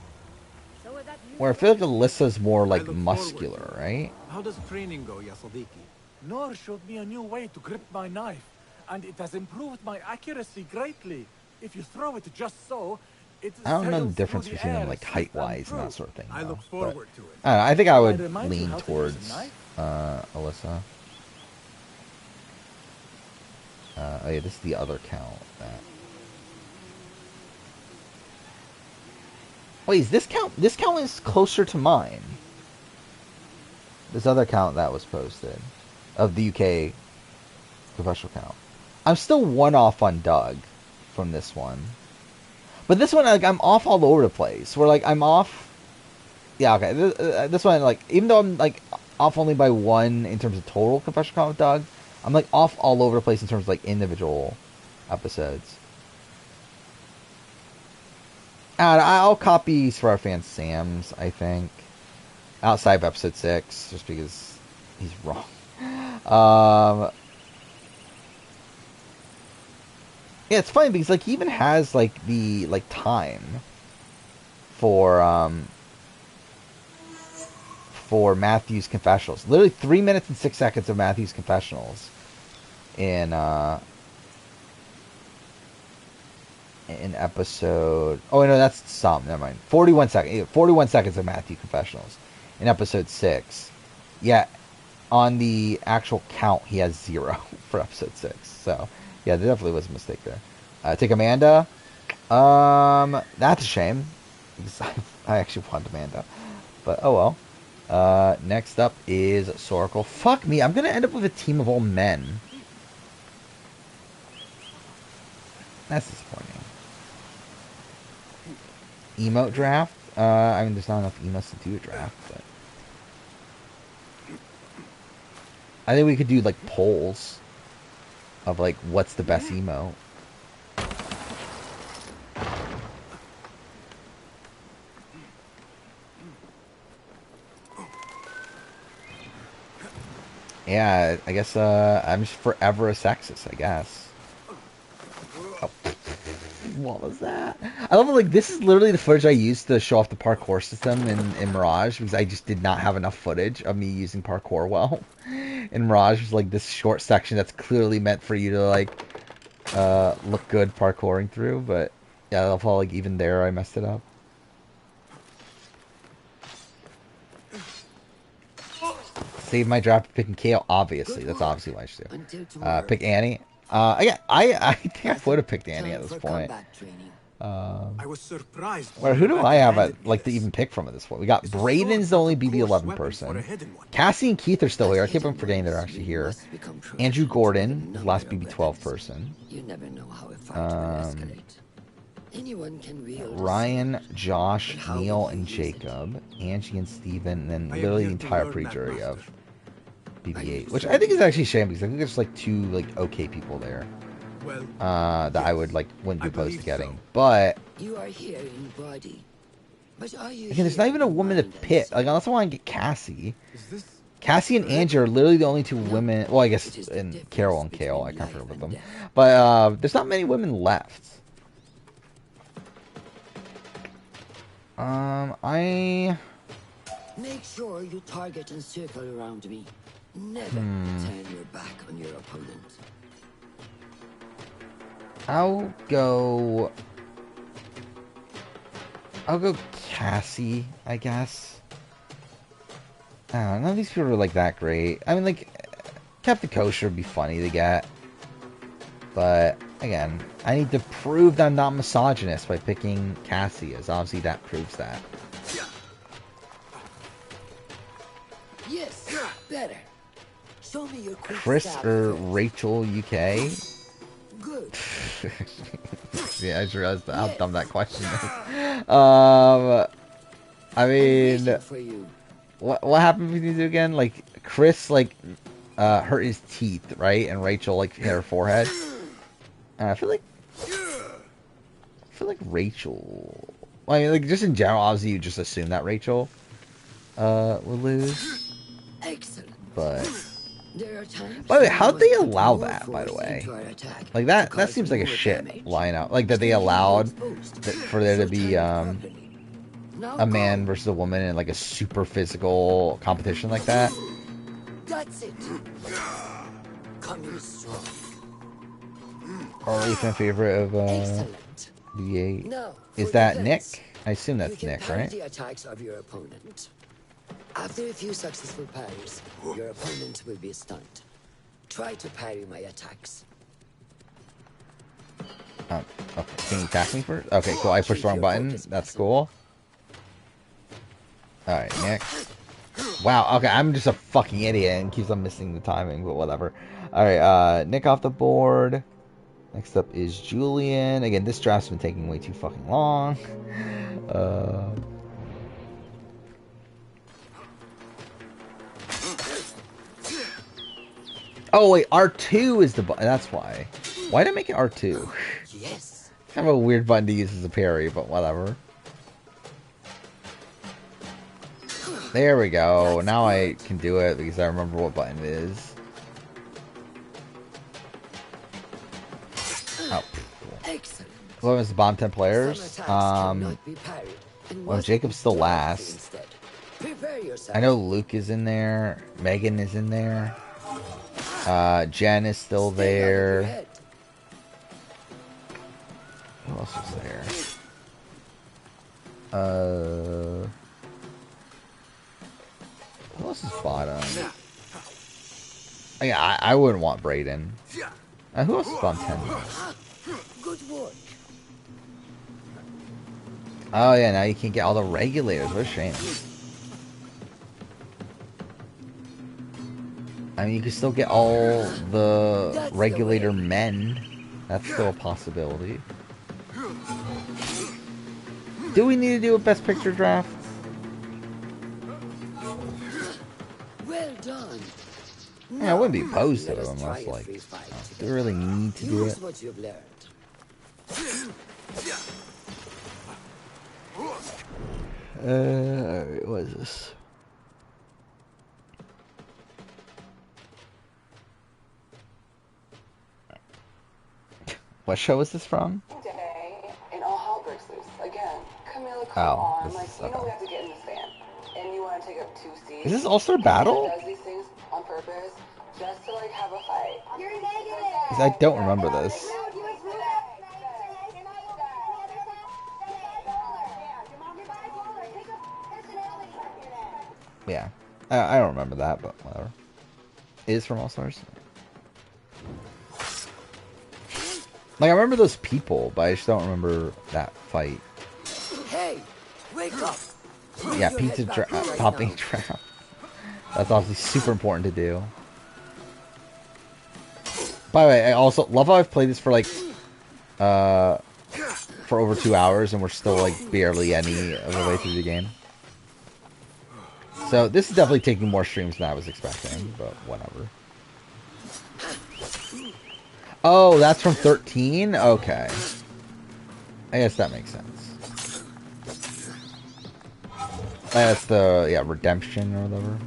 So would that Where I feel like Alyssa's more, like, muscular, right? How does training go, Yasadiki? Noor showed me a new way to grip my knife, and it has improved my accuracy greatly. If you throw it just so, it I don't know the sails difference through the between them, air like, swift height-wise and that true. sort of thing. I though. look forward to it. I don't know, I think I would remind you lean how to use a towards knife? Alyssa. Oh yeah, this is the other count. Wait, is this count? This count is closer to mine. This other count that was posted of the UK professional count. I'm still one off on Doug from this one, but this one, like, I'm off all over the place. Where, like, I'm off. Yeah, okay. This one, like, even though I'm, like, off only by one in terms of total confessional count with Doug, I'm, like, off all over the place in terms of, like, individual episodes. I'll copy for our fan Sam's, I think, outside of episode 6, just because he's wrong. Yeah, it's funny because, like, he even has, like, the, like, time for Matthew's confessionals. Literally 3 minutes and 6 seconds of Matthew's confessionals in episode. Oh no, that's some. Never mind. 41 seconds of Matthew confessionals in episode 6. Yeah, on the actual count, he has 0 for episode 6. So yeah, there definitely was a mistake there. Take Amanda. That's a shame because I actually want Amanda, but oh well. Next up is Soracle. Fuck me, I'm gonna end up with a team of all men. That's disappointing. Emote draft. I mean, there's not enough emotes to do a draft, but I think we could do, like, polls of like what's the best emo. Yeah, I guess I'm just forever a sexist, I guess. Oh. What was that? I love it, like, this is literally the footage I used to show off the parkour system in Mirage, because I just did not have enough footage of me using parkour well. In Mirage, was like this short section that's clearly meant for you to, like, look good parkouring through, but yeah, I love how, like, even there I messed it up. Save my draft picking Kale, obviously. That's obviously what I should do. Pick Annie. I think I would have picked Annie at this point. I was surprised. Well, who do I have to even pick from at this point? We got Brayden's the only BB11 person. Cassie and Keith are still here. I keep on forgetting they're actually here. Andrew Gordon, the last BB12 person. Ryan, Josh, Neil, and Jacob. Angie and Steven, and then literally the entire pre-jury of BB8. Which I think is actually a shame, because I think there's like two like okay people there. That I would wouldn't be opposed to getting. But You are here in body. But are you again, there's not even a woman to pick. Like, unless I want to get Cassie. Cassie and Angie are literally the only two women. Well, I guess and Carol and Kale, I can't remember them. But there's not many women left. I make sure you target and circle around me. Never turn your back on your opponent. I'll go Cassie, I guess. I don't know, none of these people are like that great. I mean, like, Captain Kosher would be funny to get. But, again, I need to prove that I'm not misogynist by picking Cassie, as obviously that proves that. Yes, better. Show me your quick Chris stab or first. Rachel UK? Good. Yeah, I just realized how dumb that question is. I mean, what happened with you two again? Like, Chris, like, hurt his teeth, right? And Rachel, like, hit her forehead. I feel like Rachel. Well, I mean, like, just in general, obviously, you just assume that Rachel will lose. Excellent. But There are times by the way, how'd they allow that? By the way, like that seems like a shit line out. Like that they allowed for there to be a man versus a woman in like a super physical competition like that. That's it. Coming strong. Or at least my favorite of BB8. Is that Nick? I assume that's Nick, right? The attacks of your opponent. After a few successful parries, your opponent will be stunned. Try to parry my attacks. Okay. Can you attack me first? Okay, cool. I pushed the wrong button. That's cool. Alright, Nick. Wow, okay, I'm just a fucking idiot and keeps on missing the timing, but whatever. Alright, Nick off the board. Next up is Julian. Again, this draft's been taking way too fucking long. Oh wait, R2 is the button. That's why. Why did I make it R2? Yes. Kind of a weird button to use as a parry, but whatever. There we go. Now I can do it because I remember what button it is. Oh, cool. Excellent. What was the bottom 10 players? Well, Jacob's still last. I know Luke is in there. Megan is in there. Jen is still there. Who else is there? Who else is bottom? Yeah, I wouldn't want Brayden. Who else is bottom 10? Good work. Oh yeah, now you can't get all the regulators. What a shame. I mean, you can still get all the regulator men. That's still a possibility. Do we need to do a best picture draft? Well done. Yeah, I wouldn't be opposed to it unless, like, do we really need to do it? What you've learned. Alright, what is this? What show is this from? Today, and all hell breaks loose again. Camilla, come Oh, on. this Like, is you know okay. we have to get in this van. And you want to take up 2 seats. Is this All-Star Battle? Camilla does these things on purpose just to, like, have a fight. You're negative. 'Cause I don't remember this. Yeah. I don't remember that, but whatever. It is from All Stars? Like, I remember those people, but I just don't remember that fight. Hey, wake up! Yeah, pizza popping trap. That's obviously super important to do. By the way, I also love how I've played this for like for over 2 hours and we're still like barely any of the way through the game. So this is definitely taking more streams than I was expecting, but whatever. Oh, that's from 13? Okay. I guess that makes sense. That's the, yeah, redemption or whatever.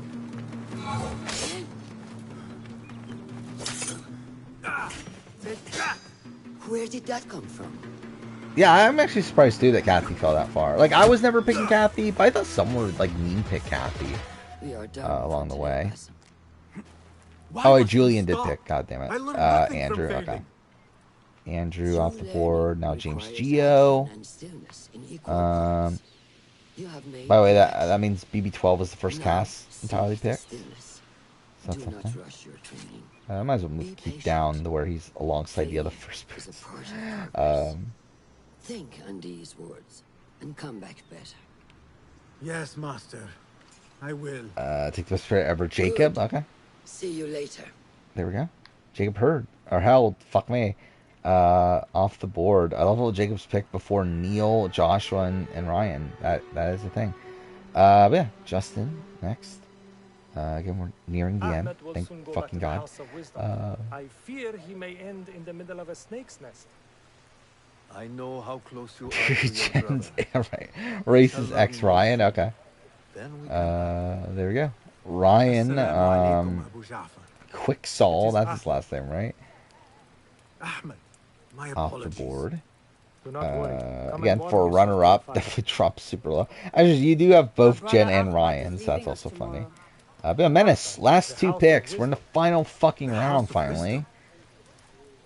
Where did that come from? Yeah, I'm actually surprised too that Kathy fell that far. Like, I was never picking Kathy, but I thought someone would like mean pick Kathy along the way. Oh, wait, Julian did pick. God damn it. Andrew. Okay. Andrew off the board. Now James Geo. By the way, that means BB12 was the first cast entirely picked. So that's something. I might as well keep down to where he's alongside the other first person. Think on these words and come back better. Yes, master. I will. Take the best player ever, Jacob. Okay. See you later. There we go. Jacob Hurd. Or hell, fuck me. Off the board. I love how Jacob's picked before Neil, Joshua, and Ryan. That is the thing. But yeah, Justin next. Again, we're nearing the end. Thank fucking God. I fear he may end in the middle of a snake's nest. I know how close you are to your brother. Right. Racist X Ryan. Okay. There we go. Ryan. Quick Saul. That's his last name, right? Off the board. Again, for a runner-up, definitely drops super low. Actually, you do have both Jen and Ryan, so that's also funny. But Menace, last 2 picks. We're in the final fucking round, finally.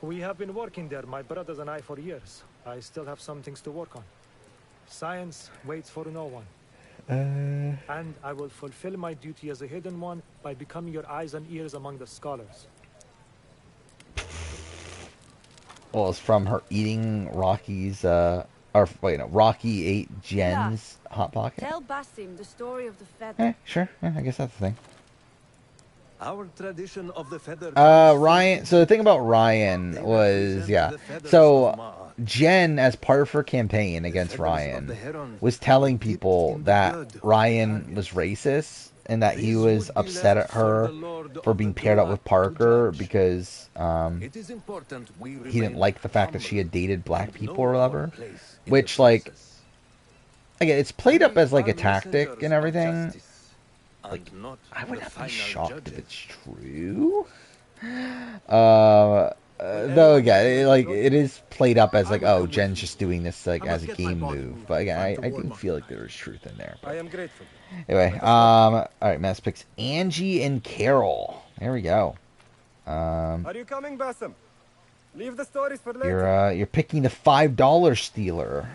We have been working there, my brothers and I, for years. I still have some things to work on. Science waits for no one. And I will fulfill my duty as a hidden one by becoming your eyes and ears among the scholars. Well, it's from her eating Rocky's, Rocky ate Jen's Hot Pocket. Tell Basim the story of the feather. Sure. Yeah, I guess that's the thing. Our tradition of the feather. Ryan. So the thing about Ryan was, so Jen, as part of her campaign against Ryan, was telling people that Ryan was racist and that he was upset at her for being paired up with Parker because he didn't like the fact that she had dated black people or whatever. Which, like, again, it's played up as like a tactic and everything. Like, I would not be shocked if it's true. Though again, it is played up as like, oh, Jen's just doing this like as a game move. But again, I do feel like there is truth in there. But. I am grateful. Anyway, all right, Mass picks Angie and Carol. There we go. Are you coming, Basim? Leave the stories for later. You're picking the $5 stealer.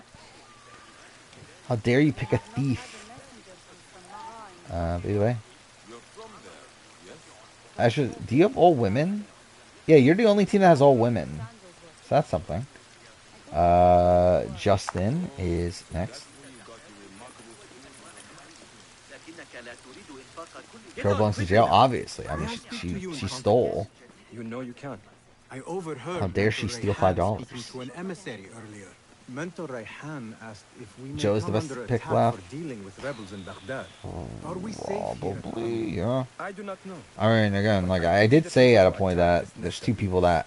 How dare you pick a thief? By the way, actually, do you have all women? Yeah, you're the only team that has all women, so that's something. Justin is next. Carol belongs to jail, obviously. I mean, she stole. You know you can. I overheard. How dare she steal $5? To an emissary earlier. Mentor Rayhan asked if we may Joe's the come best under pick attack left. for dealing with rebels in Baghdad. Are we safe here? Probably, yeah. I do not know. I mean, again, like I did say at a point that there's two people that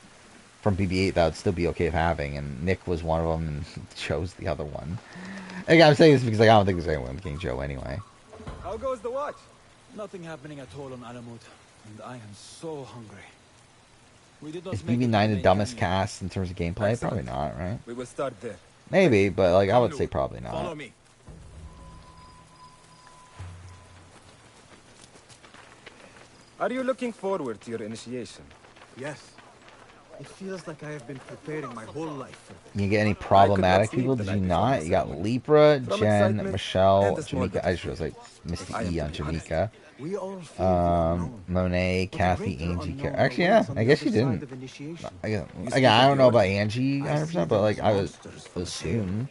from BB-8 that would still be okay with having, and Nick was one of them, and Joe's the other one. Again, I'm saying this because like, I don't think there's anyone King Joe anyway. How goes the watch? Nothing happening at all on Alamut, and I am so hungry. We did not Is make it BB9 to the dumbest Canyon. cast in terms of gameplay? Excellent. Probably not, right? We will start there. Maybe, but like I would say probably not. Follow me. Are you looking forward to your initiation? Yes. It feels like I have been preparing my whole life for this. You get any problematic people? Did you not? You got Libra, Jen, Michelle, Jamaica. I just was like Misty E on Jamaica. Monet, Kathy, Angie. Actually, yeah. I guess you didn't. Again, I don't know about Angie 100%, but like I would assume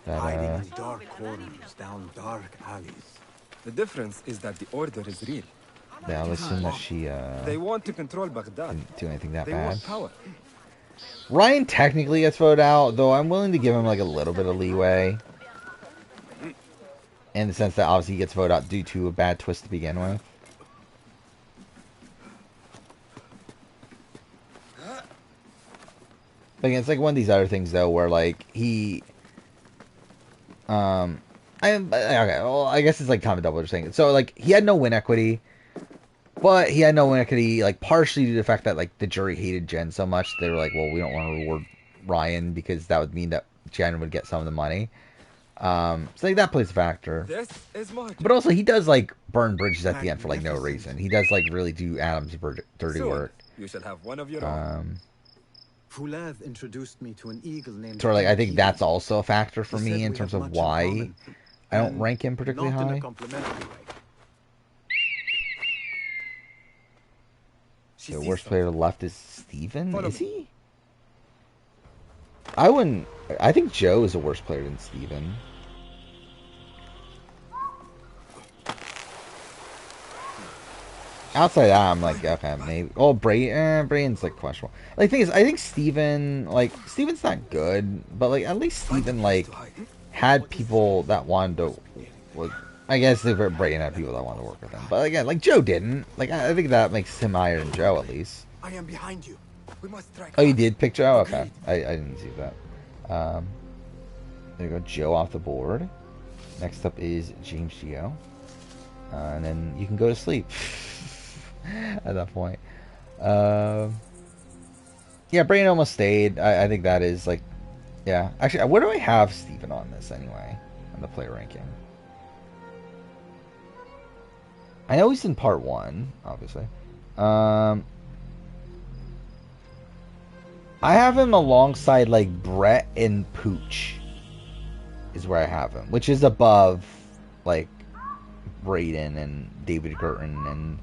that. Hiding in dark corners, down dark alleys. The difference is that the order is real. Yeah, I'll assume that she They want to control Baghdad. didn't do anything that They bad. want power. Ryan technically gets voted out, though I'm willing to give him like a little bit of leeway. In the sense that obviously he gets voted out due to a bad twist to begin with. But it's like one of these other things though where like he okay, well I guess it's like kind of double thing. So like he had no win equity. But he had no win equity, like partially due to the fact that like the jury hated Jen so much, they were like, well, we don't want to reward Ryan because that would mean that Jen would get some of the money. So like that plays a factor. This is my But also he does like burn bridges at the end for like no reason. He does like really do Adam's dirty work. You shall have one of your own. Fulav introduced me to an eagle named. So like I think that's also a factor for me in terms of why I don't rank him particularly high. The worst player to the left is Steven? Is he? I wouldn't... I think Joe is a worse player than Steven. Outside of that, I'm like, okay, maybe... Oh, Braden's, like, questionable. Like, the thing is, I think Steven, like, Steven's not good, but, like, at least Steven, like, had people that wanted to... Like, I guess Brayden had people that wanted to work with him. But again, like Joe didn't. Like I think that makes him higher than Joe at least. I am behind you. We must strike. Oh, you did pick Joe? Okay. I didn't see that. There you go, Joe off the board. Next up is James Gio. And then you can go to sleep at that point. Yeah, Brayden almost stayed. I think that is like, yeah. Actually, where do I have Steven on this anyway? On the player ranking. I know he's in part 1, obviously. I have him alongside like Brett and Pooch is where I have him, which is above like Brayden and David Girton and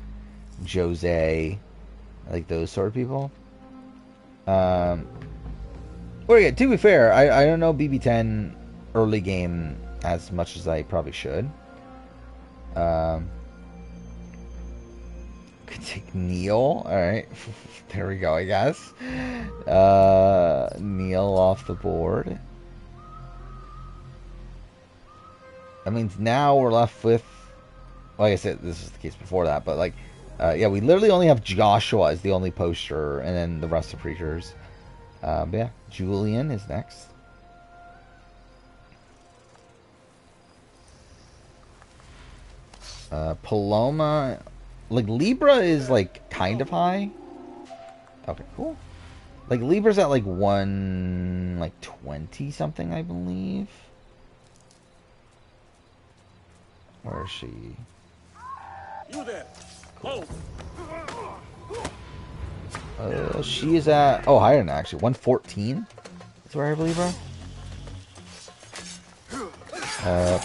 Jose, like those sort of people. Well, yeah, to be fair, I don't know BB10 early game as much as I probably should. Could take Neil. Alright. There we go, I guess. Neil off the board. That means now we're left with... Like I said, this is the case before that, but like... yeah, we literally only have Joshua as the only poster, and then the rest of preachers. But yeah, Julian is next. Paloma... Like, Libra is, like, kind of high. Okay, cool. Like, Libra's at, like, 20 something, I believe. Where is she? You there. Cool. She is at... Oh, higher than that, actually. 114? That's where I believe her.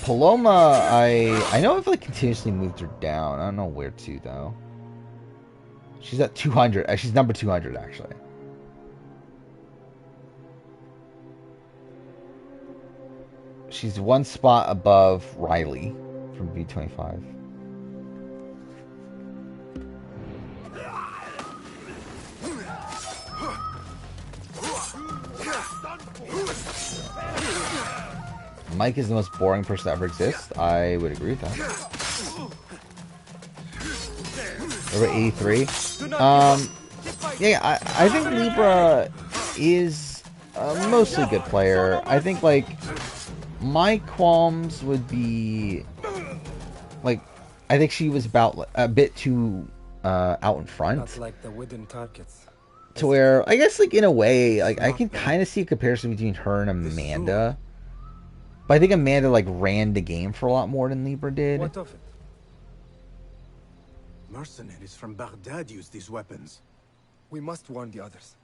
Paloma, I know I've like continuously moved her down. I don't know where to though. She's at 200. She's number 200 actually. She's one spot above Riley from B25. Mike is the most boring person to ever exist. I would agree with that. We're at 83. Yeah, I think Libra is a mostly good player. I think, like, my qualms would be, like, I think she was about a bit too out in front. Not like the wooden targets. To where, I guess, like, in a way, like, I can kind of see a comparison between her and Amanda. But I think Amanda, like, ran the game for a lot more than Libra did. What of it? Mercenaries from Baghdad use these weapons. We must warn the others.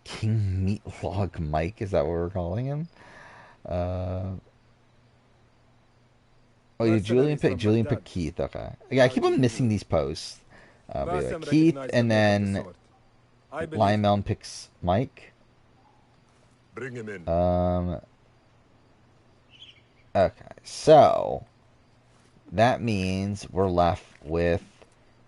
King Meatlog Mike, is that what we're calling him? Oh, yeah, Julian picked Keith, okay. Yeah, I keep on missing these posts. But yeah, Keith, and then Lionel picks Mike. Bring him in. Okay, so that means we're left with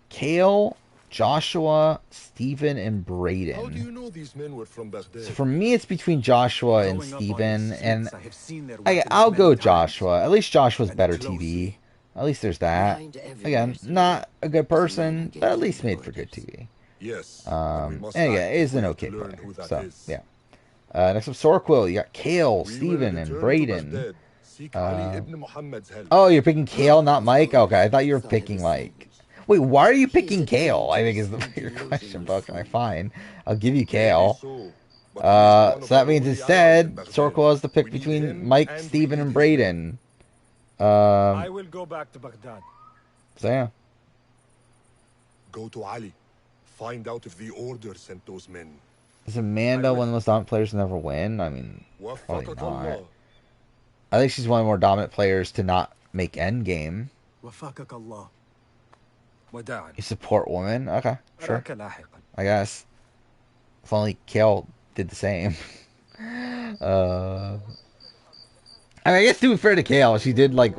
Kale, Joshua, Steven, and Brayden. How do you know these men were from Baghdad? So for me, it's between Joshua and Steven, and I'll go Joshua. At least Joshua's better TV. At least there's that. Again, not a good person, but at least made for good TV. Yes. And yeah, is an okay player. So, yeah. Next up, Sorquil. You got Kale, Steven, and Brayden. Oh, you're picking Kale, not Mike? Okay, I thought you were picking Mike. Wait, why are you picking Kale? I think is the bigger question, but okay, fine. I'll give you Kale. So that means instead, Sorquil has to pick between Mike, Steven, and Brayden. I will go back to Baghdad. So yeah. Go to Ali. Find out if the Order sent those men. Is Amanda one of the most dominant players to never win? I mean, probably not. I think she's one of the more dominant players to not make endgame. You support women? Okay, sure. I guess. If only Kale did the same. I mean, I guess to be fair to Kale, she did, like,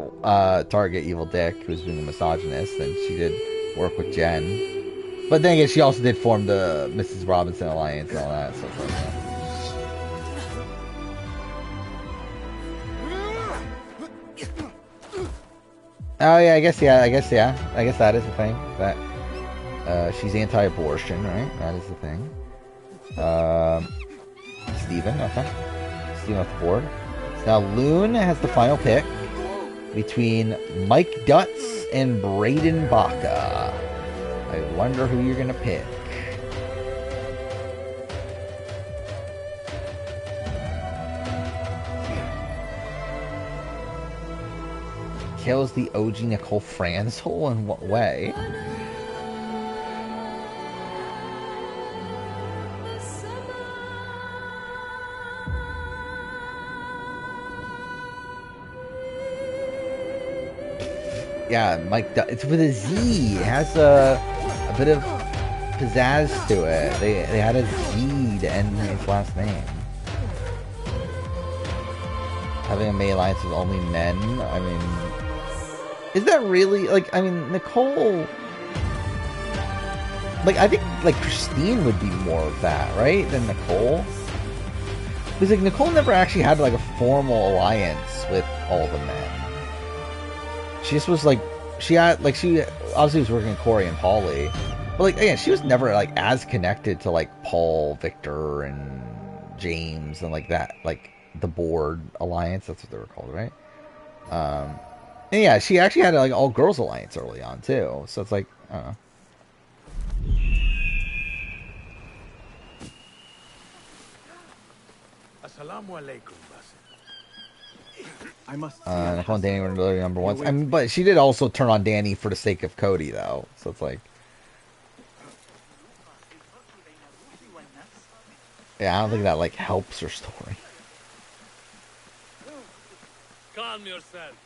target Evil Dick, who's being a misogynist, and she did work with Jen. But then again, she also did form the Mrs. Robinson Alliance and all that, so like that. Oh yeah, I guess that is the thing. That she's anti-abortion, right? That is the thing. Steven, okay. Steven off the board. Now Loon has the final pick between Mike Dutz and Brayden Baca. I wonder who you're gonna pick. Kills the OG Nicole Franzel in what way? Yeah, Mike. It's with a Z. It has a bit of pizzazz to it. They had a Z to end his last name. Having a May alliance with only men. I mean, is that really like? I mean, Nicole. Like, I think like Christine would be more of that, right, than Nicole. Because like Nicole never actually had like a formal alliance with all the men. She just was like, she obviously was working with Corey and Paulie, but like again, she was never like as connected to like Paul, Victor, and James and like that, like the board alliance. That's what they were called, right? And yeah, she actually had like all girls alliance early on too. So it's like, I don't know. Assalamu alaikum. I must. Nicole and Danny were literally number ones. I mean, but she did also turn on Danny for the sake of Cody, though. So it's like, yeah, I don't think that like helps her story. Calm yourself.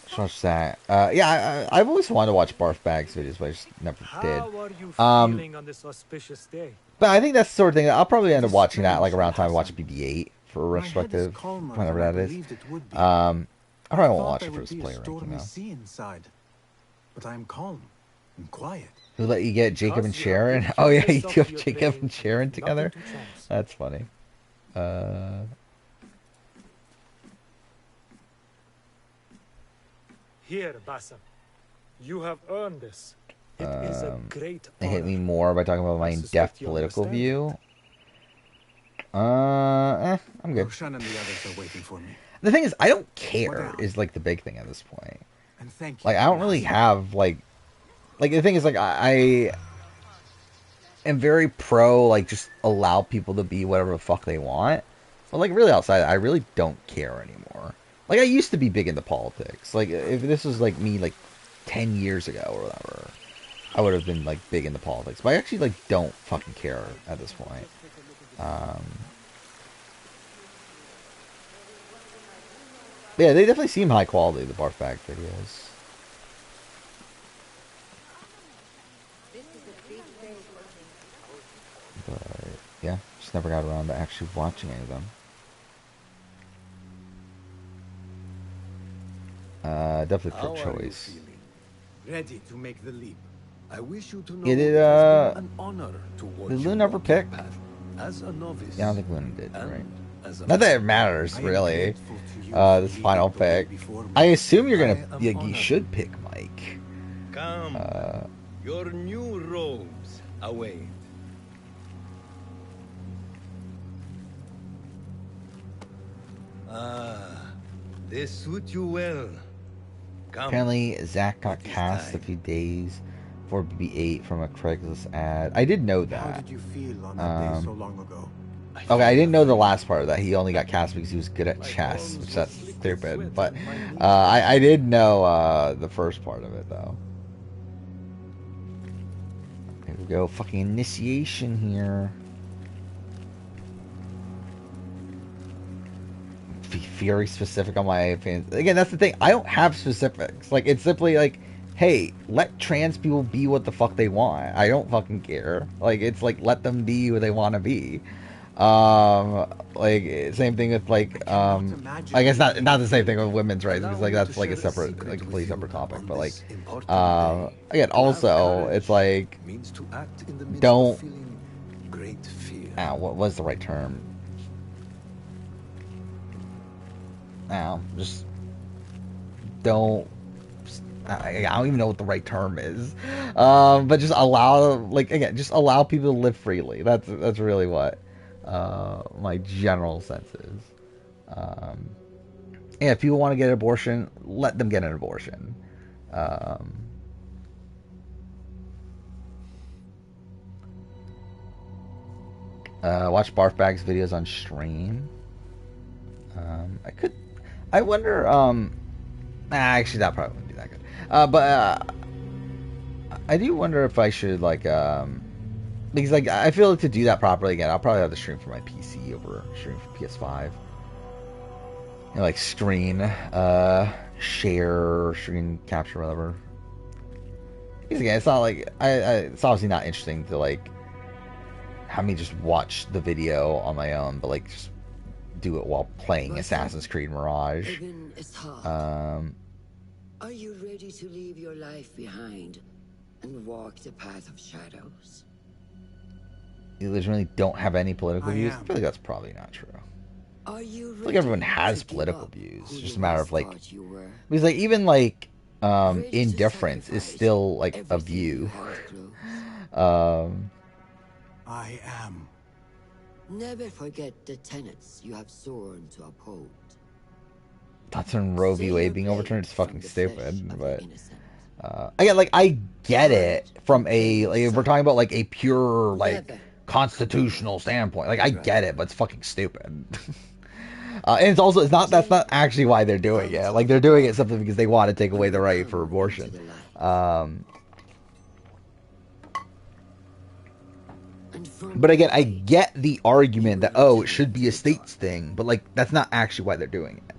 So much that. Yeah, I've always wanted to watch Barf Bags videos, but I just never did. How are you feeling on this auspicious day? But I think that's the sort of thing that I'll probably end up watching that like around time I watch BB-8 for a retrospective, whenever that is. I probably won't watch it for this player ranking now. Inside, but I am calm and quiet. Who let you get Jacob and Sharon? Oh yeah, you do have Jacob and Sharon together? That's funny. Here, Basim. You have earned this. It is a great They hit honor. me more by talking about my in-depth political view. I'm good. Roshan and the others are waiting for me. The thing is, I don't care is like the big thing at this point. And thank you. Like, I don't really have like the thing is like I am very pro like just allow people to be whatever the fuck they want. But like really outside, I really don't care anymore. Like I used to be big into politics. Like if this was like me like 10 years ago or whatever, I would have been like big into politics. But I actually like don't fucking care at this point. Yeah, they definitely seem high quality, the barf bag videos. But yeah, just never got around to actually watching any of them. Definitely pro choice. Ready to make the leap. I wish you to know Did it has been an honor to watch did you Loon ever walk pick? the path as a novice. Yeah, I don't think Loon did, right? As a Not that it matters, really. This final pick. I assume you're gonna. Yeah, you should pick Mike. Come, your new robes await. Ah, they suit you well. Come. Apparently, Zach got cast a few days before BB8 from a Craigslist ad. I did know that. How did you feel on that day so long ago? Okay, I didn't know the last part of that. He only got cast because he was good at chess, which that's stupid. But I did know the first part of it, though. Here we go. Fucking initiation here. Be very specific on my opinions. Again, that's the thing. I don't have specifics. Like, it's simply like, hey, let trans people be what the fuck they want. I don't fucking care. Like, it's like, let them be who they want to be. Like same thing with like I guess not the same thing with women's rights because like that's like a separate like completely separate topic, but like again also it's like don't what was the right term? Just don't I don't even know what the right term is. But just allow like again just allow people to live freely. That's really what my general sense is. Yeah, if people want to get an abortion, let them get an abortion. Watch Barfbag's videos on stream. I wonder, actually that probably wouldn't be that good. But I do wonder if I should like, because like I feel like to do that properly again, I'll probably have to stream from my PC over stream from PS5. You know, like screen share, screen capture, whatever. Because again, it's not like it's obviously not interesting to like have me just watch the video on my own, but like just do it while playing Assassin's Creed Mirage. Are you ready to leave your life behind and walk the path of shadows? You literally don't have any political views? I feel like that's probably not true. Are you I feel like everyone has political views. It's just a matter of like, because like even like indifference is still like a view. I am. Never forget the tenets you have sworn to uphold. Thoughts on Roe v. Wade being overturned is fucking stupid, but again, like I get it from a like if we're talking about like a pure like constitutional standpoint. Like I get it, but it's fucking stupid. And it's also that's not actually why they're doing it. Like they're doing it simply because they want to take away the right for abortion. But again, I get the argument that it should be a states thing, but like that's not actually why they're doing it.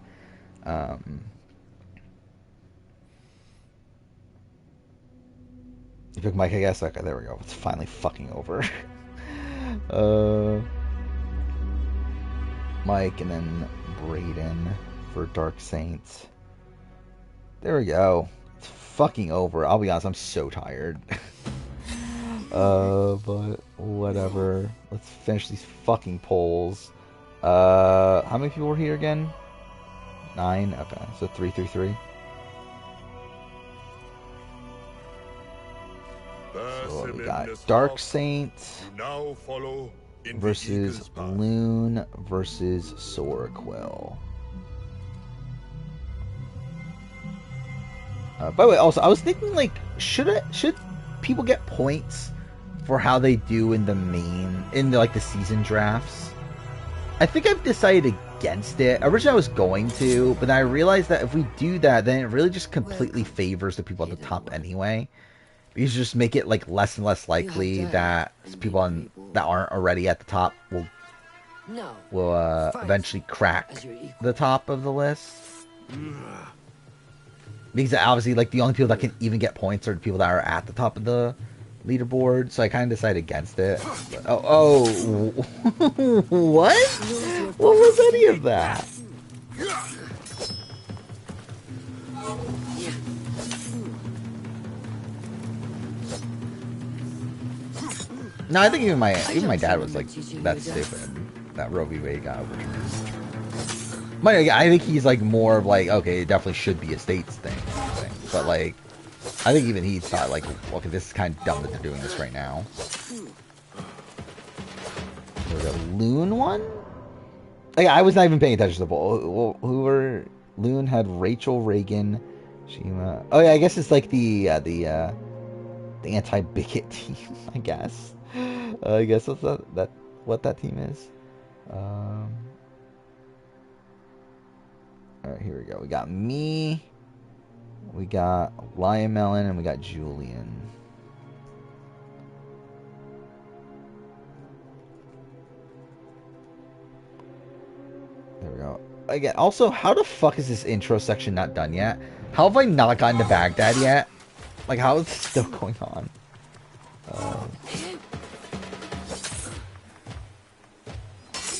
You pick Mike, I guess. Okay, there we go. It's finally fucking over. Mike and then Brayden for Dark Saints. There we go. It's fucking over. I'll be honest, I'm so tired. But whatever. Let's finish these fucking polls. How many people were here again? 9? Okay, so 333. So we got Dark Saint versus Loon versus Soraquill. By the way, also I was thinking like, should people get points for how they do in the season drafts? I think I've decided against it. Originally I was going to, but then I realized that if we do that, then it really just completely favors the people at the top anyway. You just make it like less and less likely that people that aren't already at the top will eventually crack the top of the list. Because obviously, like, the only people that can even get points are the people that are at the top of the leaderboard. So I kind of decided against it. But, what? What was any of that? No, I think even my dad was like, that's stupid. That Roe v. Wade got overturned. I think he's like more of like, okay, it definitely should be a states thing. But like, I think even he thought like, okay, this is kind of dumb that they're doing this right now. There's a Loon one? Like, I was not even paying attention to the poll. Loon had Rachel Reagan. Oh yeah, I guess it's like the anti-bigot team, I guess. I guess that's what that team is. Alright, here we go. We got me, we got Lion Melon, and we got Julian. There we go. Again, also, how the fuck is this intro section not done yet? How have I not gotten to Baghdad yet? Like, how is this still going on?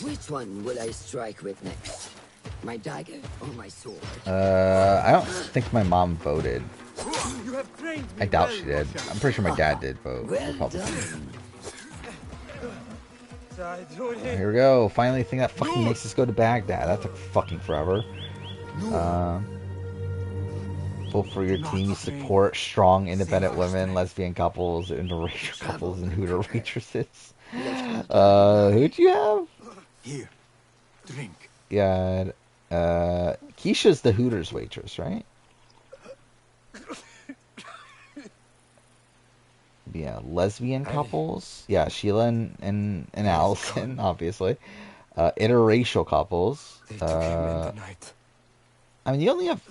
Which one will I strike with next? My dagger or my sword? I don't think my mom voted. I doubt she did. I'm pretty sure my dad did vote Republican. Here we go. Finally, the thing that fucking makes us go to Baghdad. That took fucking forever. Vote for your team. You support strong, independent women, lesbian couples, interracial couples, and Hooter waitresses. Who'd you have? Here, drink. Yeah, Keisha's the Hooters waitress, right? Yeah, lesbian couples. Yeah, Sheila and Allison, obviously. Interracial couples. I mean, you only have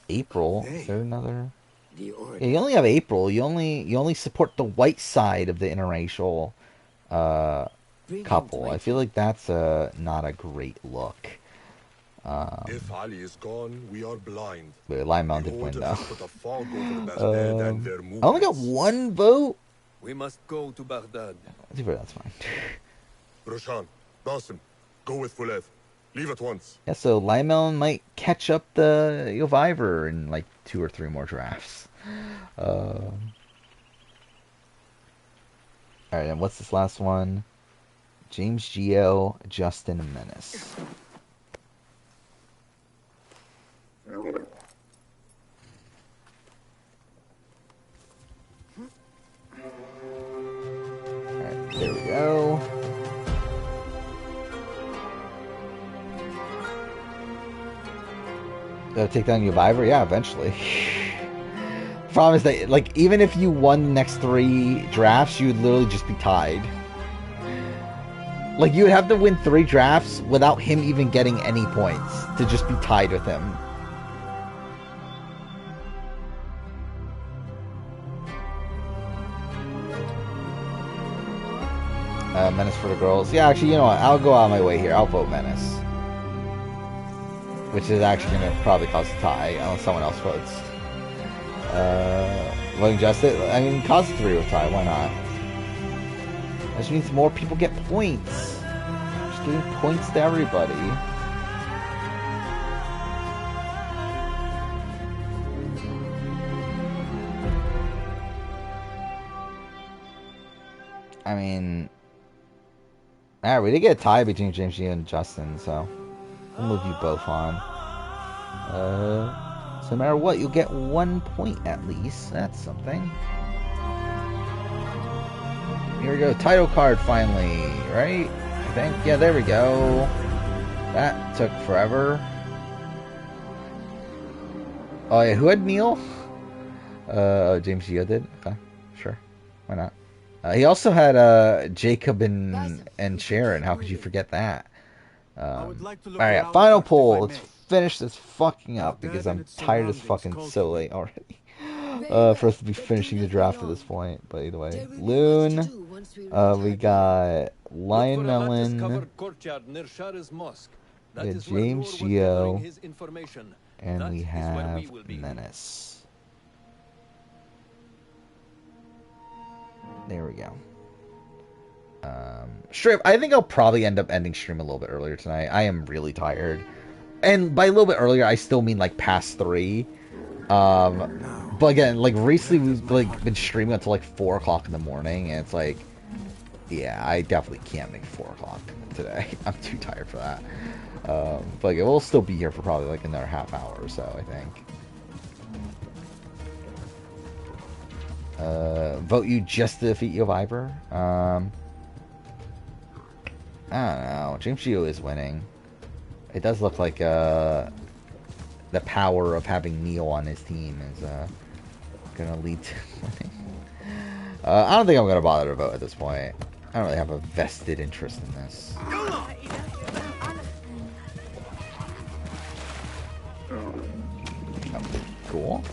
April. Is there another? Yeah, you only have April. You only support the white side of the interracial couple. I feel like that's not a great look. If Ali is gone, we are blind. Wait, Lion Mountain win though. I only got one vote. We must go to Baghdad. That's fine. Roshan, Basim, go with Fulev. Leave at once. Yeah, so Lion Melon might catch up the Survivor in like 2 or 3 more drafts. Alright, and what's this last one? James Geo, Justin Menace. Alright, there we go. Take down Survivor? Yeah, eventually. Problem is that, like, even if you won the next 3 drafts, you would literally just be tied. Like, you would have to win 3 drafts without him even getting any points to just be tied with him. Menace for the girls. Yeah, actually, you know what? I'll go out of my way here. I'll vote Menace. Which is actually going to probably cause a tie, unless someone else votes. Voting Justice? I mean, cause a 3 with tie. Why not? That just means more people get points. Just giving points to everybody. I mean, we did get a tie between James Gio and Justin, so we'll move you both on. So no matter what, you'll get 1 point at least. That's something. Here we go. Title card finally, right? I think. Yeah, there we go. That took forever. Oh yeah, who had Neil? James Gio did. Okay, sure. Why not? He also had Jacob and Sharon. How could you forget that? Alright, final poll. Let's finish this fucking up because I'm tired as fucking so late already. For us to be finishing the draft at this point. But either way. Loon. We got Lion Melon. We got James Gio. And we have Menace. There we go. Strip, I think I'll probably end up ending stream a little bit earlier tonight. I am really tired. And by a little bit earlier, I still mean like past 3. But again, like recently we've like been streaming until like 4 o'clock in the morning, and it's like, yeah, I definitely can't make 4 o'clock today. I'm too tired for that. But we'll still be here for probably like another half hour or so, I think. Vote you just to defeat you, Viper. I don't know. James Gio is winning. It does look like the power of having Neil on his team is gonna lead to winning. I don't think I'm gonna bother to vote at this point. I don't really have a vested interest in this. Cool.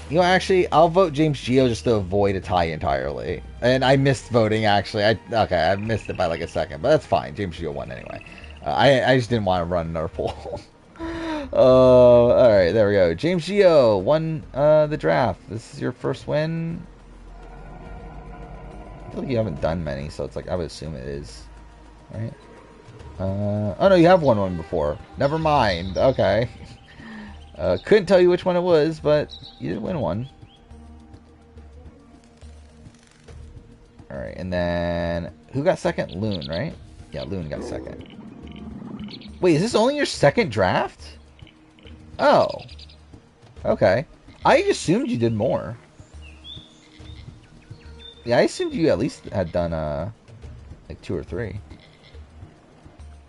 You know, actually, I'll vote James Gio just to avoid a tie entirely. And I missed voting, actually. I missed it by like a second, but that's fine. James Gio won anyway. I just didn't want to run another poll. Alright, there we go. James Gio won the draft. This is your first win. I feel like you haven't done many, so it's like, I would assume it is. Right? Oh no, you have won one before. Never mind. Okay. Couldn't tell you which one it was, but you did win one. Alright, and then who got second? Loon, right? Yeah, Loon got second. Wait, is this only your second draft? Oh. Okay. I assumed you did more. Yeah, I assumed you at least had done like 2 or 3.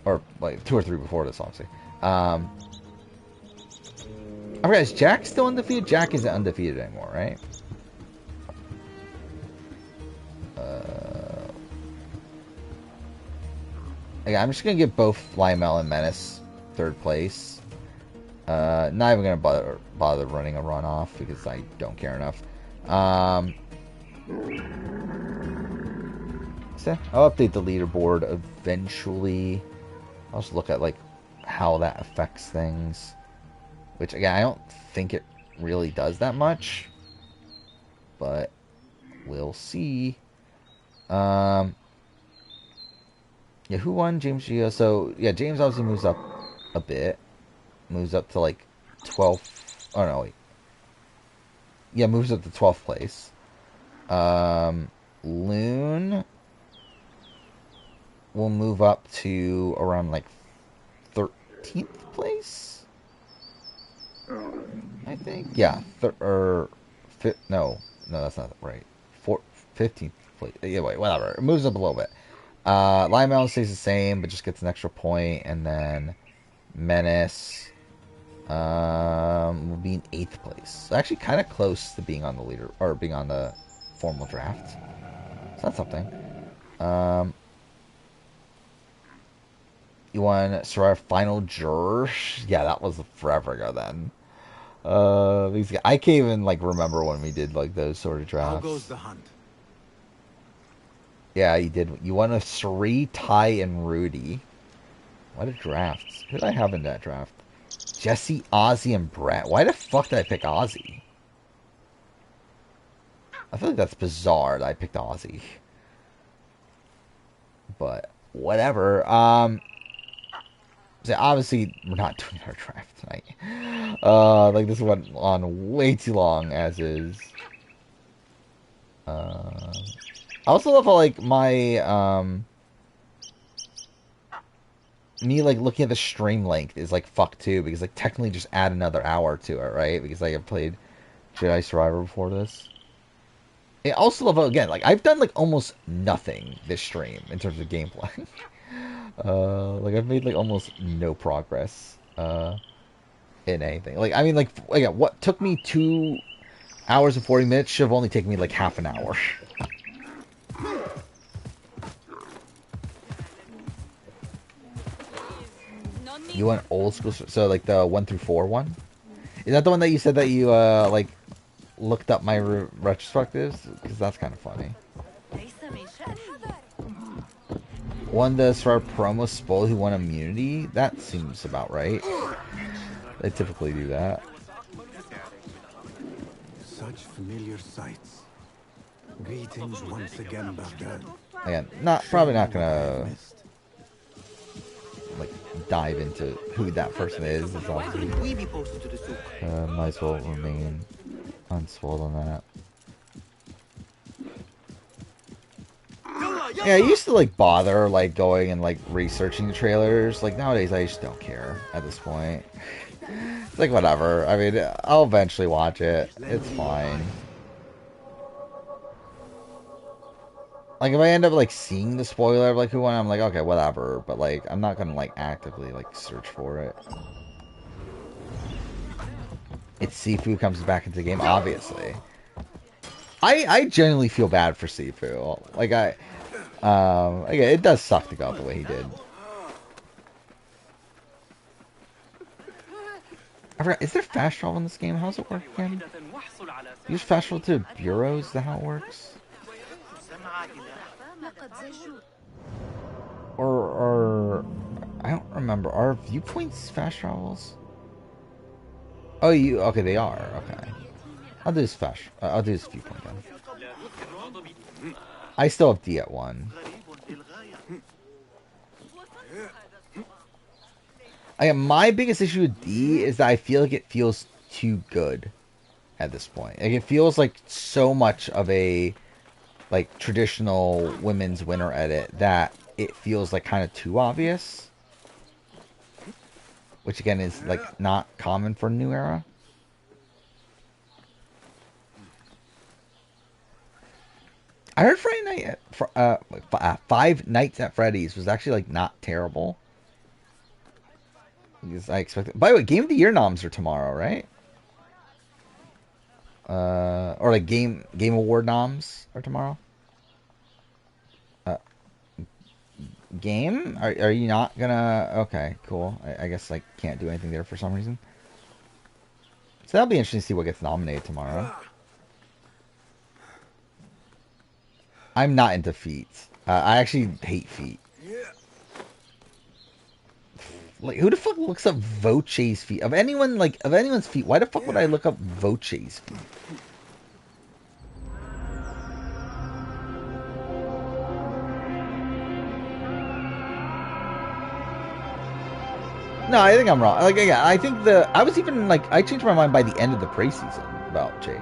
Or like 2 or 3 before this, obviously. Alright, is Jack still undefeated? Jack isn't undefeated anymore, right? Yeah, I'm just gonna give both Lionel and Menace 3rd place. Not even gonna bother running a runoff because I don't care enough. So I'll update the leaderboard eventually. I'll just look at like how that affects things. Which, again, I don't think it really does that much. But we'll see. Yeah, who won? James Gio. So, yeah, James obviously moves up a bit. Moves up to, like, 12th. Oh, no, wait. Yeah, moves up to 12th place. Loon will move up to around, like, 13th place? I think, yeah, no, that's not right. 15th place. Yeah, wait, whatever. It moves up a little bit. Lionel stays the same, but just gets an extra point, and then Menace will be in 8th place. So actually, kind of close to being on the leader or being on the formal draft. So that's something. You won Survivor Final Juror. Yeah, that was forever ago then. I can't even like remember when we did like those sort of drafts. How goes the hunt? Yeah, you did. You won a Sri, Ty, and Rudy. What a draft. Who did I have in that draft? Jesse, Ozzy, and Brett. Why the fuck did I pick Ozzy? I feel like that's bizarre that I picked Ozzy. But whatever. So obviously, we're not doing our draft tonight. Like, this went on way too long, as is. I also love how like my me like looking at the stream length is like fucked too, because like technically just add another hour to it, right? Because like I've played Jedi Survivor before this. I also love how, again, like I've done like almost nothing this stream in terms of gameplay. Like I've made like almost no progress in anything. Like I mean, like again, what took me 2 hours and 40 minutes should have only taken me like half an hour. You went old school, so like the 1 through 4 one? Is that the one that you said that you like looked up my retrospectives? Because that's kind of funny. Won the Survivor promo spoil who won immunity? That seems about right. They typically do that. Such familiar sights. Greetings once again, Baghdad. Again, probably not gonna like dive into who that person is. It's obviously, might as well remain unspoiled on that. Yeah, I used to like bother like going and like researching the trailers. Like nowadays, I just don't care at this point. It's like whatever. I mean, I'll eventually watch it. It's fine. Like if I end up like seeing the spoiler of like who won, I'm like, okay, whatever. But like, I'm not gonna like actively like search for it. It's Sifu comes back into the game, obviously. I genuinely feel bad for Sifu. Like again, it does suck to go out the way he did. I forgot, is there fast travel in this game? How does it work again? Use fast travel to bureaus? Is that how it works? Or I don't remember. Are viewpoints fast travels? Oh, okay, they are. Okay. I'll do this I'll do this viewpoint then. I still have D at 1. My biggest issue with D is that I feel like it feels too good at this point. Like it feels like so much of a like traditional women's winner edit that it feels like kind of too obvious. Which again is like not common for New Era. I heard Friday Night, Five Nights at Freddy's was actually like not terrible. Because I expected. By the way, Game of the Year noms are tomorrow, right? Or like Game Award noms are tomorrow. Game? Are you not gonna? Okay, cool. I guess I can't do anything there for some reason. So that'll be interesting to see what gets nominated tomorrow. I'm not into feet. I actually hate feet. Like, who the fuck looks up Voce's feet? Of anyone's feet, why the fuck would I look up Voce's feet? No, I think I'm wrong. Like, yeah, I think I was even like, I changed my mind by the end of the preseason about Jake.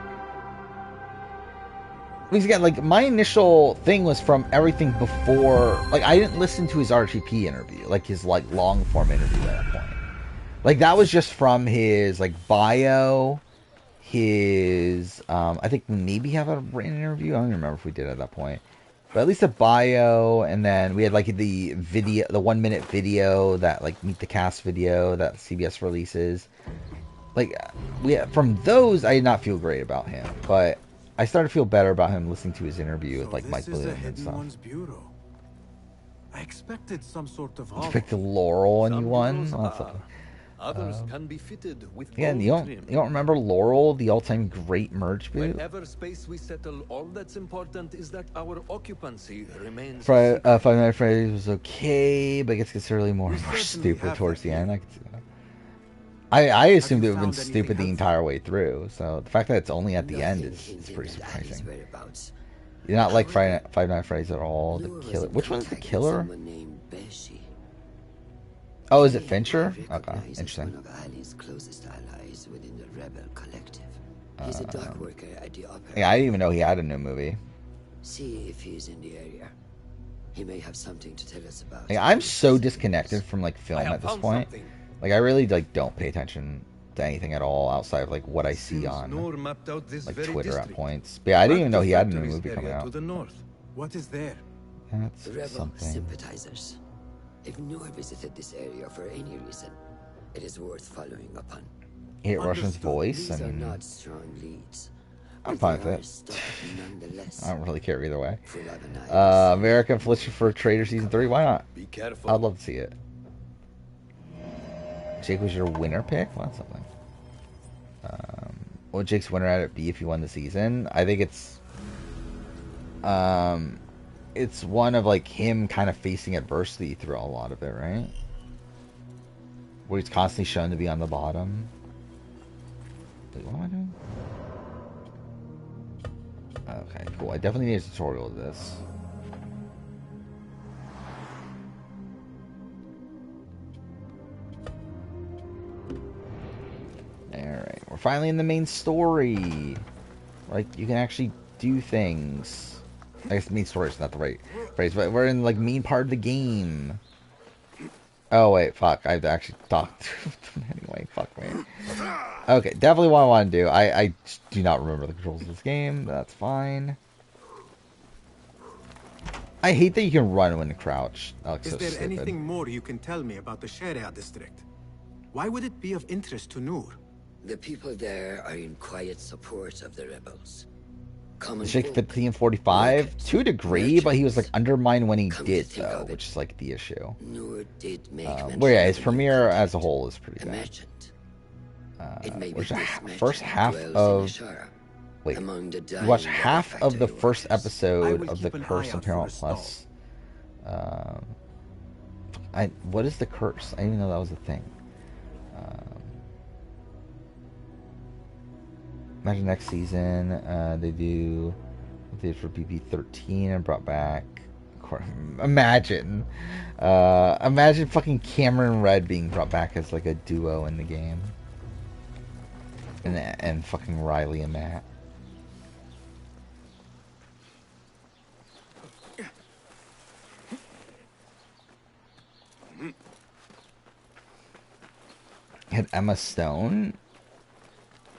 Because again, like, my initial thing was from everything before, like, I didn't listen to his RTP interview, like, his, like, long-form interview at that point. Like, that was just from his, like, bio, his, I think maybe have a written interview, I don't even remember if we did at that point. But at least a bio, and then we had, like, the video, the 1-minute video, that, like, Meet the Cast video that CBS releases. Like, from those, I did not feel great about him, but I started to feel better about him listening to his interview with like Mike Bloom and stuff. I expected some sort of you picked Laurel and you won. Others can be fitted with yeah, you don't remember Laurel, the all-time great merge boot? Whenever space we settle, all that's important is that our occupancy remains. Five Nights at Freddy's was okay, but it gets considerably more and more stupid towards the end. I could see that. I assumed it would have been stupid the entire way through, so the fact that it's only at the end is pretty surprising. You're not like Five Nights at Freddy's at all. The killer. Which one's the killer? Oh, is it Fincher? Okay, interesting. Yeah, I didn't even know he had a new movie. See if he's in the area. He may have something to tell us about. Like, I'm so disconnected from like film at this point. Like I really like don't pay attention to anything at all outside of like what I see on like Twitter at points. But yeah, I didn't even know he had a new movie coming out. What is there? That's Rebel something. sympathizers. If Noor visited this area for any reason, it is worth following up on. Hear Russian's voice, These are and not strong leads. I'm but fine they with are it. stuck nonetheless. I don't really care either way. Full of an eye. American Felicia for Trader Season 3, why not? Be careful. I'd love to see it. Jake was your winner pick? Well, that's something. What would Jake's winner at it be if he won the season? I think it's one of like him kind of facing adversity throughout a lot of it, right? Where he's constantly shown to be on the bottom. Wait, what am I doing? Okay, cool. I definitely need a tutorial of this. Alright, we're finally in the main story. Like, you can actually do things. I guess main story is not the right phrase, but we're in, like, main part of the game. Oh, wait, fuck. I've actually talked to them anyway. Fuck me. Okay, definitely what I want to do. I do not remember the controls of this game. That's fine. I hate that you can run when crouch. That looks Is so there stupid. anything more you can tell me about the Sharia district? Why would it be of interest to Noor? The people there are in quiet support of the rebels. Common Jake folk, 1545 to a degree, but he was like undermined when he did though, which is like the issue. Noor did make Well, yeah, his premiere as a whole is pretty bad. It may be Where's the this first magic half dwells in of? Ashara, Wait, among the you dying watched rubber half of the factory first workers. episode of the keep an Curse eye on out Paramount for a Plus. What is the curse? I didn't even know that was a thing. Imagine next season they do what they did for BB13 and brought back. Imagine fucking Cameron Red being brought back as like a duo in the game, and fucking Riley and Matt. Had Emma Stone.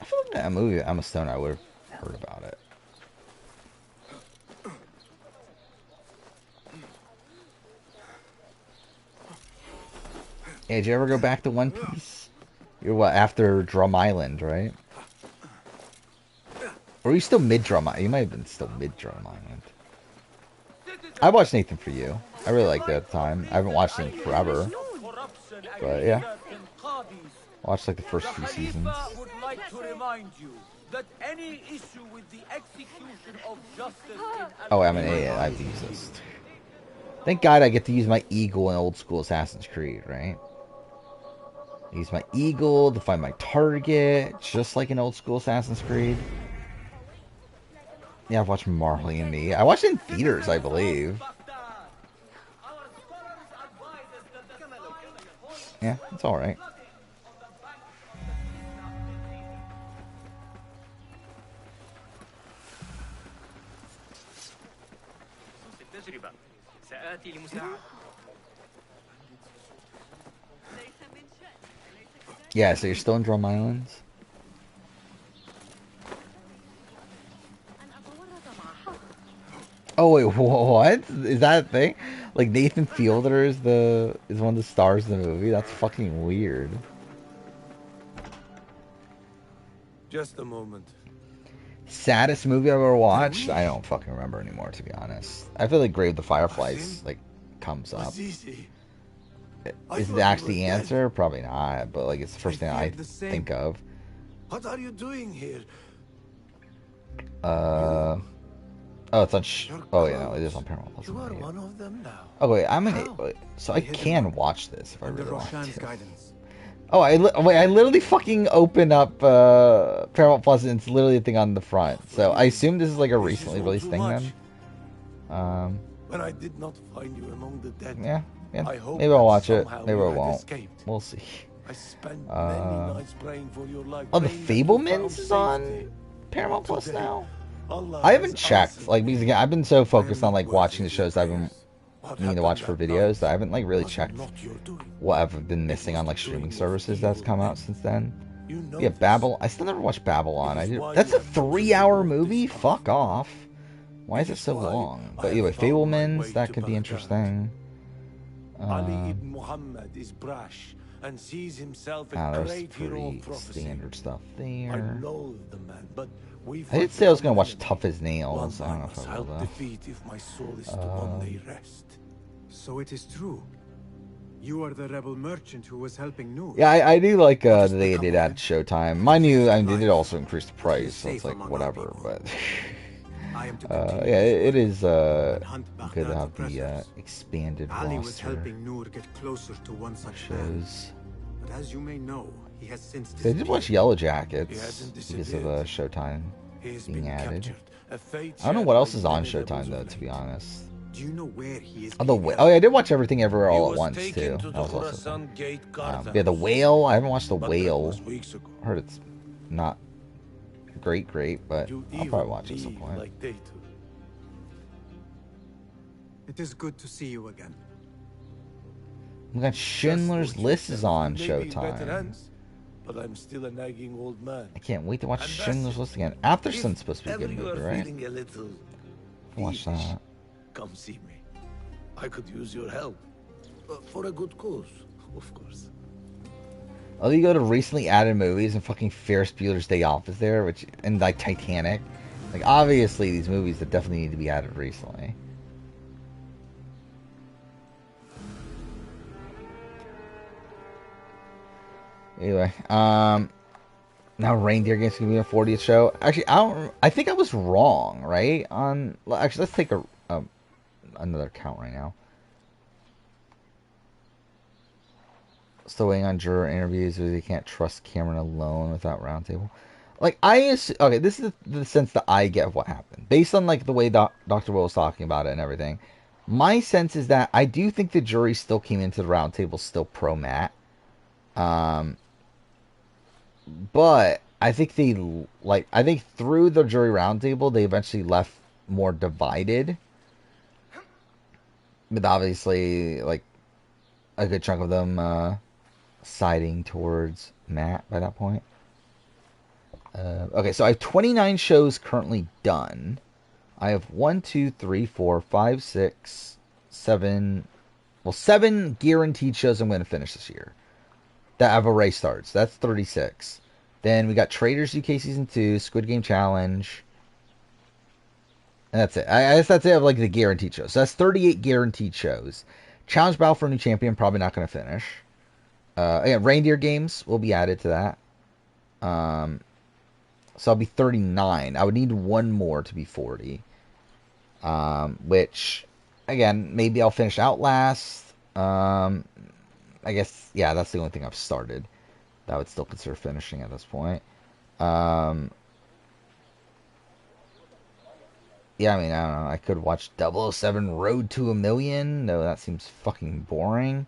I feel like that movie with Emma Stone, I would have heard about it. Hey, did you ever go back to One Piece? You're what, after Drum Island, right? Or are you still mid Drum Island? You might have been still mid Drum Island. I watched Nathan For You. I really liked it at the time. I haven't watched it in forever. But yeah. Watched like the first few seasons. would like to remind you that any issue with the execution of justice in Oh, I'm an idiot. I've used this. Thank God I get to use my eagle in old school Assassin's Creed, right? I use my eagle to find my target, just like in old school Assassin's Creed. Yeah, I've watched Marley and Me. I watched it in theaters, I believe. Yeah, it's alright. Yeah, so you're still in Drum Islands? Oh wait, what? Is that a thing? Like Nathan Fielder is one of the stars of the movie? That's fucking weird. Just a moment. Saddest movie I've ever watched? I don't fucking remember anymore, to be honest. I feel like Grave of the Fireflies like comes up. Is it actually the answer? Probably not, but like it's the first thing I think of. What are you doing here? Oh, it's on. Oh yeah, no, it is on Paramount Plus. You are one of them now. Oh wait, so I can watch this if I really want to. Guidance. Oh, I literally fucking open up Paramount Plus and it's literally a thing on the front. So I assume this is like a recently released thing then. When I did not find you among the dead. Yeah. I hope Maybe I'll watch it. somehow Maybe you I had won't. escaped. We'll see. I spent many nights praying for your life. Oh, the Fablemans is on Paramount Plus now? I haven't checked, like, because again, I've been so focused on like watching the shows I've been meaning to watch for videos that I haven't like really checked what I've been missing on like streaming services that's come out since then. Yeah, Babylon. I still never watched Babylon. I did. That's a 3-hour movie. Fuck off. Why is it so long? But anyway, Fablemans, that could be interesting. Ali ibn Muhammad is brash and sees himself a great hero of prophecy. Standard stuff I there. loathe the man, but we I did say I was gonna watch Tough as Nails. I don't know if I will though. defeat if my soul is to one day rest. So it is true. You are the rebel merchant who was helping Noor. Yeah, I do like that they did add Showtime. Mind you, I mean, they did also increase the price, so it's like whatever. But yeah, it is good to have the expanded Ali was roster helping Noor get closer to one such man. shows. But as you may know, he has since They did watch Yellow Jackets because disappeared. of Showtime He has being been added. captured. A fate I don't know shared what else by is on many Showtime rebels though, of to be honest. Do you know where he is? Oh, yeah, I did watch Everything Everywhere He All at was Once taken too. to That the was also fun. Khurasan Gate guard Yeah, The Whale. I haven't watched The But that Whale. was weeks ago. I heard it's not great, but You I'll probably watch it at some even point. like they do. It is good to see you again. We got Schindler's List is on Maybe in better Showtime. hands, but I'm still a nagging old man. I can't wait to watch And that's Schindler's it. List again. Afterson's supposed to be a Ever good you are movie, right? feeling a little Watch peevish, that. come see me. I could use your help. For a good cause, of course. Oh, you go to recently added movies and fucking Ferris Bueller's Day Off is there, and like Titanic. Like obviously these movies that definitely need to be added recently. Anyway, now Reindeer Games gonna be a 40th show. Actually, I think I was wrong, right? Actually, let's take another count right now. Still waiting on juror interviews because they can't trust Cameron alone without roundtable. Like okay, this is the sense that I get of what happened based on like the way Dr. Will was talking about it and everything. My sense is that I do think the jury still came into the roundtable still pro Matt. But I think I think through the jury roundtable they eventually left more divided. But obviously, like a good chunk of them siding towards Matt by that point. Okay, so I have 29 shows currently done. I have 1, 2, 3, 4, 5, 6, 7. Well, 7 guaranteed shows I'm going to finish this year that have already started. So that's 36. Then we got Traders UK Season 2, Squid Game Challenge. And that's it. I guess that's it of like the guaranteed shows. So that's 38 guaranteed shows. Challenge Battle for a New Champion, probably not going to finish. Again, Reindeer Games will be added to that. So I'll be 39. I would need one more to be 40. Which, again, maybe I'll finish Outlast. I guess, yeah, that's the only thing I've started that I would still consider finishing at this point. Yeah, I mean, I don't know. I could watch 007 Road to a Million. No, that seems fucking boring.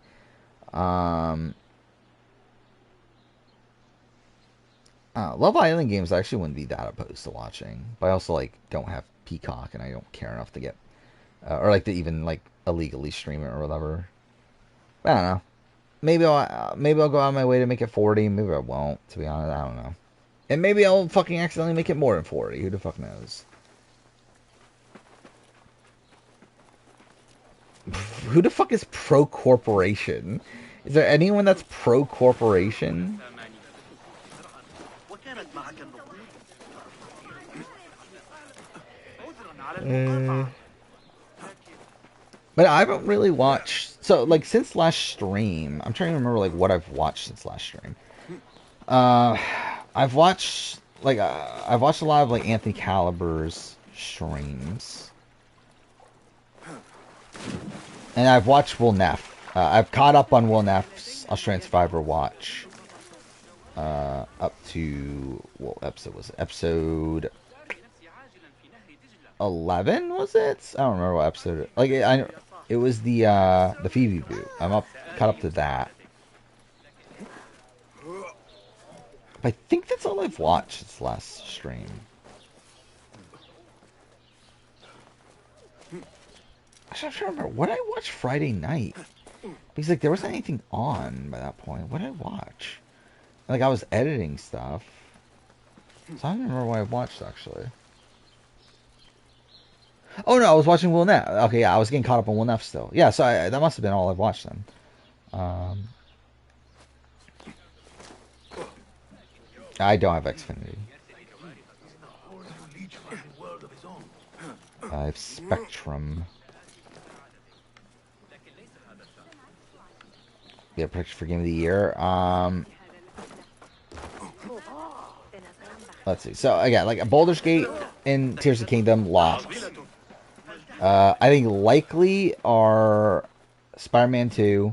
Love Island games I actually wouldn't be that opposed to watching, but I also like don't have Peacock and I don't care enough to get or like to even like illegally stream it or whatever. I don't know. Maybe I'll go out of my way to make it 40. Maybe I won't. To be honest, I don't know. And maybe I'll fucking accidentally make it more than 40. Who the fuck knows? Who the fuck is pro corporation? Is there anyone that's pro corporation? But I haven't really watched. So like since last stream, I'm trying to remember like what I've watched since last stream. I've watched a lot of like Anthony Caliber's streams, and I've watched Will Neff. I've caught up on Will Neff's Australian Survivor watch. Up to what episode was it? Episode 11 was it? I don't remember what episode. Like it was the Phoebe boot. I'm caught up to that. I think that's all I've watched this last stream. I'm trying to remember what I watched Friday night. Because like there wasn't anything on by that point. What did I watch? Like I was editing stuff. So I don't remember what I watched actually. Oh no, I was watching Will Neff. Okay, yeah, I was getting caught up on Will Neff still. Yeah, so that must have been all I've watched then. I don't have Xfinity. I have Spectrum. Yeah, prediction for Game of the Year. Let's see. So again, like Baldur's Gate and Tears of the Kingdom locked. I think likely are Spider-Man 2.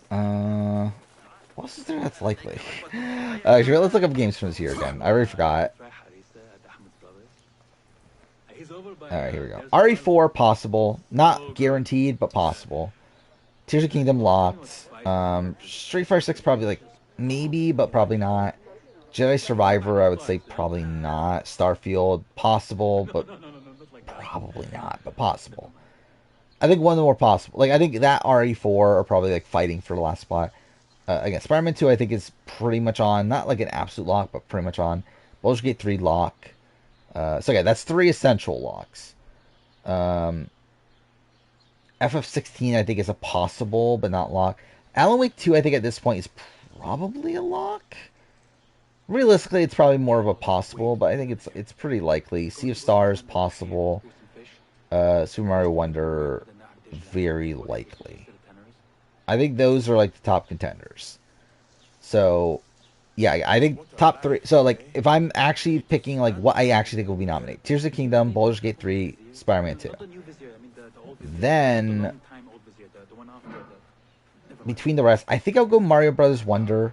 What else is there that's likely? Sure, let's look up games from this year again. I already forgot. Alright, here we go. RE4 possible. Not guaranteed, but possible. Tears of the Kingdom locked. Street Fighter 6 probably like maybe, but probably not. Jedi Survivor, I would say probably not. Starfield, possible, but probably not, but possible. I think one of the more possible. Like, I think that RE4 are probably like fighting for the last spot. Again, Spider-Man 2 I think is pretty much on. Not like an absolute lock, but pretty much on. Baldur's Gate 3 lock. So again, that's 3 essential locks. FF16 I think is a possible, but not lock. Alan Wake 2 I think at this point is probably a lock. Realistically, it's probably more of a possible, but I think it's pretty likely. Sea of Stars, possible. Super Mario Wonder, very likely. I think those are like the top contenders. So, yeah, I think top 3. So, like, if I'm actually picking like what I actually think will be nominated: Tears of the Kingdom, Baldur's Gate 3, Spider-Man 2. Then, between the rest, I think I'll go Mario Brothers Wonder.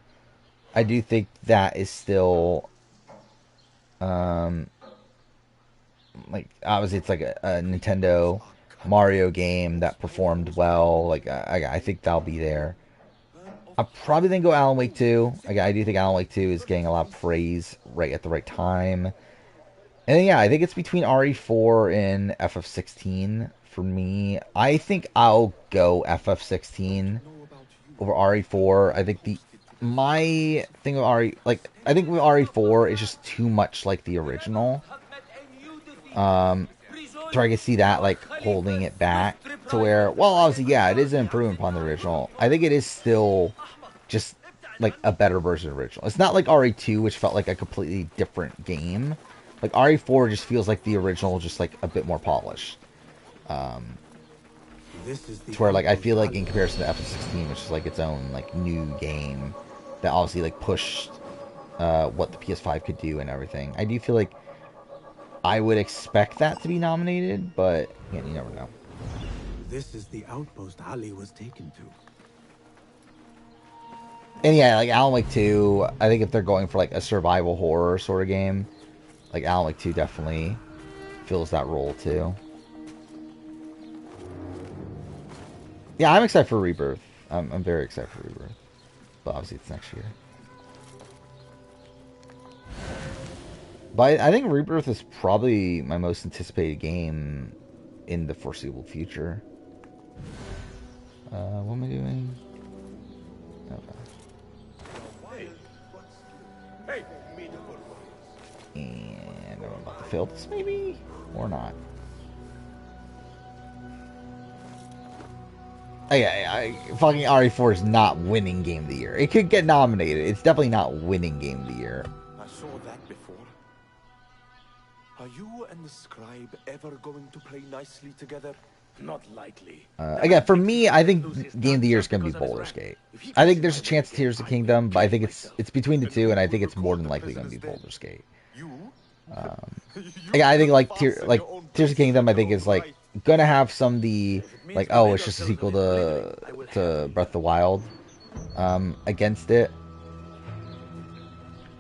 I do think that is still, like, obviously it's like a Nintendo Mario game that performed well. Like, I think that'll be there. I'll probably then go Alan Wake 2. I do think Alan Wake 2 is getting a lot of praise right at the right time. And then, yeah, I think it's between RE4 and FF16 for me. I think I'll go FF16 over RE4. I think my thing with I think with RE4 is just too much like the original. So I can see that like holding it back to where, well, obviously, yeah, it is an improvement upon the original. I think it is still just like a better version of the original. It's not like RE2, which felt like a completely different game. Like RE4 just feels like the original, just like a bit more polished. To where like I feel like in comparison to FF16, which is like its own like new game that obviously like pushed what the PS5 could do and everything. I do feel like I would expect that to be nominated, but yeah, you never know. This is the outpost Ali was taken to. And yeah, like Alan Wake 2, I think if they're going for like a survival horror sort of game, like Alan Wake 2 definitely fills that role too. Yeah, I'm excited for Rebirth. I'm very excited for Rebirth. But obviously it's next year. But I think Rebirth is probably my most anticipated game in the foreseeable future. What am I doing? Okay. And I'm about to fail this maybe? Or not. Fucking RE4 is not winning Game of the Year. It could get nominated. It's definitely not winning Game of the Year. I saw that before. Are you and the scribe ever going to play nicely together? Not likely. Again, for me, I think Game of the Year is going to be Baldur's Gate. I think there's a chance Tears of the Kingdom, but I think it's between the two, and I think it's more than likely going to be Baldur's Gate. I think like Tears of the Kingdom, I think is like going to have some of the like, oh, it's just a sequel to Breath of the Wild against it,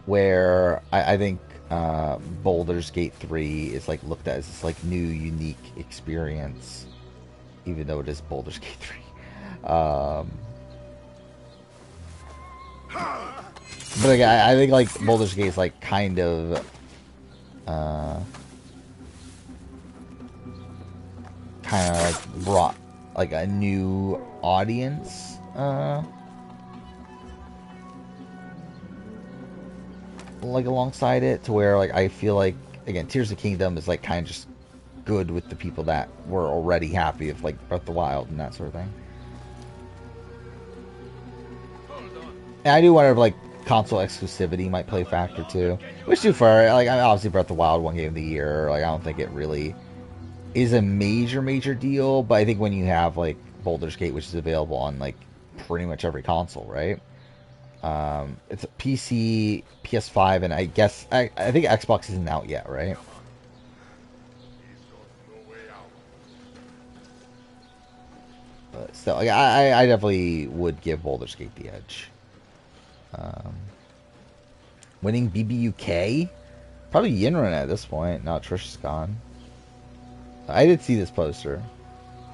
where I think Baldur's Gate 3 is like looked at as this like new unique experience, even though it is Baldur's Gate 3. But like, I think like Baldur's Gate is like kind of kind of like brought like a new audience like alongside it, to where like I feel like, again, Tears of the Kingdom is like kind of just good with the people that were already happy with like Breath of the Wild and that sort of thing. And I do wonder if like console exclusivity might play a factor too, which too far, like obviously Breath of the Wild won Game of the Year, like I don't think it really is a major deal, but I think when you have like Baldur's Gate, which is available on like pretty much every console, right? It's a PC, PS5, and I guess I think Xbox isn't out yet, right? But still, like, I definitely would give Baldur's Gate the edge. Winning BB UK, probably Yinren at this point. Now Trish is gone. I did see this poster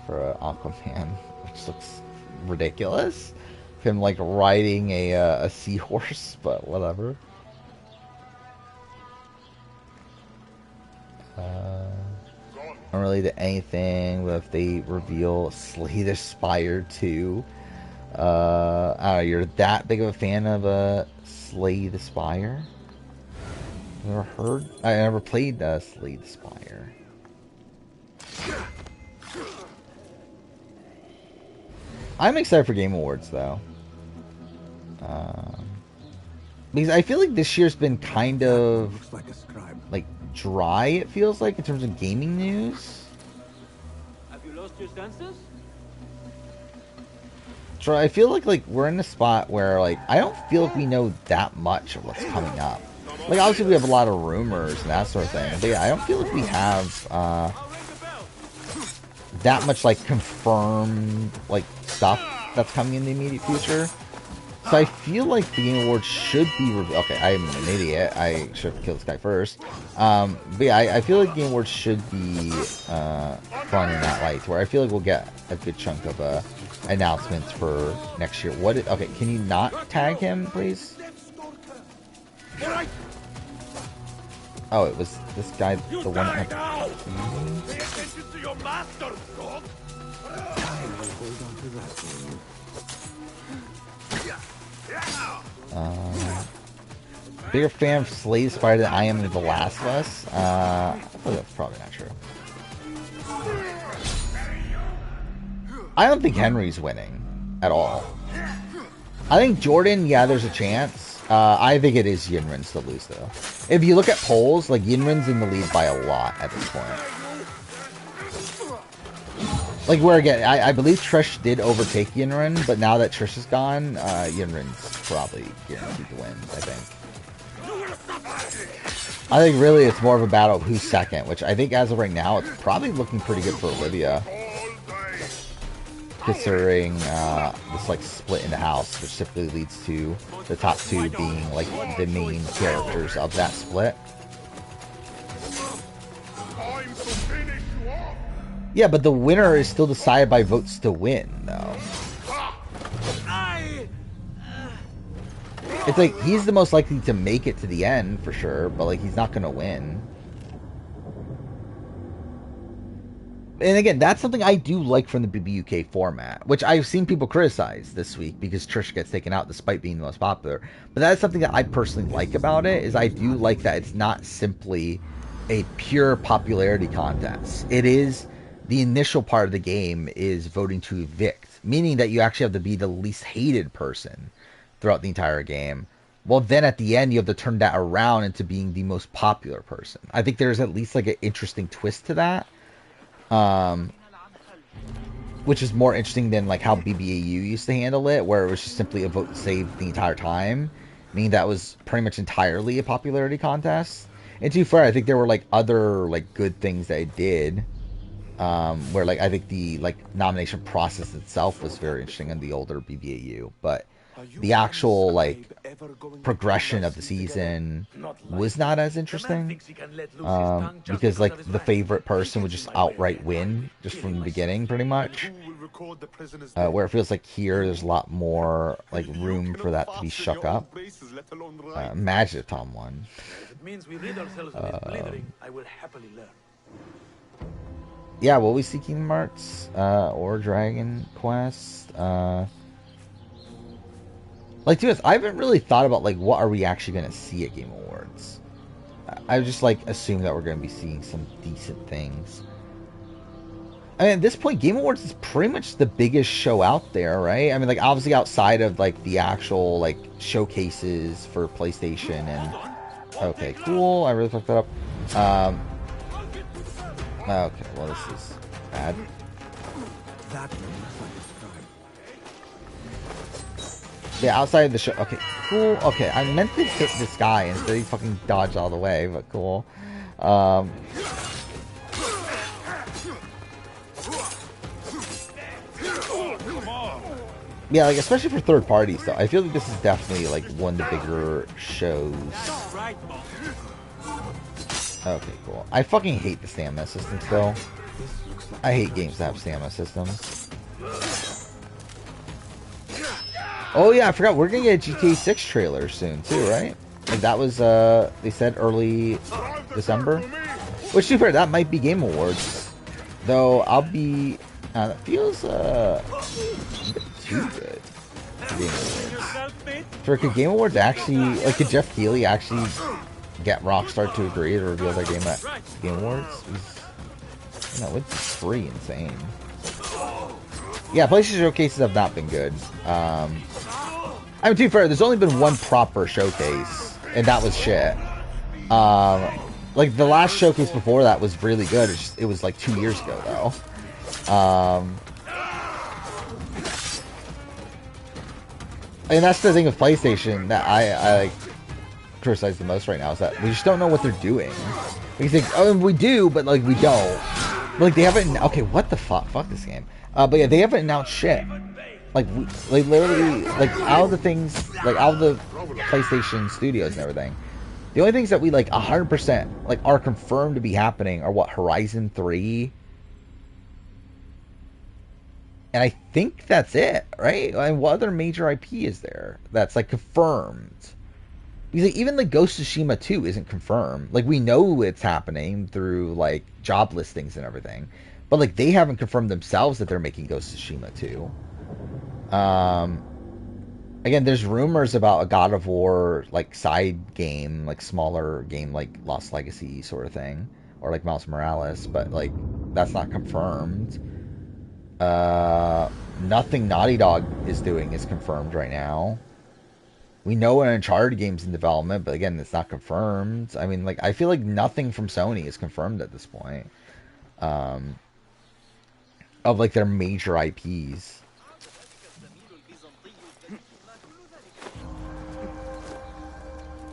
for Aquaman, which looks ridiculous. Him like riding a seahorse, but whatever. Unrelated to anything, but if they reveal Slay the Spire 2, I don't know, you're that big of a fan of Slay the Spire? Never heard? I never played Slay the Spire. I'm excited for Game Awards though. Because I feel like this year's been kind of like dry, it feels like, in terms of gaming news. Have you lost your senses? So I feel like we're in a spot where like I don't feel like we know that much of what's coming up. Like obviously we have a lot of rumors and that sort of thing, but yeah, I don't feel like we have that much like confirmed like stuff that's coming in the immediate future. So I feel like the Game Awards should be okay, I'm an idiot. I should have killed this guy first. But yeah, I feel like Game Awards should be fun in that light, where I feel like we'll get a good chunk of announcements for next year. Okay, can you not tag him, please? Oh, it was this guy, the one that had... Pay attention to your master, dog. Bigger fan of Slay the Spire than I am of The Last of Us. I feel that's probably not true. I don't think Henry's winning at all. I think Jordan, yeah, there's a chance. I think it is Yinren's to lose, though. If you look at polls, like, Yinren's in the lead by a lot at this point. Like, where again, I believe Trish did overtake Yinren, but now that Trish is gone, Yinren's probably guaranteed to win, I think. I think really it's more of a battle of who's second, which I think as of right now, it's probably looking pretty good for Olivia. Considering this like split in the house, which typically leads to the top two being like the main characters of that split. Yeah, but the winner is still decided by votes to win, though. It's like he's the most likely to make it to the end for sure, but like he's not gonna win. And again, that's something I do like from the BB UK format, which I've seen people criticize this week because Trish gets taken out despite being the most popular. But that's something that I personally like about it, is I do like that it's not simply a pure popularity contest. It is, the initial part of the game is voting to evict, meaning that you actually have to be the least hated person throughout the entire game. Well, then at the end, you have to turn that around into being the most popular person. I think there's at least like an interesting twist to that. Which is more interesting than like how BBAU used to handle it, where it was just simply a vote to save the entire time, meaning that was pretty much entirely a popularity contest. And to be fair, I think there were like other like good things that it did, where like I think the like nomination process itself was very interesting in the older BBAU, but the actual like progression of the season was not as interesting, because like the favorite person would just outright win just from the beginning pretty much, where it feels like here there's a lot more like room for that to be shook up. Imagine if Tom won. Yeah, will we see Kingdom Hearts or Dragon Quest? Like, to us, I haven't really thought about like what are we actually going to see at Game Awards. I just like assume that we're going to be seeing some decent things. I mean, at this point, Game Awards is pretty much the biggest show out there, right? I mean, like obviously outside of like the actual like showcases for PlayStation and. Okay, cool. I really fucked that up. Okay, well this is bad. Yeah, outside of the show. Okay, cool. Okay, I meant to hit this guy instead he fucking dodged all the way, but cool. Yeah, like especially for third parties though. I feel like this is definitely like one of the bigger shows. Okay, cool. I fucking hate the stamina systems though. I hate games that have stamina systems. Oh yeah, I forgot. We're gonna get a GTA 6 trailer soon too, right? Like that was they said early December. Which to be fair, that might be Game Awards. Though I'll be that feels too good for Game Awards. For could Game Awards actually could Jeff Keighley actually get Rockstar to agree to reveal their game at Game Awards? That would be pretty insane. Yeah, PlayStation showcases have not been good. I mean, to be fair, there's only been one proper showcase, and that was shit. Like, the last showcase before that was really good. It was like 2 years ago, though. And that's the thing with PlayStation that I like, criticize the most right now, is that we just don't know what they're doing. We think, oh, we do, but, like, we don't. Like, they haven't... Okay, what the fuck? Fuck this game. But yeah, they haven't announced shit. Like literally, like, out of the things, like, out of the PlayStation studios and everything, the only things that we, like, 100%, like, are confirmed to be happening are, what, Horizon 3? And I think that's it, right? And what other major IP is there that's, like, confirmed? Because, like, even, like, Ghost of Tsushima 2 isn't confirmed. Like, we know it's happening through, like, job listings and everything. But, like, they haven't confirmed themselves that they're making Ghost of Tsushima 2. Again, there's rumors about a God of War, like, side game, like, smaller game, like Lost Legacy sort of thing. Or, like, Miles Morales. But, like, that's not confirmed. Nothing Naughty Dog is doing is confirmed right now. We know an Uncharted game's in development, but again, it's not confirmed. I mean, like, I feel like nothing from Sony is confirmed at this point. Of, like, their major IPs.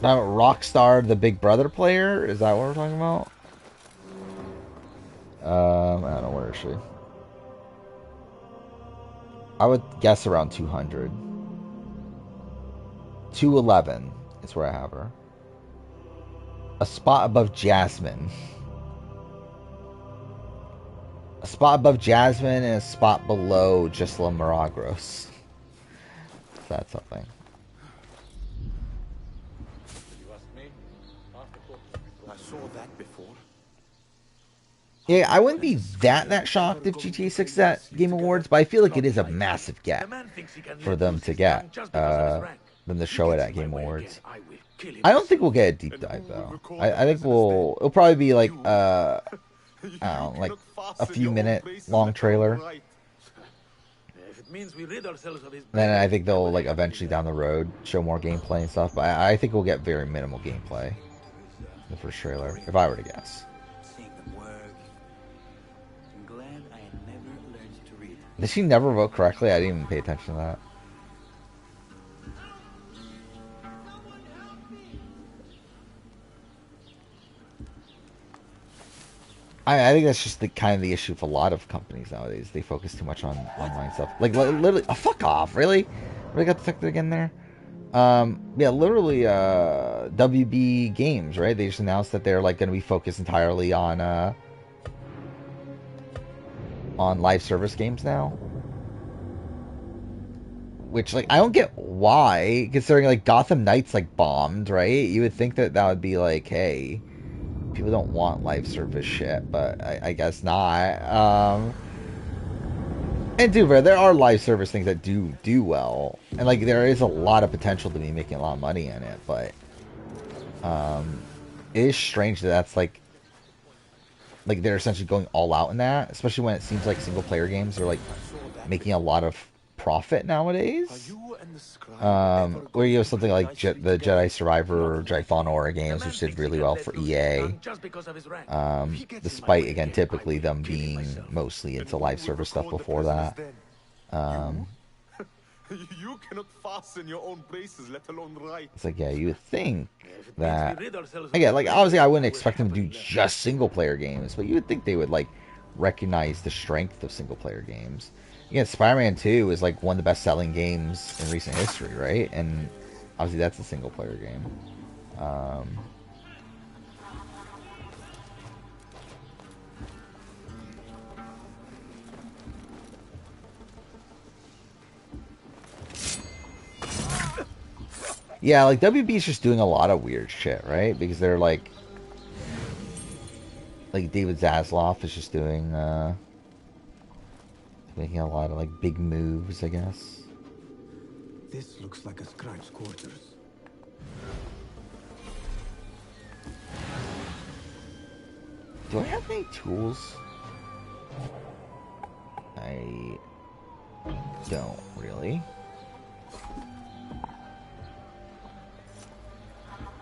Now, Rockstar, the Big Brother player? Is that what we're talking about? I don't know, where is she? I would guess around 200. 211 is where I have her. A spot above Jasmine. A spot above Jasmine and a spot below Gisela Maragros. That's something. I saw that before. Yeah, I wouldn't be that shocked if GTA 6 is at Game Awards, but I feel like it is a massive gap for them to get them to show it at Game Awards. I don't think we'll get a deep dive though. I think it'll probably be like I don't know, like a few minute long trailer. Then I think they'll like eventually down the road show more gameplay and stuff, but I think we'll get very minimal gameplay in the first trailer, if I were to guess. Did she never vote correctly? I didn't even pay attention to that. I think that's just the kind of the issue for a lot of companies nowadays. They focus too much on online stuff. Like literally, oh, fuck off! Really got detected again there. Yeah, literally, WB Games, right? They just announced that they're like going to be focused entirely on live service games now. Which, like, I don't get why, considering like Gotham Knights like bombed, right? You would think that would be like, hey, people don't want live service shit, but I guess not. And dude, bro, there are live service things that do well, and like there is a lot of potential to be making a lot of money in it, but it is strange that that's like they're essentially going all out in that, especially when it seems like single player games are like making a lot of profit nowadays. Where you have something like the Jedi Survivor or Jedi Fallen Order games, which did really well for EA, despite again typically them being mostly into live service stuff before that. You cannot fasten your own braces, let alone write. It's like, yeah, you would think that again, like obviously I wouldn't expect them to do just single player games, but you would think they would like recognize the strength of single player games. Again, Spider-Man 2 is like one of the best selling games in recent history, right? And obviously that's a single player game. Yeah, like WB is just doing a lot of weird shit, right? Because they're like David Zaslav is just doing making a lot of like big moves, I guess. This looks like a scribe's quarters. Do I have any tools? I don't really.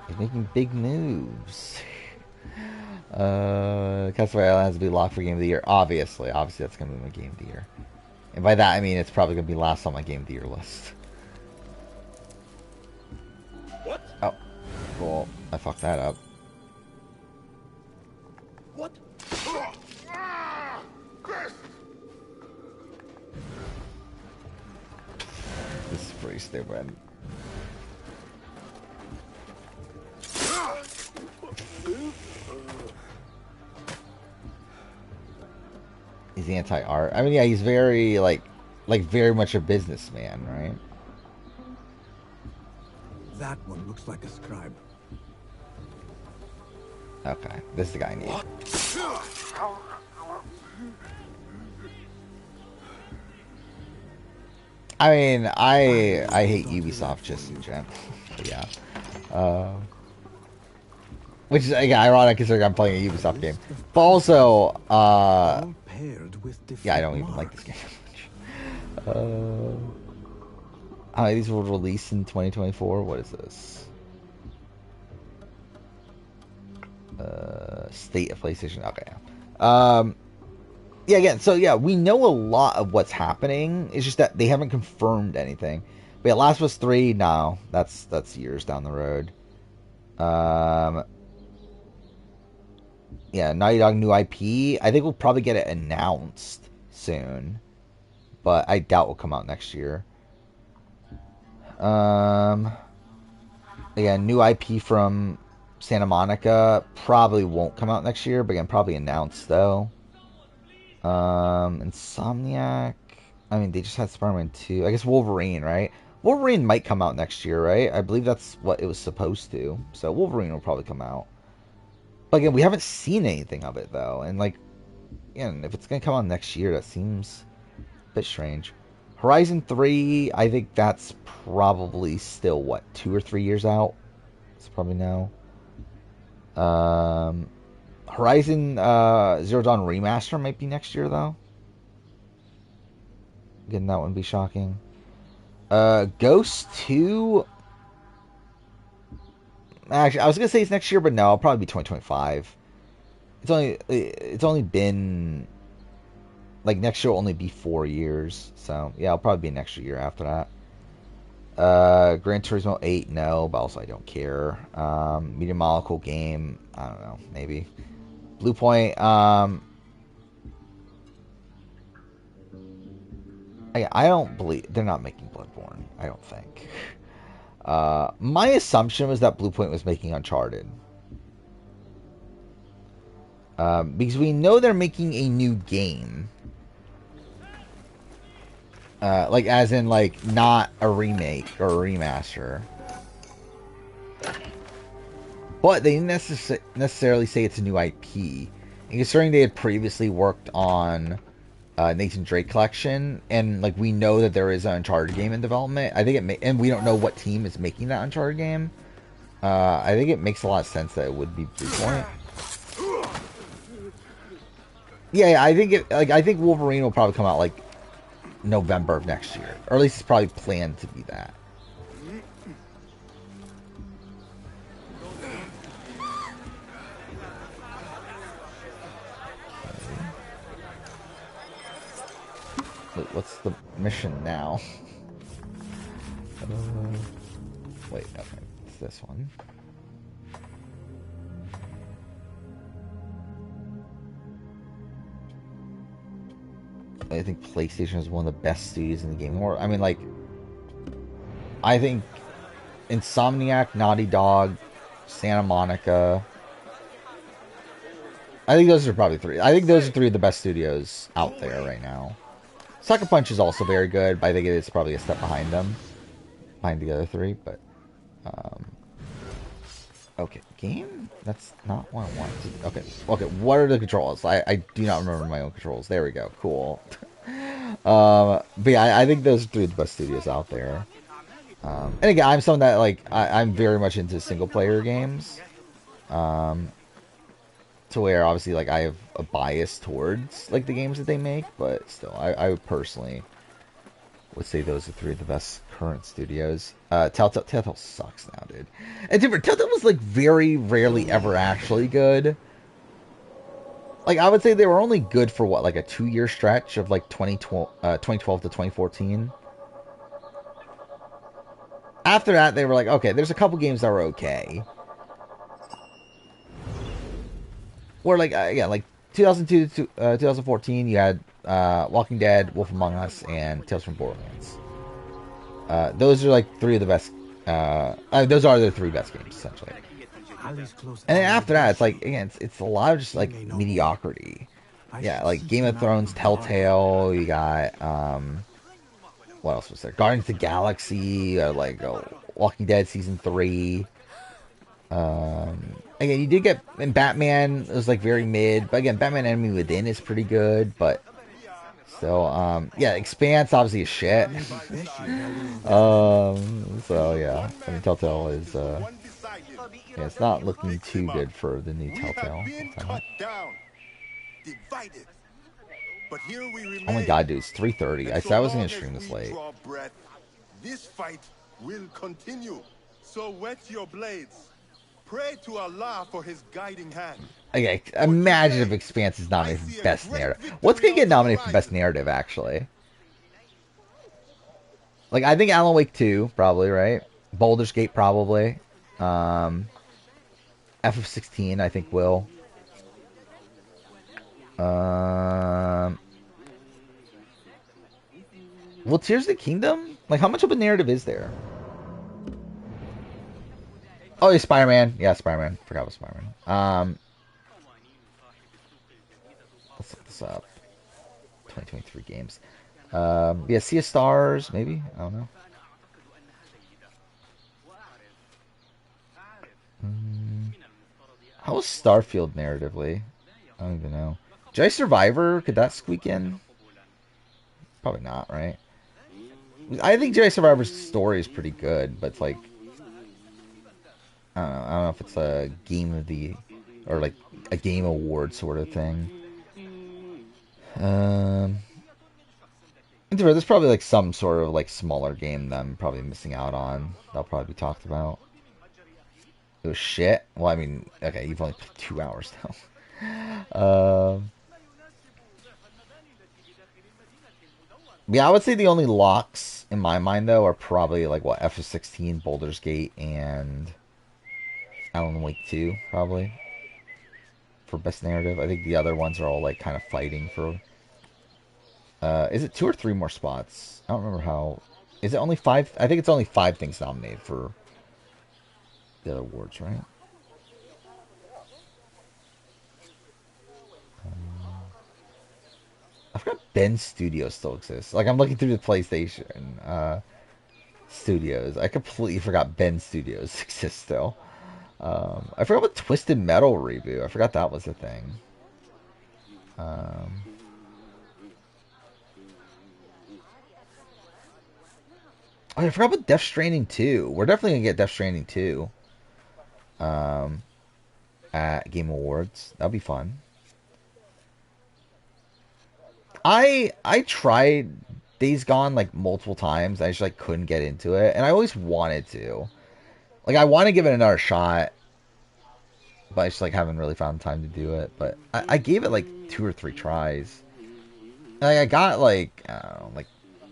He's making big moves. Castle Royale has to be locked for Game of the Year. Obviously that's going to be my Game of the Year. And by that I mean it's probably going to be last on my Game of the Year list. What? Oh, cool. I fucked that up. What? This is pretty stupid. He's anti-art. I mean, yeah, he's very like very much a businessman, right? That one looks like a scribe. Okay, this is the guy I need. I mean, I hate Ubisoft just in general. But yeah. Which is again ironic considering I'm playing a Ubisoft game. But also, yeah, I don't even like this game much. These will release in 2024. What is this? State of PlayStation. Okay. Yeah, again, so yeah, we know a lot of what's happening. It's just that they haven't confirmed anything. But yeah, Last of Us 3, no, that's years down the road. Yeah, Naughty Dog new IP. I think we'll probably get it announced soon, but I doubt will come out next year. Yeah, new IP from Santa Monica probably won't come out next year, but again, probably announced though. Insomniac. I mean, they just had Spider-Man 2. I guess Wolverine, right? Wolverine might come out next year, right? I believe that's what it was supposed to. So Wolverine will probably come out. But again, we haven't seen anything of it though, and like, again, if it's gonna come out next year, that seems a bit strange. Horizon 3, I think that's probably still what, 2 or 3 years out. It's probably now. Horizon Zero Dawn Remaster might be next year though. Again, that wouldn't be shocking. Ghost 2. Actually, I was gonna say it's next year, but no, it'll probably be 2025. It's only been like next year will only be 4 years, so yeah, it'll probably be an extra year after that. Gran Turismo 8, no, but also I don't care. Media Molecule game, I don't know, maybe. Blue Point, I don't believe they're not making Bloodborne. I don't think. My assumption was that Blue Point was making Uncharted. Because we know they're making a new game. Like, as in, like, not a remake or a remaster. but they didn't necessarily say it's a new IP. And considering they had previously worked on Nathan Drake collection, and like we know that there is an Uncharted game in development, I think and we don't know what team is making that Uncharted game. I think it makes a lot of sense that it would be Bluepoint. Yeah, I think Wolverine will probably come out like November of next year, or at least it's probably planned to be that. What's the mission now? Wait, okay, it's this one. I think PlayStation is one of the best studios in the game world. I mean, like, I think Insomniac, Naughty Dog, Santa Monica. I think those are probably three. I think those are three of the best studios out there right now. Sucker Punch is also very good, but I think it's probably a step behind them. Behind the other three, but... okay, game? That's not what I want to do. Okay, what are the controls? I do not remember my own controls. There we go, cool. But yeah, I think those are three of the best studios out there. And again, I'm someone that, like, I'm very much into single-player games. To where, obviously, like, I have a bias towards, like, the games that they make, but still, I personally would say those are three of the best current studios. Telltale sucks now, dude. And Telltale was, like, very rarely ever actually good. Like, I would say they were only good for, what, like, a 2-year stretch of, like, 2012 to 2014. After that, they were like, okay, there's a couple games that were okay. Or like, yeah, like 2002 to 2014, you had Walking Dead, Wolf Among Us, and Tales from Borderlands. Those are like three of the best. Those are the three best games essentially. And then after that, it's like again, it's a lot of just like mediocrity. Yeah, like Game of Thrones, Telltale. You got what else was there? Guardians of the Galaxy, like Walking Dead season 3. Again, you did get in Batman. It was like very mid, but again, Batman Enemy Within is pretty good. But still, yeah, Expanse obviously is shit. So yeah, I mean Telltale is yeah, it's not looking too good for the new Telltale. Oh my god, dude, it's 3:30. I said I was gonna stream this late. This fight will continue. So wet your blades. Pray to Allah for his guiding hand. Okay, imagine if Expanse is nominated for Best Narrative. What's gonna get nominated for Best Narrative, actually? Like, I think Alan Wake 2, probably, right? Baldur's Gate, probably. FF16, I think, will. Well, Tears of the Kingdom? Like, how much of a narrative is there? Oh, yeah, Spider-Man. Yeah, Spider-Man. Forgot about Spider-Man. Let's look this up. 2023 games. Yeah, Sea of Stars, maybe? I don't know. How was Starfield narratively? I don't even know. Jedi Survivor? Could that squeak in? Probably not, right? I think Jedi Survivor's story is pretty good, but it's like... I don't know if it's a game of the... or like a game award sort of thing. There's probably like some sort of like smaller game that I'm probably missing out on. That'll probably be talked about. It was shit. Well, I mean, okay, you've only played 2 hours now. Yeah, I would say the only locks in my mind though are probably like what FF16, Baldur's Gate, and Alan Wake 2 probably for best narrative. I think the other ones are all like kind of fighting for. Is it 2 or 3 more spots? I don't remember how. Is it only 5? I think it's only 5 things nominated for the other awards, right? I forgot Ben Studios still exists. Like, I'm looking through the PlayStation studios. I completely forgot Ben Studios exists still. I forgot about Twisted Metal reboot. I forgot that was a thing. Oh, I forgot about Death Stranding 2. We're definitely gonna get Death Stranding 2 at Game Awards. That'll be fun. I tried Days Gone like multiple times. I just like couldn't get into it, and I always wanted to. Like I want to give it another shot, but I just like haven't really found time to do it. But I gave it like 2 or 3 tries. And, like I got like I don't know, like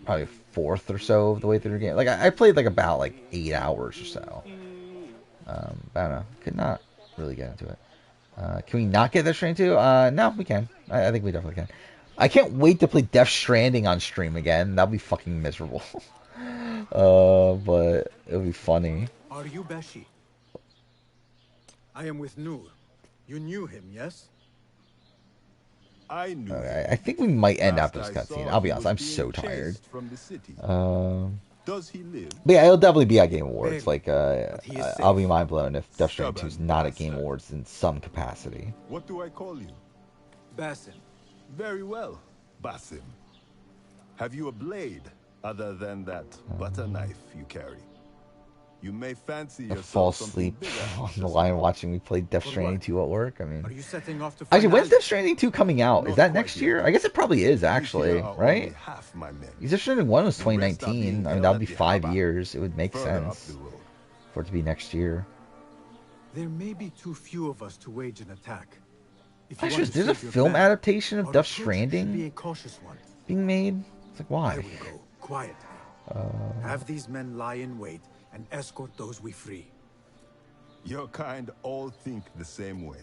probably a fourth or so of the way through the game. Like I played like about like 8 hours or so. But I don't know. Could not really get into it. Can we not get Death Stranding 2? No, we can. I think we definitely can. I can't wait to play Death Stranding on stream again. That'll be fucking miserable. But it'll be funny. Are you Beshi? I am with Nur. You knew him, yes? I knew. Okay, I think we might end after this cutscene. I'll be honest, I'm so tired. From the city. Does he live? But yeah, it'll definitely be at Game Awards. Like, I'll be mind blown if Death Stranding 2 is not at Game Awards in some capacity. What do I call you? Basim. Very well, Basim. Have you a blade other than that butter knife you carry? You may fancy yourself Fall asleep on the line watching me play Death Stranding 2 at work. I mean, are you setting off to actually, when's Death Stranding 2 coming out? Is that next year? I guess it probably is, actually, right? Death Stranding 1 was 2019. I mean, that would be 5 years. It would make sense for it to be next year. There may be too few of us to wage an attack. Actually, there's a film adaptation of Death Stranding being made. It's like, why? Quietly. Have these men lie in wait and escort those we free. Your kind all think the same way,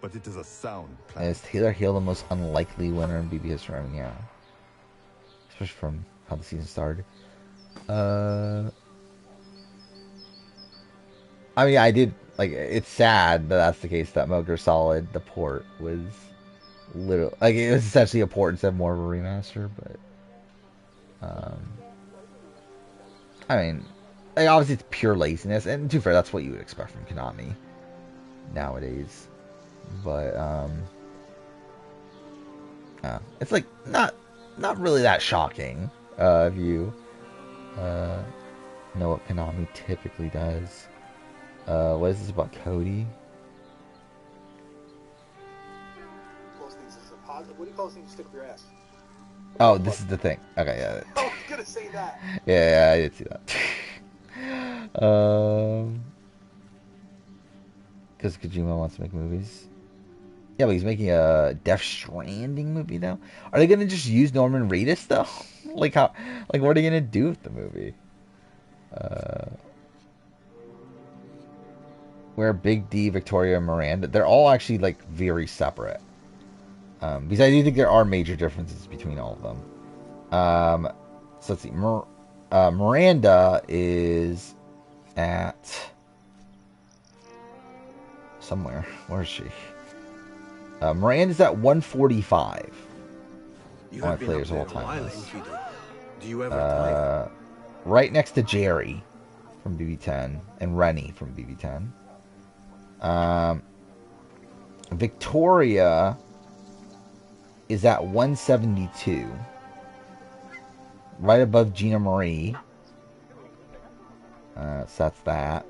but it is a sound plan. Is Taylor Hale the most unlikely winner in BB history? I mean, yeah, especially from how the season started. I mean, I did like. It's sad that that's the case. That Metal Gear Solid, the port, was literally like it was essentially a port instead of more of a remaster. But I mean. Like, obviously, it's pure laziness, and to be fair, that's what you would expect from Konami nowadays. But it's like not really that shocking if you know what Konami typically does. What is this about Cody? What do you call those things you stick up your ass? Oh, this is the thing. Okay, yeah. I was gonna say that. Yeah, I did see that. Because Kojima wants to make movies. Yeah, but he's making a Death Stranding movie now. Are they gonna just use Norman Reedus though? Like how? Like what are they gonna do with the movie? Where Big D, Victoria, and Miranda, they're all actually like very separate. Because I do think there are major differences between all of them. So let's see. Miranda is at somewhere. Where is she? Miranda's at 145. You have players been all up time. there a while, Enkidu. Do you ever tire? Right next to Jerry from BB10 and Rennie from BB10. Victoria is at 172. Right above Gina Marie. So that's that.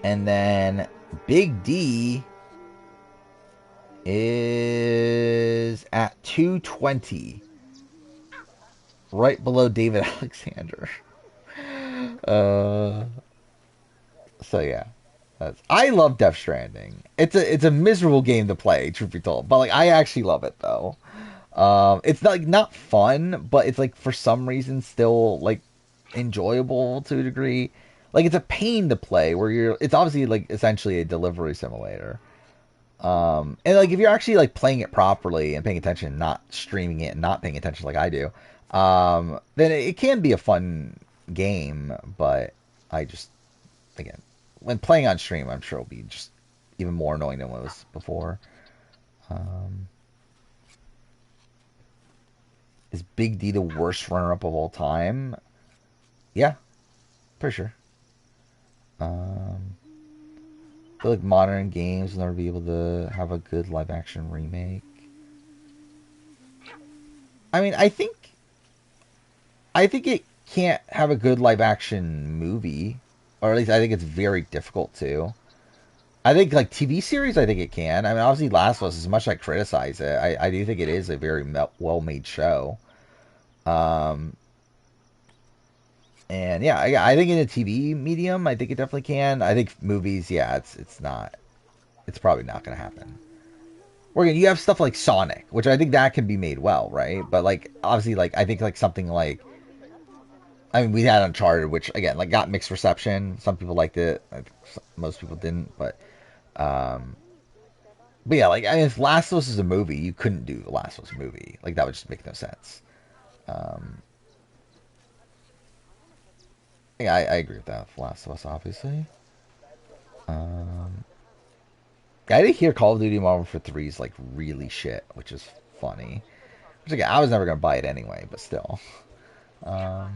And then Big D is at 220. Right below David Alexander. So yeah. I love Death Stranding. It's a miserable game to play, truth be told. But like I actually love it though. It's not fun, but it's like for some reason still like enjoyable to a degree. Like it's a pain to play where it's obviously like essentially a delivery simulator. And like if you're actually like playing it properly and paying attention, not streaming it and not paying attention like I do, then it can be a fun game. But I just, again, when playing on stream, I'm sure it'll be just even more annoying than what it was before. Is Big D the worst runner-up of all time? Yeah, for sure. feel like modern games will never be able to have a good live action remake. I mean, I think it can't have a good live action movie, or at least I think it's very difficult to. I think like TV series, I think it can. I mean, obviously, Last of Us, as much as I criticize it, I do think it is a very well made show. And yeah, I think in a TV medium, I think it definitely can. I think movies, yeah, it's not. It's probably not going to happen. Or again, you have stuff like Sonic, which I think that can be made well, right? But like obviously, like I think like something like, I mean, we had Uncharted, which again like got mixed reception. Some people liked it, I think most people didn't. But yeah, like I mean, if Last of Us is a movie, you couldn't do the Last of Us movie. Like that would just make no sense. Yeah, I agree with that. Last of Us, obviously. I did hear Call of Duty Modern Warfare 3 is like really shit, which is funny. Which again, I was never gonna buy it anyway, but still. I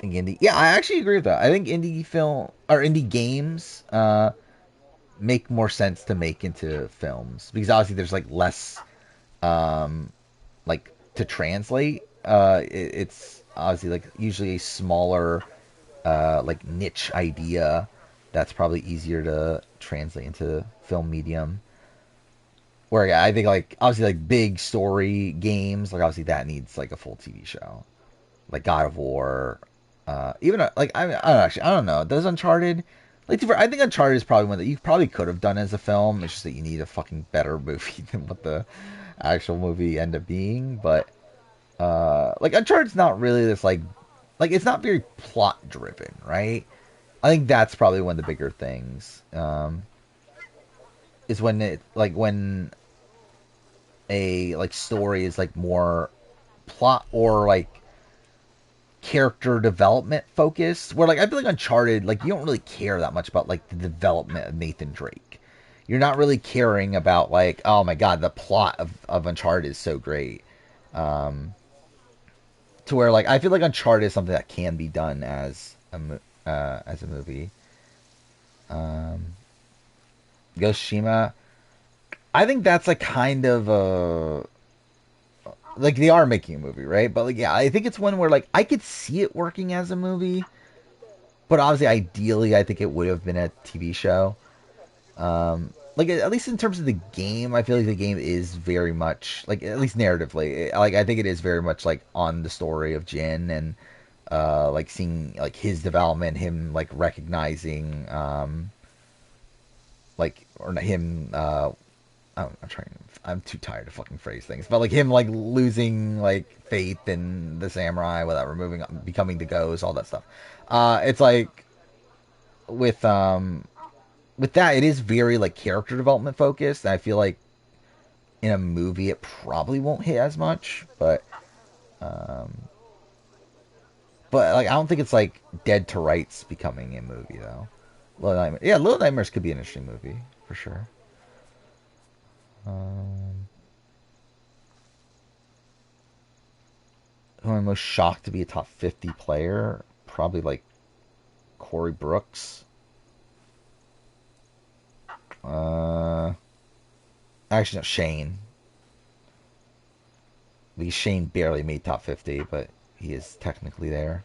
think indie. Yeah, I actually agree with that. I think indie film or indie games make more sense to make into films because obviously there's like less like to translate. It's obviously like usually a smaller like niche idea that's probably easier to translate into film medium. Where yeah, I think like obviously like big story games, like obviously that needs like a full TV show, like God of War, even like I don't know. Does Uncharted like I think Uncharted is probably one that you probably could have done as a film. It's just that you need a fucking better movie than what the actual movie ended up being. But like Uncharted's not really this like it's not very plot driven, right? I think that's probably one of the bigger things. Is when it like when a like story is like more plot or like character development focused. Where like I feel like Uncharted, like you don't really care that much about like the development of Nathan Drake. You're not really caring about like, oh my god, the plot of Uncharted is so great. To where like I feel like Uncharted is something that can be done as a movie. Ghost of Tsushima, I think that's like kind of a like they are making a movie, right? But like yeah, I think it's one where like I could see it working as a movie, but obviously ideally I think it would have been a TV show. Like at least in terms of the game, I feel like the game is very much like at least narratively, like I think it is very much like on the story of Jin and like seeing like his development, him like recognizing like or not him I'm too tired to fucking phrase things, but like him like losing like faith in the samurai without becoming the ghost, all that stuff. It's like with that, it is very like character development focused, and I feel like in a movie it probably won't hit as much, but like I don't think it's like Dead to Rights becoming a movie though. Little Nightmares could be an interesting movie for sure. Who I'm most shocked to be a top 50 player? Probably like Corey Brooks. Actually, no, Shane. Because Shane barely made top 50, but he is technically there.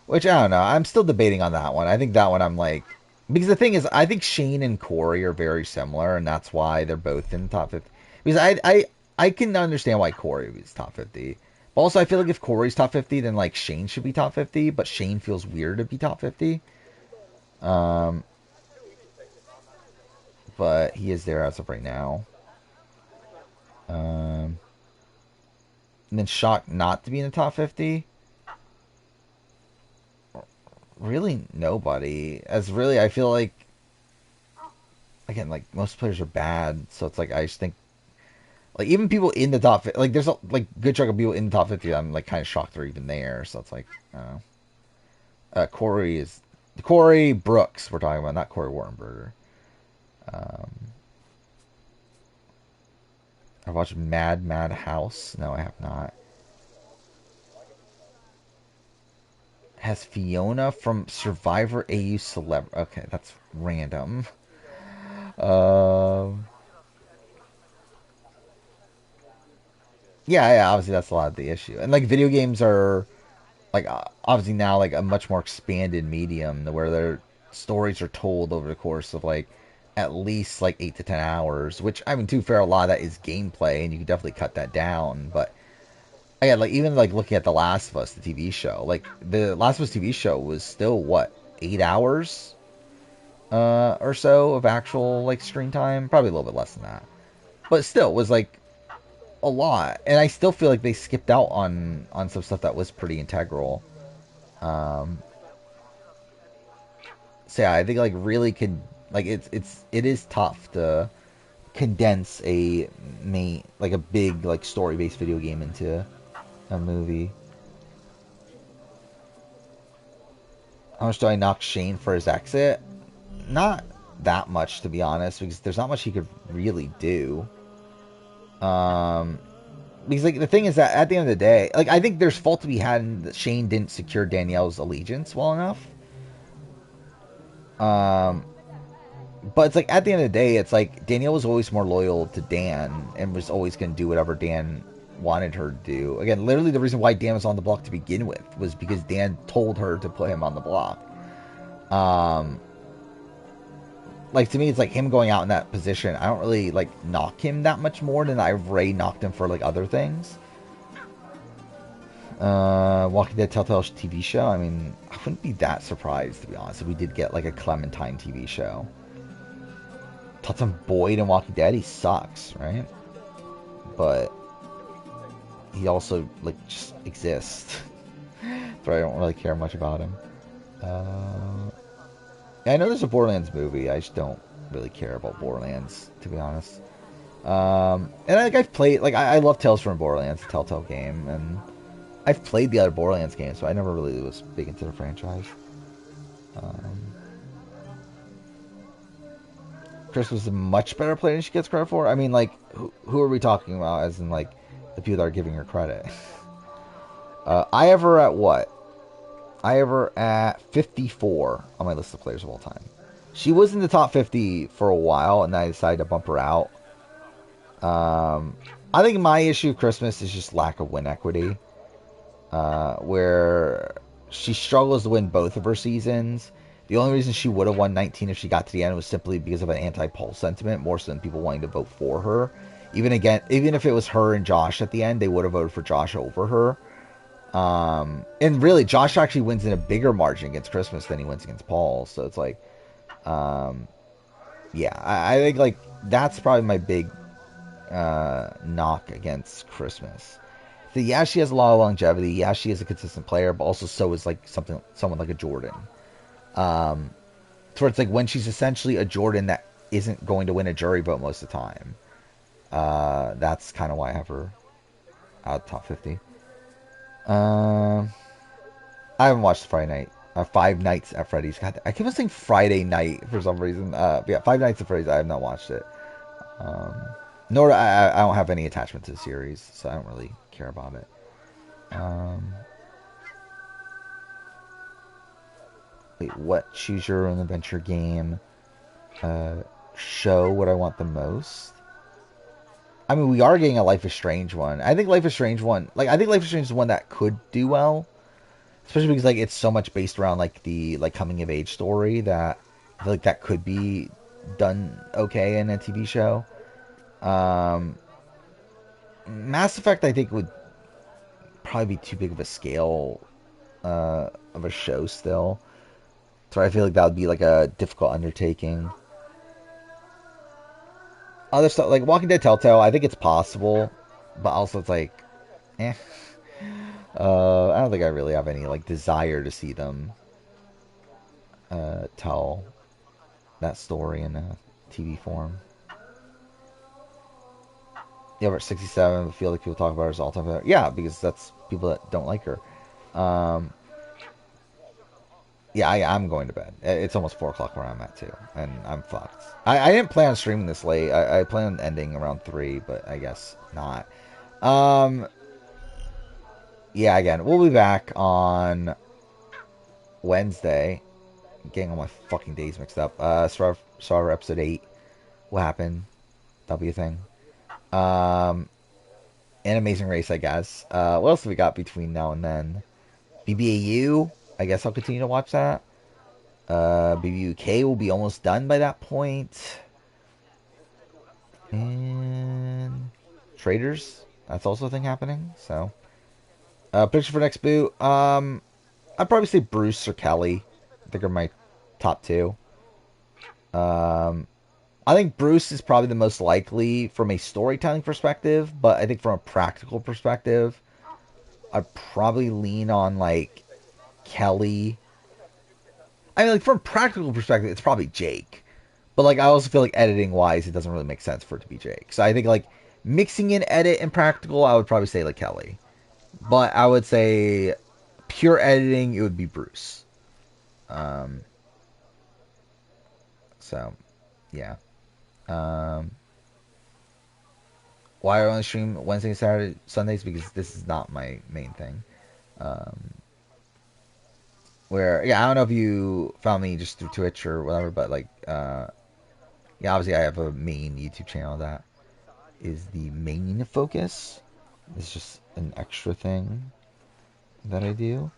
Which, I don't know. I'm still debating on that one. I think that one I'm like... Because the thing is, I think Shane and Corey are very similar, and that's why they're both in the top 50. Because I can understand why Corey is top 50. But also, I feel like if Corey's top 50, then like Shane should be top 50, but Shane feels weird to be top 50. But he is there as of right now. And then shocked not to be in the top 50. Really nobody. As really, I feel like again, like most players are bad, so it's like I just think like even people in the top 50, like there's a like good chunk of people in the top 50 I'm like kind of shocked they're even there, so it's like I don't know. Corey Brooks we're talking about, not Corey Warrenberger. I've watched Mad House. No, I have not. has Fiona from Survivor AU Celeb. Okay, that's random. Yeah, obviously that's a lot of the issue. And like video games are like obviously now like a much more expanded medium where their stories are told over the course of like at least like 8 to 10 hours, which I mean to be fair, a lot of that is gameplay and you can definitely cut that down. But again, like even like looking at The Last of Us, the TV show, like the Last of Us TV show was still what, 8 hours or so of actual like screen time, probably a little bit less than that, but still was like a lot, and I still feel like they skipped out on some stuff that was pretty integral. So yeah, I think like really could like it is tough to condense a big like story based video game into a movie. How much do I knock Shane for his exit? Not that much, to be honest, because there's not much he could really do. Because like the thing is that at the end of the day, like I think there's fault to be had in that Shane didn't secure Danielle's allegiance well enough. But it's like at the end of the day, it's like Danielle was always more loyal to Dan and was always going to do whatever Dan wanted her to do. Again, literally the reason why Dan was on the block to begin with was because Dan told her to put him on the block. Like to me, it's like him going out in that position. I don't really like knock him that much more than I've already knocked him for like other things. Walking Dead Telltale TV show. I mean, I wouldn't be that surprised, to be honest, if we did get like a Clementine TV show. Totten Boyd in Walking Dead, he sucks, right? But he also like just exists. But I don't really care much about him. I know there's a Borderlands movie. I just don't really care about Borderlands, to be honest. And like I've played, like I love Tales from Borderlands, the Telltale game, and I've played the other Borderlands games, so I never really was big into the franchise. Chris was a much better player than she gets credit for. I mean, like, who are we talking about? As in, like, the people that are giving her credit. I have her at what? I have her at 54 on my list of players of all time. She was in the top 50 for a while, and I decided to bump her out. I think my issue with Christmas is just lack of win equity. Where she struggles to win both of her seasons. The only reason she would have won 19 if she got to the end was simply because of an anti-Paul sentiment, more so than people wanting to vote for her. Even if it was her and Josh at the end, they would have voted for Josh over her. And really, Josh actually wins in a bigger margin against Christmas than he wins against Paul. So it's like, yeah, I think like that's probably my big knock against Christmas. So yeah, she has a lot of longevity. Yeah, she is a consistent player, but also so is like someone like a Jordan. So it's like when she's essentially a Jordan that isn't going to win a jury vote most of the time. That's kind of why I have her out of the top 50. I haven't watched Friday Night. Five Nights at Freddy's. God, I keep on saying Friday night for some reason. Yeah, Five Nights at Freddy's. I have not watched it. Nor I don't have any attachment to the series, so I don't really care about it. Wait, what? Choose your own adventure game. Show what I want the most. I mean, we are getting a Life is Strange one. I think Life is Strange one, like I think Life is Strange is one that could do well, especially because like it's so much based around like the like coming of age story that I feel like that could be done okay in a TV show. Mass Effect I think would probably be too big of a scale of a show still. So I feel like that would be like a difficult undertaking. Other stuff like Walking Dead Telltale, I think it's possible, but also it's like, I don't think I really have any like desire to see them tell that story in a TV form. Yeah, we're at 67. I feel like people talk about her as all-time favorite. Yeah, because that's people that don't like her. Yeah, I'm going to bed. It's almost 4 o'clock where I'm at, too. And I'm fucked. I didn't plan on streaming this late. I planned on ending around 3, but I guess not. Yeah, again, we'll be back on Wednesday, getting all my fucking days mixed up. Survivor episode 8. What happened? That'll be a thing. An Amazing Race, I guess. What else have we got between now and then? BBAU. I guess I'll continue to watch that. BB UK will be almost done by that point. And Traders. That's also a thing happening. So, picture for next boot. I'd probably say Bruce or Kelly. I think are my top two. I think Bruce is probably the most likely from a storytelling perspective, but I think from a practical perspective, I'd probably lean on like Kelly. I mean, like from a practical perspective, it's probably Jake. But like I also feel like editing wise, it doesn't really make sense for it to be Jake. So I think like mixing in edit and practical, I would probably say like Kelly. But I would say pure editing, it would be Bruce. So yeah. Why I only stream Wednesday, Saturday, Sundays? Because this is not my main thing. Where, yeah, I don't know if you found me just through Twitch or whatever, but like, yeah, obviously I have a main YouTube channel that is the main focus. It's just an extra thing that I do.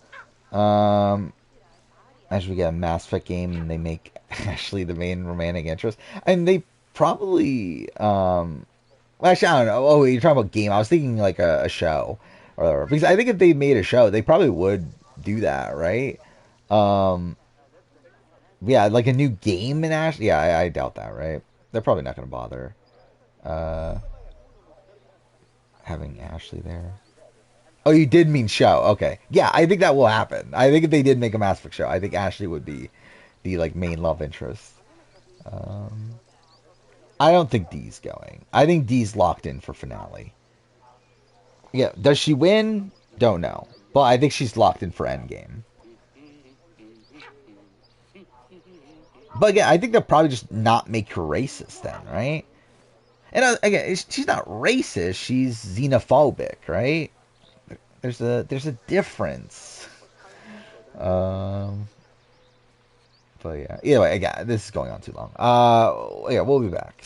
As we get a Mass Effect game and they make Ashley the main romantic interest. And they probably, actually, I don't know. Oh, you're talking about game. I was thinking like a show. Or, because I think if they made a show, they probably would do that, right? Yeah, like a new game in Ashley. Yeah, I doubt that, right? They're probably not going to bother having Ashley there. Oh, you did mean show. Okay. Yeah, I think that will happen. I think if they did make a Mass Effect show, I think Ashley would be the like main love interest. I don't think Dee's going. I think Dee's locked in for finale. Yeah, does she win? Don't know. But I think she's locked in for Endgame. But again, I think they'll probably just not make her racist then, right? And again, she's not racist. She's xenophobic, right? There's a difference. But yeah. Either way, again, this is going on too long. Yeah, we'll be back.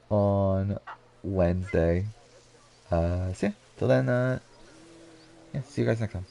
On Wednesday. So yeah, till then, yeah, see you guys next time.